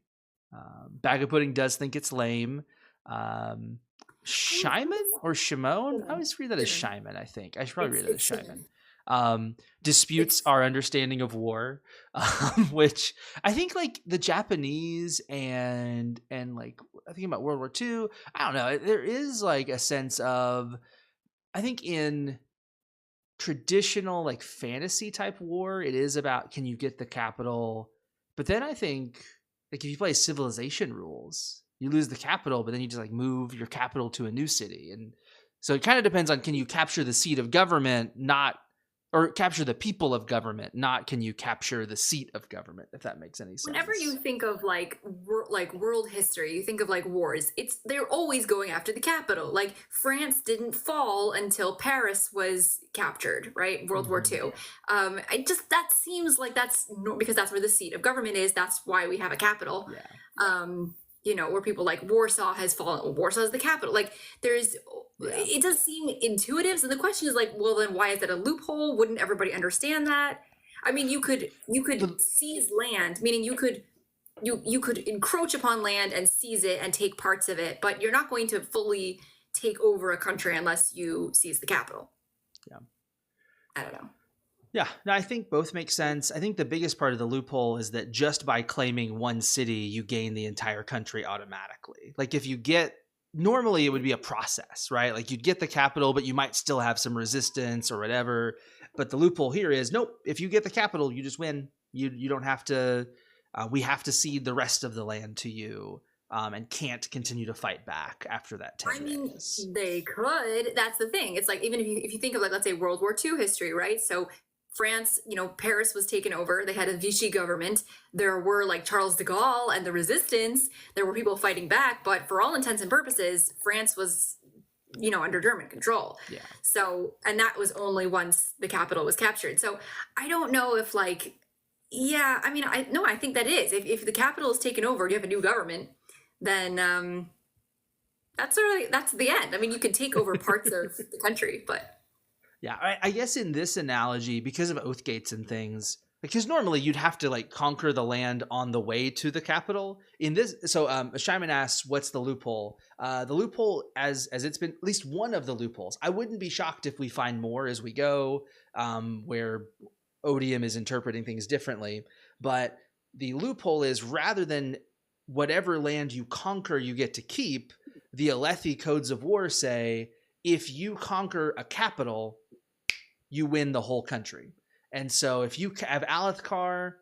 Bag of Pudding does think it's lame. Shyman or Shimon? I always read that as Shyman, I think. I should probably read it as Shyman. disputes our understanding of war, which I think like the Japanese and like I think about World War II. I don't know. There is like a sense of, I think in traditional like fantasy type war, it is about can you get the capital, but then I think like if you play Civilization rules, you lose the capital, but then you just like move your capital to a new city, and so it kind of depends on can you capture the seat of government, not or capture the people of government, not can you capture the seat of government, if that makes any sense. Whenever you think of like world history, you think of like wars. They're always going after the capital. Like France didn't fall until Paris was captured, right? World War II. That seems like that's because that's where the seat of government is. That's why we have a capital. Yeah. Where people like Warsaw has fallen. Warsaw is the capital. Like it does seem intuitive. So the question is like, well, then why is that a loophole? Wouldn't everybody understand that? I mean, you could seize land, meaning you could encroach upon land and seize it and take parts of it, but you're not going to fully take over a country unless you seize the capital. Yeah. I don't know. Yeah, no, I think both make sense. I think the biggest part of the loophole is that just by claiming one city, you gain the entire country automatically. Like if you get, normally it would be a process, right? Like you'd get the capital, but you might still have some resistance or whatever. But the loophole here is, nope, if you get the capital, you just win. You don't have to, we have to cede the rest of the land to you. And can't continue to fight back after that 10 days. They could. That's the thing. It's like, even if you think of like, let's say World War II history, right? So France, Paris was taken over. They had a Vichy government. There were like Charles de Gaulle and the resistance. There were people fighting back, but for all intents and purposes, France was, under German control. Yeah. So, and that was only once the capital was captured. So I don't know if like, yeah, I mean, I think that is. If the capital is taken over, you have a new government, then that's the end. I mean, you can take over parts of the country, but. Yeah, I guess in this analogy, because of oath gates and things, because normally you'd have to like conquer the land on the way to the capital. In this, so Shyman asks, "What's the loophole?" The loophole, as it's been at least one of the loopholes. I wouldn't be shocked if we find more as we go, where Odium is interpreting things differently. But the loophole is rather than whatever land you conquer, you get to keep. The Alethi codes of war say if you conquer a capital, you win the whole country. And so if you have Alethkar,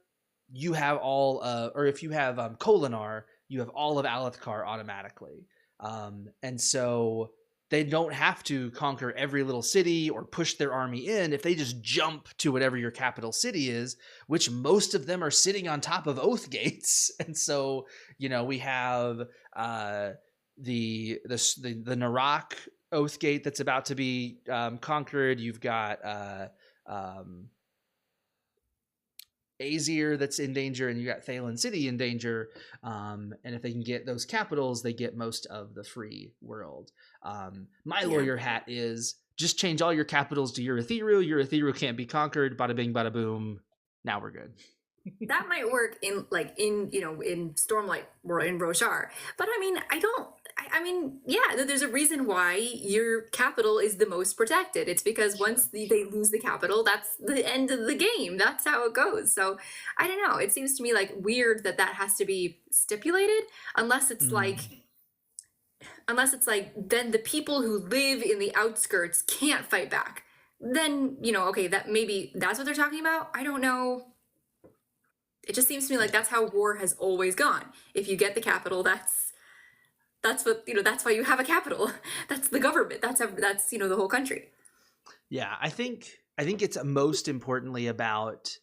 you have all, or if you have Kholinar, you have all of Alethkar automatically. And so they don't have to conquer every little city or push their army in. If they just jump to whatever your capital city is, which most of them are sitting on top of oath gates. And so, we have the Narak oath gate that's about to be conquered. You've got Azir that's in danger, and you got Thalen City in danger. And if they can get those capitals, they get most of the free world. My lawyer hat is just change all your capitals to Urithiru. Urithiru can't be conquered. Bada bing, bada boom. Now we're good. That might work in Stormlight or in Roshar, but I mean, there's a reason why your capital is the most protected. It's because once they lose the capital, that's the end of the game. That's how it goes. So I don't know. It seems to me like weird that has to be stipulated, unless it's like then the people who live in the outskirts can't fight back. Then okay, that maybe that's what they're talking about. I don't know. It just seems to me like that's how war has always gone. If you get the capital, that's what that's why you have a capital. That's the government. That's the whole country. Yeah, I think it's most importantly about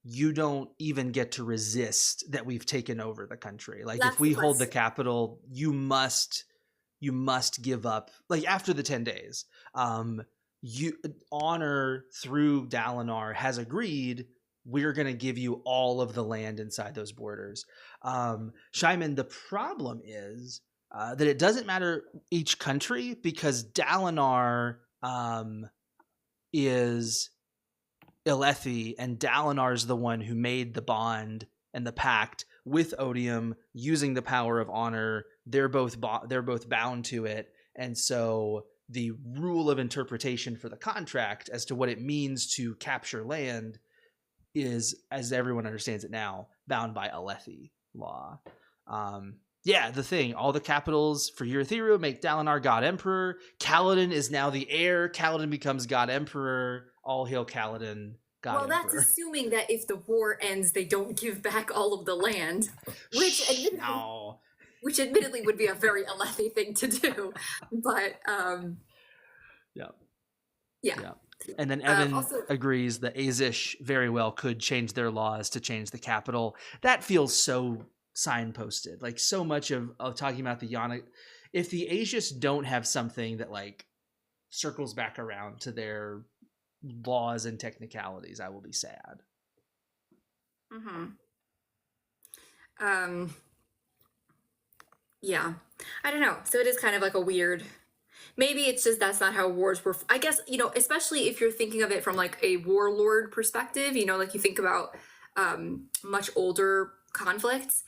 you don't even get to resist that we've taken over the country. Like if we hold the capital, you must give up. Like after the 10 days, Honor through Dalinar has agreed we're going to give you all of the land inside those borders. Shyman, the problem is that it doesn't matter each country because Dalinar is Alethi, and Dalinar's the one who made the bond and the pact with Odium using the power of honor. They're both bound to it, and so the rule of interpretation for the contract as to what it means to capture land is, as everyone understands it now, bound by Alethi law. Yeah, the thing, all the capitals for Urithiru make Dalinar God Emperor. Kaladin is now the heir. Kaladin becomes God Emperor. All hail Kaladin, God Well, Emperor. that's assuming that if the war ends, they don't give back all of the land, which admittedly would be a very Alethi thing to do. But yeah. And then Evan Also, agrees that Azish very well could change their laws to change the capital. That feels so signposted. Like so much of talking about the Yana. If the Asians don't have something that like circles back around to their laws and technicalities, I will be sad. Yeah, I don't know. So it is kind of like a weird. Maybe it's just that's not how wars were. I guess, especially if you're thinking of it from like a warlord perspective, like you think about much older conflicts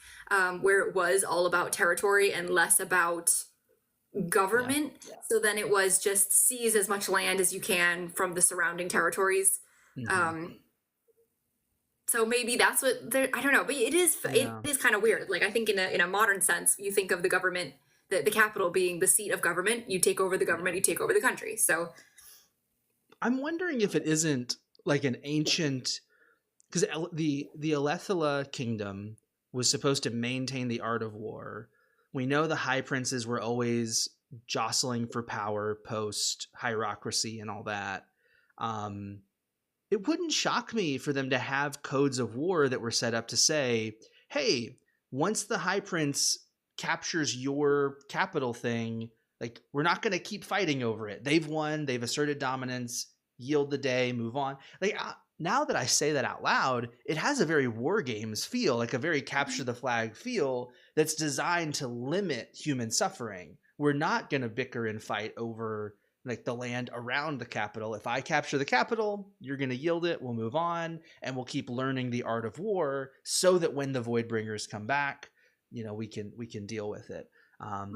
where it was all about territory and less about government. Yeah. So then it was just seize as much land as you can from the surrounding territories. So maybe that's what I don't know, but it is kind of weird. Like I think in a modern sense, you think of the government, the capital being the seat of government. You take over the government, you take over the country. So I'm wondering if it isn't like an ancient, because the Alethula kingdom was supposed to maintain the art of war. We know the high princes were always jostling for power post hierocracy and all that. It wouldn't shock me for them to have codes of war that were set up to say, hey, once the high prince captures your capital thing, like we're not going to keep fighting over it. They've won, they've asserted dominance, yield the day, move on. Like now that I say that out loud, it has a very war games feel, like a very capture the flag feel that's designed to limit human suffering. We're not going to bicker and fight over like the land around the capital. If I capture the capital, you're going to yield it. We'll move on and we'll keep learning the art of war so that when the Voidbringers come back, we can deal with it.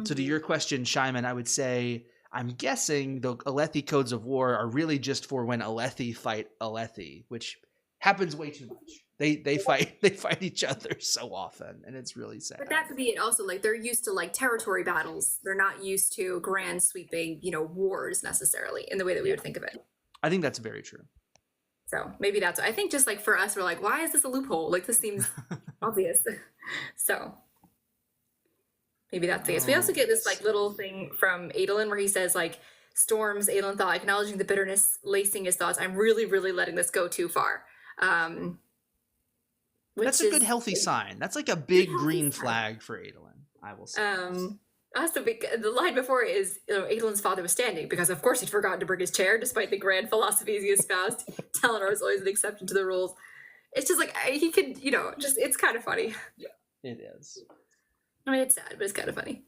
So to your question, Shyman, I would say, I'm guessing the Alethi codes of war are really just for when Alethi fight Alethi, which happens way too much. They fight each other so often, and it's really sad. But that could be it also. Like they're used to like territory battles. They're not used to grand sweeping, wars necessarily in the way that we would think of it. I think that's very true. So maybe that's. I think just like for us, we're like, why is this a loophole? Like this seems obvious. So maybe that's the case. We also get this like little thing from Adolin where he says like, Storm's Adolin thought, acknowledging the bitterness lacing his thoughts. I'm really, really letting this go too far. That's a good healthy sign. That's like a big green flag for Adolin, I will say. Also, the line before it is, Adolin's father was standing because, of course, he'd forgotten to bring his chair, despite the grand philosophies he espoused. Dalinar is always an exception to the rules. It's just like he could, it's kind of funny. Yeah, it is. I mean, it's sad, but it's kind of funny.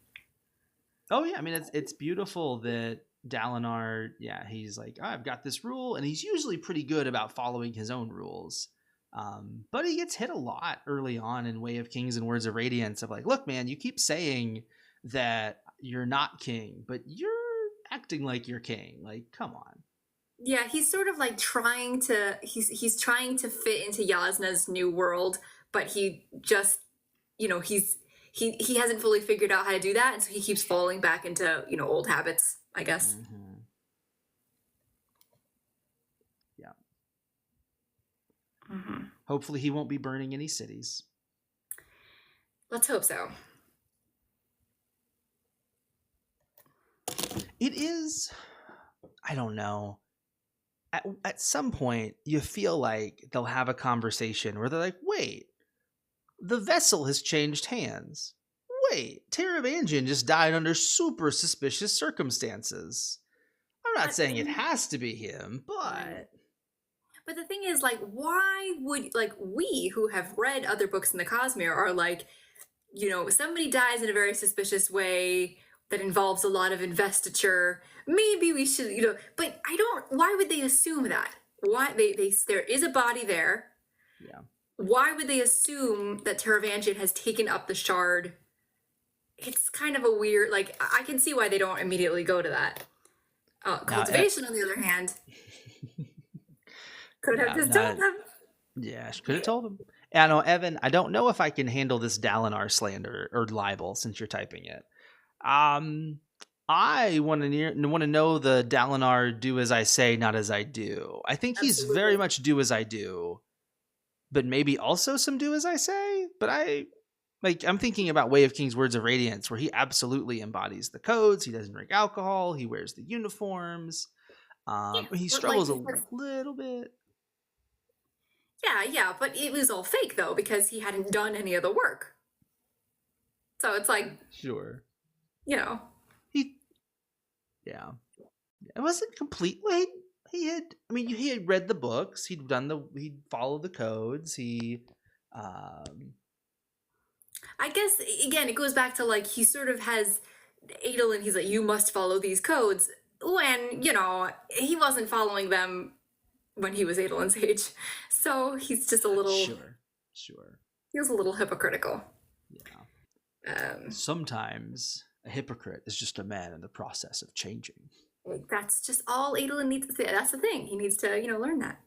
Oh yeah, I mean, it's beautiful that Dalinar, he's like, I've got this rule, and he's usually pretty good about following his own rules. But he gets hit a lot early on in Way of Kings and Words of Radiance of like, look, man, you keep saying that you're not king, but you're acting like you're king. Like, come on. Yeah, he's sort of like trying to fit into Yasna's new world, but he just, he hasn't fully figured out how to do that, and so he keeps falling back into, old habits, I guess. Yeah. Hopefully he won't be burning any cities. Let's hope so. It is, I don't know. At some point, you feel like they'll have a conversation where they're like, wait, the vessel has changed hands. Wait, Taravangian just died under super suspicious circumstances. I'm not saying it has to be him, but... But the thing is, like, why would, like, we who have read other books in the Cosmere are like, somebody dies in a very suspicious way that involves a lot of investiture. Maybe we should, but why would they assume that? Why there is a body there. Yeah. Why would they assume that Taravangian has taken up the shard? It's kind of a weird, like, I can see why they don't immediately go to that. Cultivation, on the other hand, could have Yeah, just told them. Yeah, she could have told him. And I know, Evan, I don't know if I can handle this Dalinar slander or libel since you're typing it. I want to know the Dalinar do as I say, not as I do. I think he's very Absolutely. much do as I do, but maybe also some do as I say. But I'm thinking about Way of King's Words of Radiance, where he absolutely embodies the codes. He doesn't drink alcohol. He wears the uniforms. He But like struggles he a said, little bit. yeah, but it was all fake though because he hadn't done any of the work. So it's like, Sure. you know, Yeah. It wasn't complete. Wait, he had read the books. He'd followed the codes. I guess again it goes back to like he sort of has Adolin. He's like, you must follow these codes when he wasn't following them when he was Adolin's age. So he's just a little. Sure. He was a little hypocritical. Yeah. Sometimes a hypocrite is just a man in the process of changing. That's just all Adolin needs to say. That's the thing. He needs to, learn that.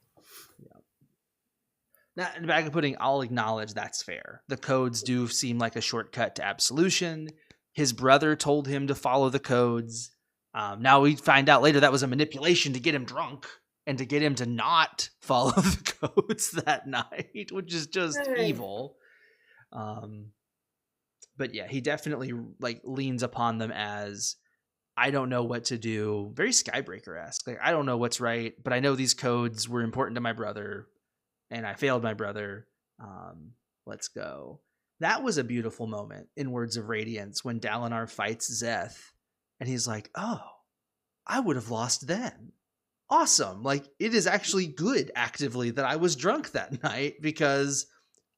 Yeah. Now, in the bag of pudding, I'll acknowledge that's fair. The codes do seem like a shortcut to absolution. His brother told him to follow the codes. Now we find out later that was a manipulation to get him drunk and to get him to not follow the codes that night, which is just evil. But yeah, he definitely leans upon them as, I don't know what to do. Very Skybreaker-esque. Like, I don't know what's right, but I know these codes were important to my brother, and I failed my brother. Let's go. That was a beautiful moment in Words of Radiance when Dalinar fights Zeth, and he's like, oh, I would have lost then. Awesome. Like, it is actually good actively that I was drunk that night, because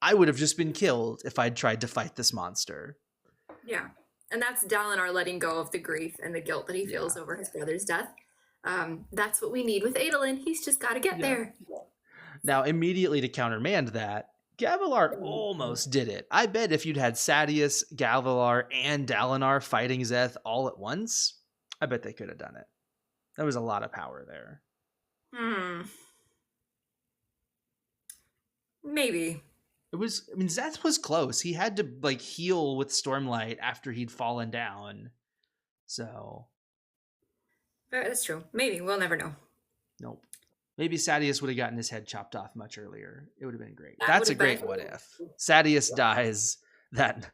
I would have just been killed if I'd tried to fight this monster. Yeah. And that's Dalinar letting go of the grief and the guilt that he feels over his brother's death. That's what we need with Adolin. He's just got to get there. Now, immediately to countermand that, Gavilar almost did it. I bet if you'd had Sadeas, Gavilar, and Dalinar fighting Zeth all at once, I bet they could have done it. There was a lot of power there. Maybe. Zeth was close. He had to heal with Stormlight after he'd fallen down. So that's true. Maybe. We'll never know. Nope. Maybe Sadeas would have gotten his head chopped off much earlier. It would have been great. That's a great what if. Sadeas dies. That,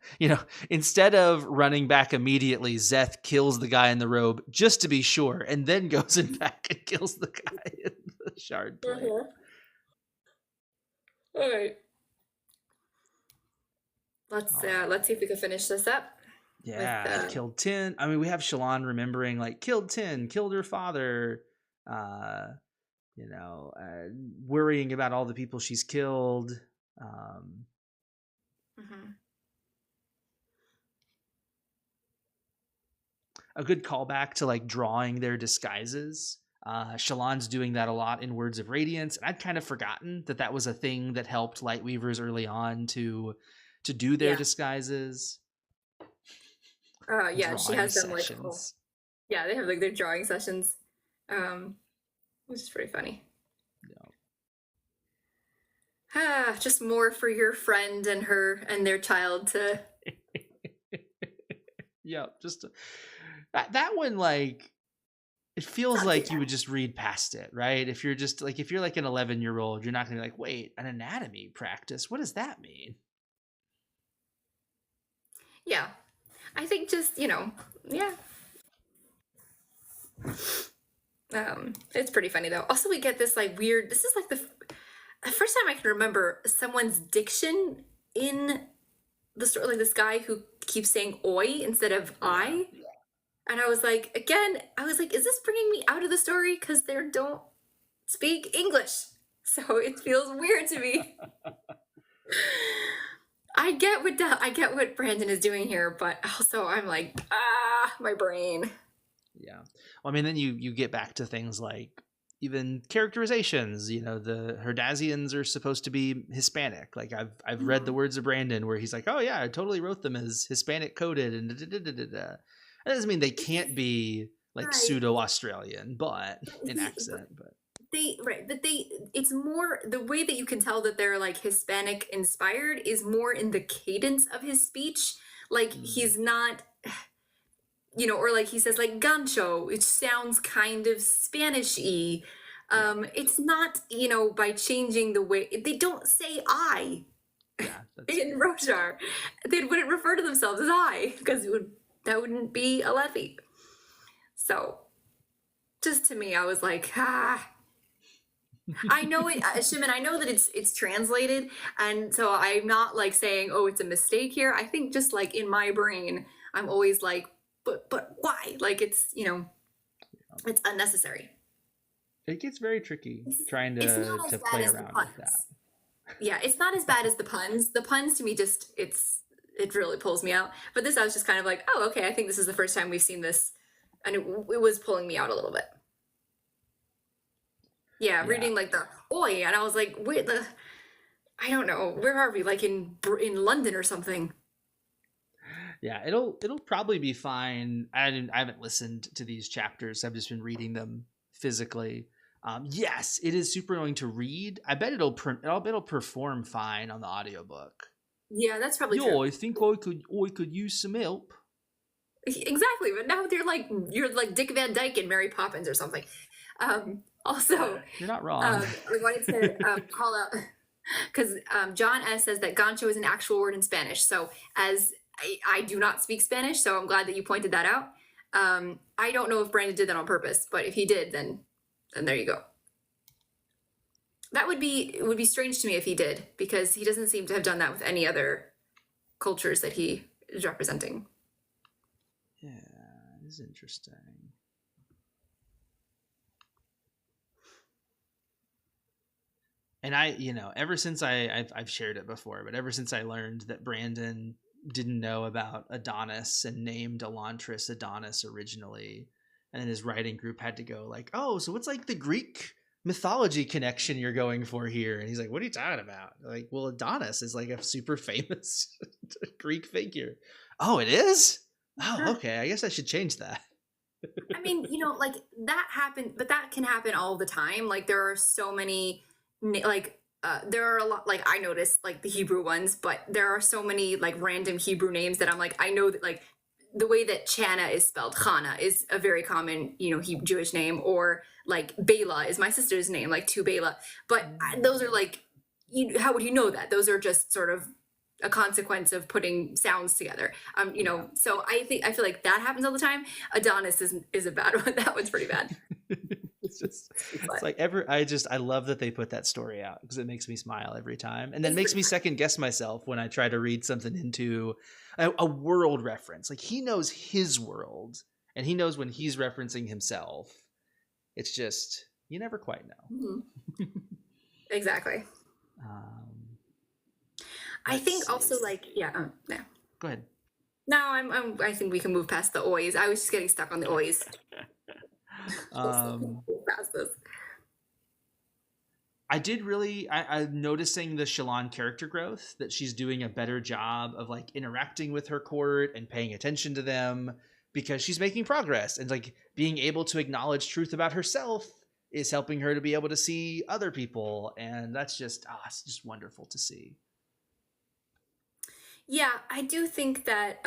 instead of running back immediately, Zeth kills the guy in the robe just to be sure, and then goes in back and kills the guy in the shard plate. All right. Let's see if we can finish this up. Yeah, killed 10. We have Shallan remembering killed 10, killed her father. Worrying about all the people she's killed. A good callback to drawing their disguises. Shallan's doing that a lot in Words of Radiance. And I'd kind of forgotten that was a thing that helped Lightweavers early on to do their disguises. She has them they have their drawing sessions, which is pretty funny. Just more for your friend and her and their child to. Yeah, just that one. It feels like you would just read past it, right? If you're just if you're an 11-year-old, you're not gonna be wait, an anatomy practice? What does that mean? Yeah, I think just yeah. It's pretty funny though. Also, we get this weird. This is the first time I can remember someone's diction in the story. This guy who keeps saying "oi" instead of "I," and I was is this bringing me out of the story because they don't speak English? So it feels weird to me. I get what Brandon is doing here, but also I'm my brain. Yeah. Well, then you get back to things like even characterizations. The Herdazians are supposed to be Hispanic. I've read the Words of Brandon where he's oh yeah, I totally wrote them as Hispanic coded, and that doesn't mean they can't be like Right. pseudo Australian, but He- in accent. But it's more the way that you can tell that they're like Hispanic inspired is more in the cadence of his speech. Like he's not, or like he says like gancho, which sounds kind of Spanish-y. It's not, by changing the way they don't say I yeah, in Roshar. They wouldn't refer to themselves as I because that wouldn't be a Lethe. So just to me, I was like, I know it, Shimon. I know that it's translated, and so I'm not like saying, "Oh, it's a mistake here." I think just like in my brain, I'm always like, "But why?" Like it's it's unnecessary. it gets very tricky trying It's not as to bad play as the around with that. puns. Yeah, it's not as bad as the puns. The puns to me just it really pulls me out. But this I was just kind of like, oh, okay. I think this is the first time we've seen this, and it was pulling me out a little bit. Yeah, reading like the oi, and I was like, wait, I don't know, where are we? Like in London or something? Yeah, it'll probably be fine. I haven't listened to these chapters. I've just been reading them physically. Yes, it is super annoying to read. I bet it'll perform fine on the audiobook. Yeah, that's probably Yo, true. I think I could use some help. Exactly, but now you're like Dick Van Dyke in Mary Poppins or something. Also, You're not wrong. I wanted to call out because John S says that gancho is an actual word in Spanish. So as I do not speak Spanish, so I'm glad that you pointed that out. I don't know if Brandon did that on purpose, but if he did, then there you go. That it would be strange to me if he did, because he doesn't seem to have done that with any other cultures that he is representing. Yeah, it's interesting. And ever since I've shared it before, but ever since I learned that Brandon didn't know about Adonis and named Elantris Adonis originally, and then his writing group had to go like, oh, so what's like the Greek mythology connection you're going for here? And he's like, what are you talking about? Like, well, Adonis is like a super famous Greek figure. Oh, it is? Oh, okay. I guess I should change that. I mean, like that happened, but that can happen all the time. Like there are so many, there are a lot, like I noticed like the Hebrew ones, but there are so many like random Hebrew names that I'm like, I know that like the way that Chana is spelled, Chana is a very common, Jewish name, or like Bela is my sister's name, like to Bela. But those are like, how would you know that? Those are just sort of a consequence of putting sounds together. So I feel like that happens all the time. Adonis is a bad one. That one's pretty bad. It's like I love that they put that story out because it makes me smile every time, and then makes me second guess myself when I try to read something into a world reference. Like he knows his world, and he knows when he's referencing himself. It's just you never quite know. Mm-hmm. Exactly. I think also like yeah. Go ahead. No, I think we can move past the oys. I was just getting stuck on the oys. Past this. I'm noticing the Shallan character growth, that she's doing a better job of like interacting with her court and paying attention to them because she's making progress, and like being able to acknowledge truth about herself is helping her to be able to see other people. And that's just, it's just wonderful to see. Yeah, I do think that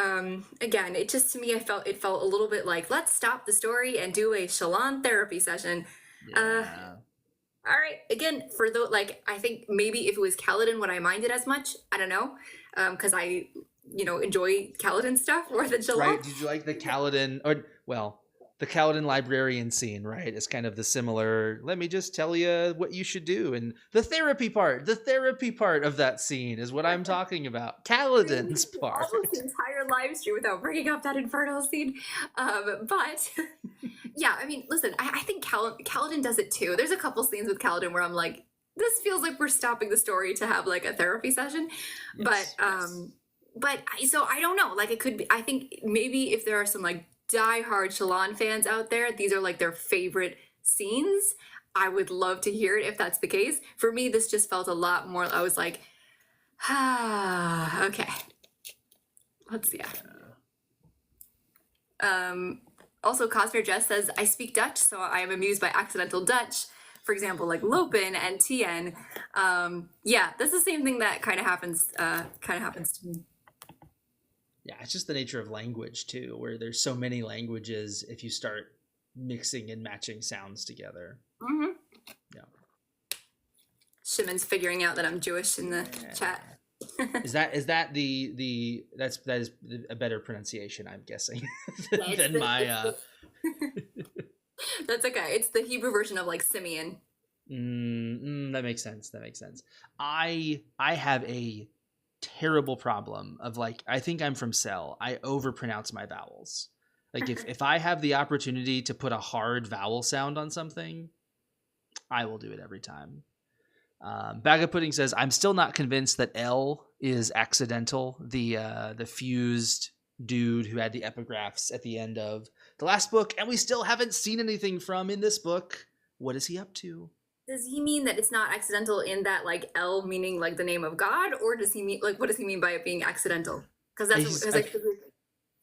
again, it just to me it felt a little bit like let's stop the story and do a Shallan therapy session. Yeah. All right, again for the I think maybe if it was Kaladin would I mind it as much? I don't know, because I enjoy Kaladin stuff more than Shallan. Right? Did you like the Kaladin the Kaladin librarian scene, right? It's kind of the similar, let me just tell you what you should do. And the therapy part of that scene is what I'm talking about. Kaladin's part. Almost the entire live stream without bringing up that infernal scene. But yeah, I mean, listen, I think Kaladin does it too. There's a couple scenes with Kaladin where I'm like, this feels like we're stopping the story to have like a therapy session. Yes, but so I don't know, like it could be, I think maybe if there are some like diehard Shallan fans out there, these are like their favorite scenes. I would love to hear it if that's the case. For me, this just felt a lot more, I was like, okay. Let's see. Also, Cosmere Jess says, I speak Dutch, so I am amused by accidental Dutch. For example, like Lopen and Tien. Yeah, that's the same thing that kind of happens to me. Yeah, it's just the nature of language too, where there's so many languages. If you start mixing and matching sounds together, Mm-hmm. yeah. Shimon's figuring out that I'm Jewish in the chat. Is that the that is a better pronunciation, I'm guessing, than my That's okay. It's the Hebrew version of like Simeon. That makes sense. That makes sense. I have a terrible problem of like, I think I'm from Cell. I overpronounce my vowels. Like if I have the opportunity to put a hard vowel sound on something, I will do it every time. Bag of Pudding says, I'm still not convinced that L is accidental. The fused dude who had the epigraphs at the end of the last book, and we still haven't seen anything from in this book. What is he up to? Does he mean that it's not accidental in that like L meaning like the name of God, or does he mean like what does he mean by it being accidental? Because that's like,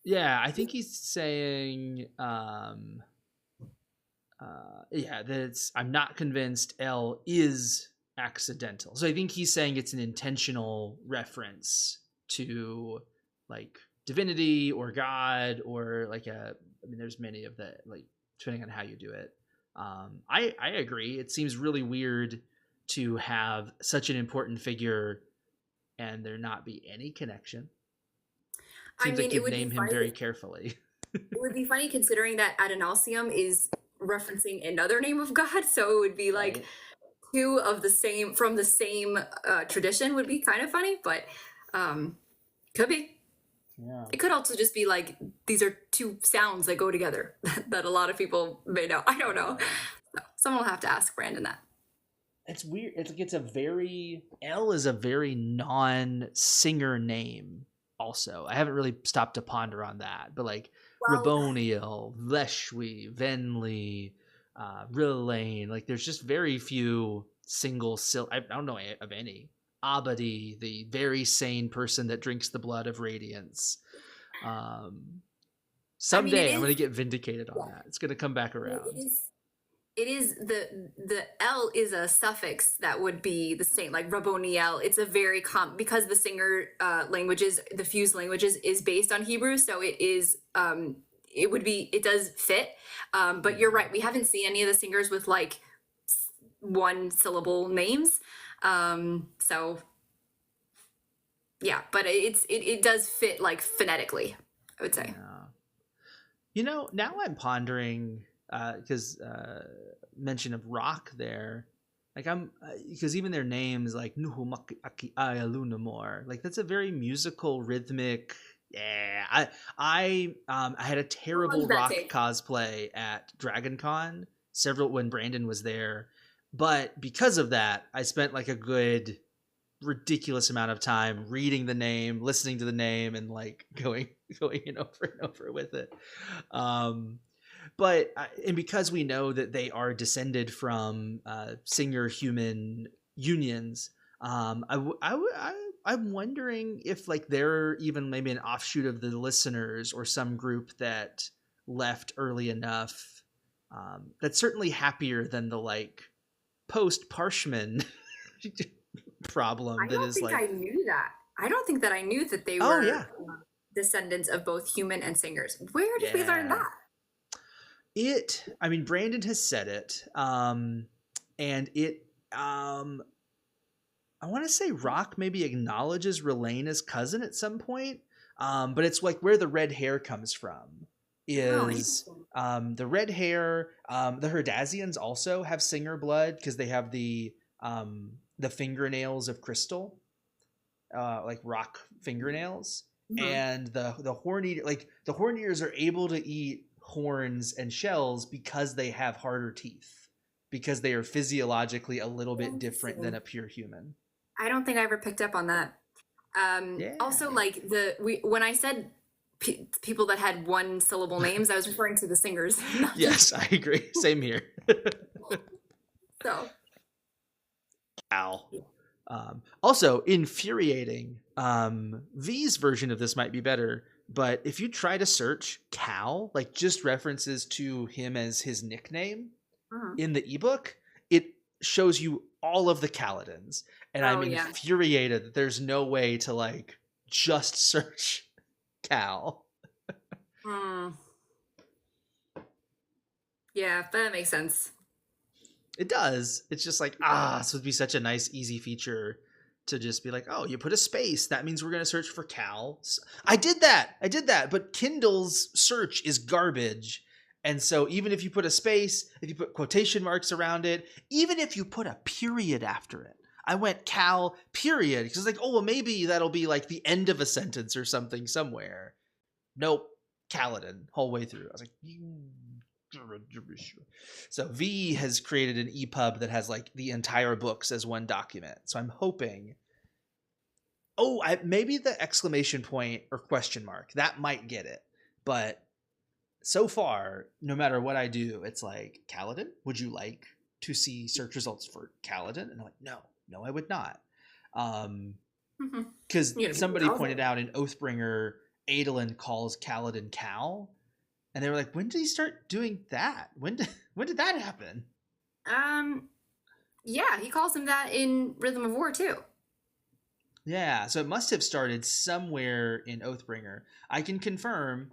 yeah, I think he's saying yeah, that I'm not convinced L is accidental. So I think he's saying it's an intentional reference to like divinity or God or like I mean there's many of that, like depending on how you do it. I agree. It seems really weird to have such an important figure and there not be any connection. Seems like you'd name him very carefully. It would be funny considering that Adonalsium is referencing another name of God, so it would be like Right. two of the same from the same tradition would be kind of funny, but could be. Yeah. It could also just be like these are two sounds that go together that a lot of people may know. I don't know. So someone will have to ask Brandon that. It's weird. It's like it's a very L is a very non-singer name. Also, I haven't really stopped to ponder on that, but like Raboniel, Leshwi, Venli, Rilane, like there's just very few single I don't know of any. Abadi, the very sane person that drinks the blood of radiance. Someday I'm going to get vindicated on that. It's going to come back around. It is the L is a suffix that would be the same, like Raboniel. It's a very because the singer languages, the fused languages is based on Hebrew, so it is it does fit. But you're right, we haven't seen any of the singers with like one syllable names. So yeah, but it does fit like phonetically, I would say. Yeah. You know, now I'm pondering because mention of rock there, like I'm because even their names like Nuhumaki Aki Ayalunamor, like that's a very musical, rhythmic. Yeah, I had a terrible rock cosplay at DragonCon when Brandon was there, but because of that, I spent like a good ridiculous amount of time reading the name, listening to the name, and like going in over and over with it. But and because we know that they are descended from singer human unions, I'm wondering if like they're even maybe an offshoot of the listeners or some group that left early enough. That's certainly happier than the like post Parshman problem. I don't think I knew that. I don't think that I knew that they were descendants of both human and singers. Where did we learn that? I mean, Brandon has said it, and it, I want to say Rock maybe acknowledges Relaina's cousin at some point, but it's like where the red hair comes from is the red hair. The Herdazians also have singer blood because they have the fingernails of crystal, like rock fingernails, and the horn eaters are able to eat horns and shells because they have harder teeth, because they are physiologically a little bit different than a pure human. I don't think I ever picked up on that. Also, like when I said people that had one syllable names, I was referring to the singers. Yes, I agree. Same here. So. Ow. Also infuriating. V's version of this might be better. But if you try to search Cal, like just references to him as his nickname in the ebook, it shows you all of the Kaladins. And I'm infuriated that there's no way to like just search Cal. Yeah, that makes sense. It does. It's just like, this would be such a nice, easy feature to just be like, oh, you put a space. That means we're going to search for Cal. I did that. But Kindle's search is garbage. And so even if you put a space, if you put quotation marks around it, even if you put a period after it, I went Cal period. Because like, oh, well, maybe that'll be like the end of a sentence or something somewhere. Nope. Kaladin whole way through. I was like, so V has created an EPUB that has like the entire books as one document. So I'm hoping, maybe the exclamation point or question mark, that might get it. But so far, no matter what I do, it's like, Kaladin, would you like to see search results for Kaladin? And I'm like, no, I would not. Because somebody pointed out in Oathbringer, Adolin calls Kaladin Cal. And they were like, when did he start doing that? When did that happen? Yeah, he calls him that in Rhythm of War too. Yeah, so it must have started somewhere in Oathbringer. I can confirm,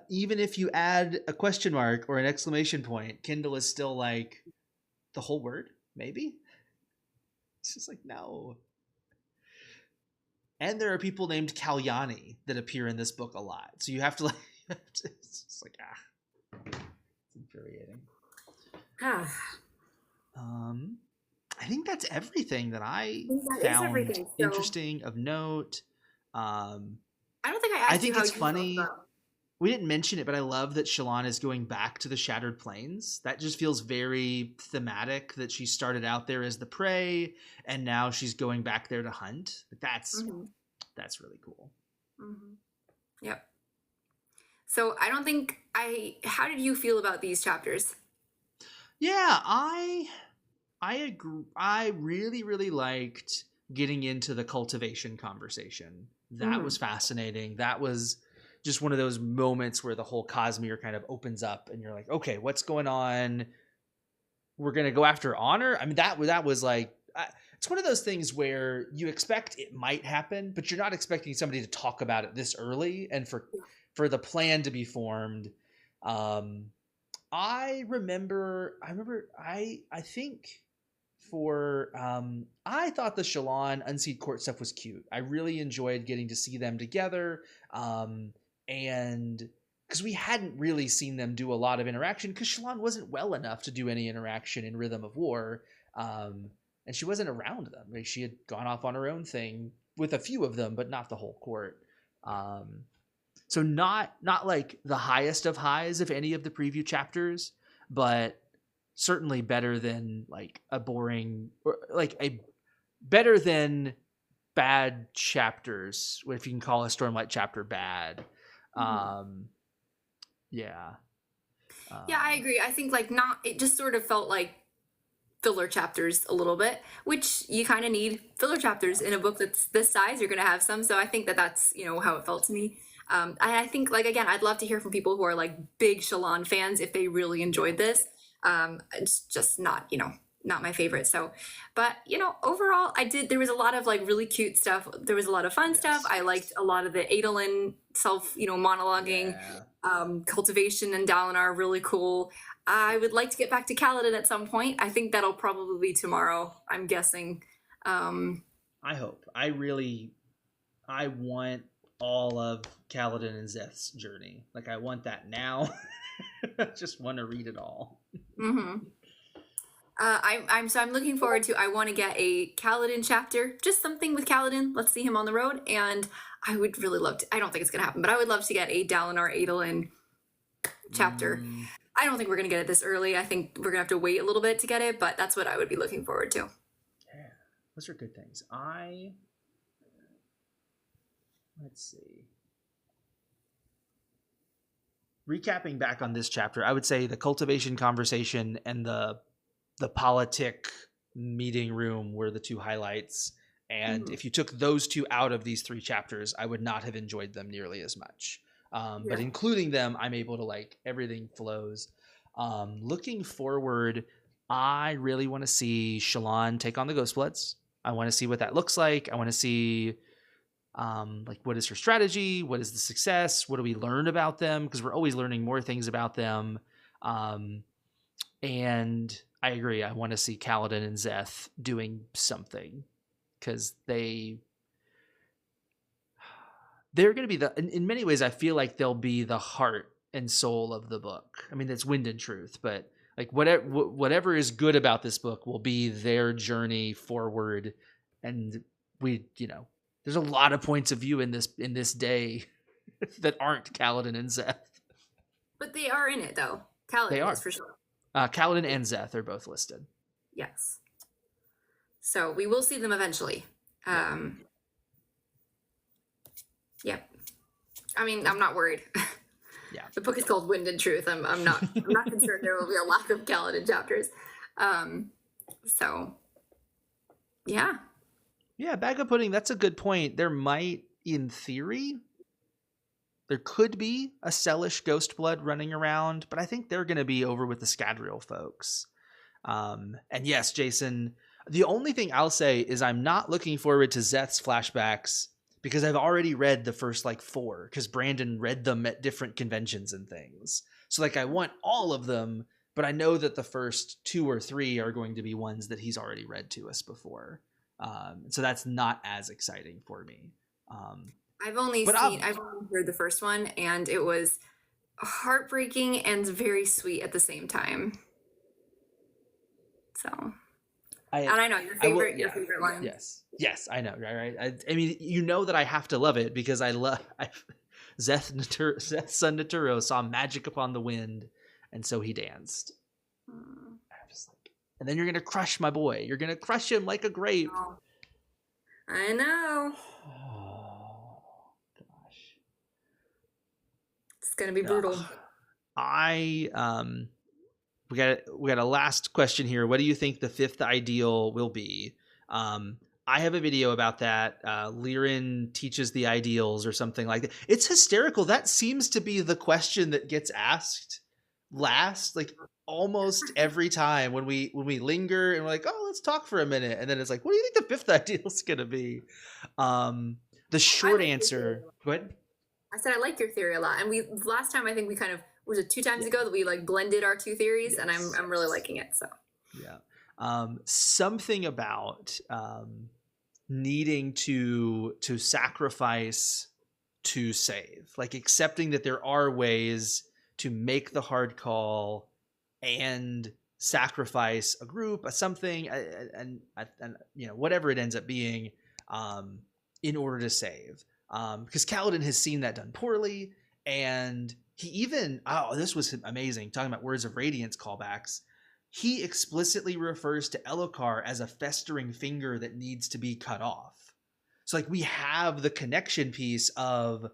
even if you add a question mark or an exclamation point, Kindle is still like the whole word, maybe? It's just like, no. And there are people named Kalyani that appear in this book a lot. So you have to like, it's just like, it's infuriating. I think that's everything that I found interesting of note. I don't think I think it's funny. We didn't mention it, but I love that Shallan is going back to the Shattered Plains. That just feels very thematic that she started out there as the prey and now she's going back there to hunt. That's really cool. Yep. So I don't think how did you feel about these chapters? Yeah, I agree. I really, really liked getting into the cultivation conversation. That was fascinating. That was just one of those moments where the whole Cosmere kind of opens up and you're like, okay, what's going on? We're going to go after honor. I mean, that was like, it's one of those things where you expect it might happen, but you're not expecting somebody to talk about it this early and for the plan to be formed. I thought the Shallan Unseed Court stuff was cute. I really enjoyed getting to see them together. And because we hadn't really seen them do a lot of interaction because Shallan wasn't well enough to do any interaction in Rhythm of War. And she wasn't around them. Like, she had gone off on her own thing with a few of them, but not the whole court. So not like the highest of highs of any of the preview chapters, but certainly better than like a boring or like a better than bad chapters, if you can call a Stormlight chapter bad. Yeah, I agree. I think like it just sort of felt like filler chapters a little bit, which you kind of need filler chapters in a book that's this size. You're going to have some. So I think that's, how it felt to me. I think, like, again, I'd love to hear from people who are like big Shallan fans if they really enjoyed this. It's just not, not my favorite. So, but overall, there was a lot of like really cute stuff. There was a lot of fun stuff. I liked a lot of the Adolin self, monologuing, cultivation and Dalinar, really cool. I would like to get back to Kaladin at some point. I think that'll probably be tomorrow, I'm guessing. I hope. I want all of Kaladin and Zeth's journey. Like, I want that now. I just want to read it all. I'm looking forward to, I want to get a Kaladin chapter, just something with Kaladin. Let's see him on the road. And I would really love to, I don't think it's going to happen, but I would love to get a Dalinar Adolin chapter. I don't think we're going to get it this early. I think we're going to have to wait a little bit to get it, but that's what I would be looking forward to. Yeah, those are good things. Let's see. Recapping back on this chapter, I would say the cultivation conversation and the politic meeting room were the two highlights, And if you took those two out of these 3 chapters, I would not have enjoyed them nearly as much. But including them, I'm able to like everything flows. Looking forward, I really want to see Shallan take on the Ghostbloods. I want to see what that looks like. I want to see like what is her strategy? What is the success? What do we learn about them? Because we're always learning more things about them. And I agree. I want to see Kaladin and Zeth doing something because they're going to be in many ways, I feel like they'll be the heart and soul of the book. I mean, it's Wind and Truth, but like whatever is good about this book will be their journey forward. And we, there's a lot of points of view in this day that aren't Kaladin and Zeth. But they are in it though. Kaladin is for sure. Kaladin and Zeth are both listed. Yes. So we will see them eventually. Yeah. I mean, I'm not worried. Yeah. The book is called Wind and Truth. I'm not concerned there will be a lack of Kaladin chapters. So yeah. Yeah, Bag of Pudding, that's a good point. There might, in theory, there could be a Sellish Ghostblood running around, but I think they're going to be over with the Scadrial folks. And yes, Jason, the only thing I'll say is I'm not looking forward to Zeth's flashbacks because I've already read the first 4 because Brandon read them at different conventions and things. So I want all of them, but I know that the first 2 or 3 are going to be ones that he's already read to us before. So that's not as exciting for me. I've only heard the first one, and it was heartbreaking and very sweet at the same time. So, I know your favorite line. Yes, I know, right? I mean, that I have to love it because Zeth's son Naturo saw magic upon the wind, and so he danced. I'm just and then you're gonna crush my boy. You're gonna crush him like a grape. Oh, I know. It's gonna be brutal. We got a last question here. What do you think the 5th ideal will be? I have a video about that. Lirin teaches the ideals or something like that. It's hysterical. That seems to be the question that gets asked last, almost every time when we linger and we're like, oh, let's talk for a minute, and then it's like, what do you think the 5th ideal is gonna be? The short answer. Go ahead. I said I like your theory a lot, and last time I think we kind of was it 2 times ago that we blended our 2 theories, and I'm really liking it. So yeah, something about needing to sacrifice to save, accepting that there are ways to make the hard call and sacrifice a group, something, and whatever it ends up being, in order to save. Because Kaladin has seen that done poorly, and he even this was amazing, talking about Words of Radiance callbacks. He explicitly refers to Elokar as a festering finger that needs to be cut off. So we have the connection piece of,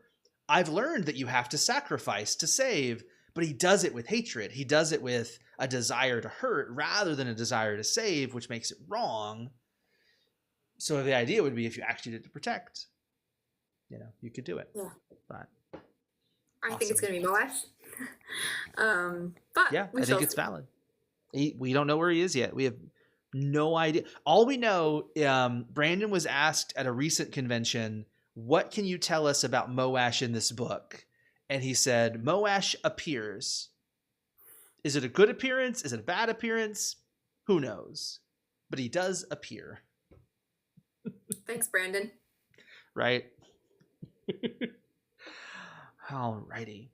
I've learned that you have to sacrifice to save, but he does it with hatred. He does it with a desire to hurt rather than a desire to save, which makes it wrong. So the idea would be if you actually did to protect, you could do it. Yeah. But I think it's going to be Moash. But yeah, I think it's valid. We don't know where he is yet. We have no idea. All we know, Brandon was asked at a recent convention, what can you tell us about Moash in this book? And he said, Moash appears. Is it a good appearance? Is it a bad appearance? Who knows? But he does appear. Thanks, Brandon. Right? Alrighty.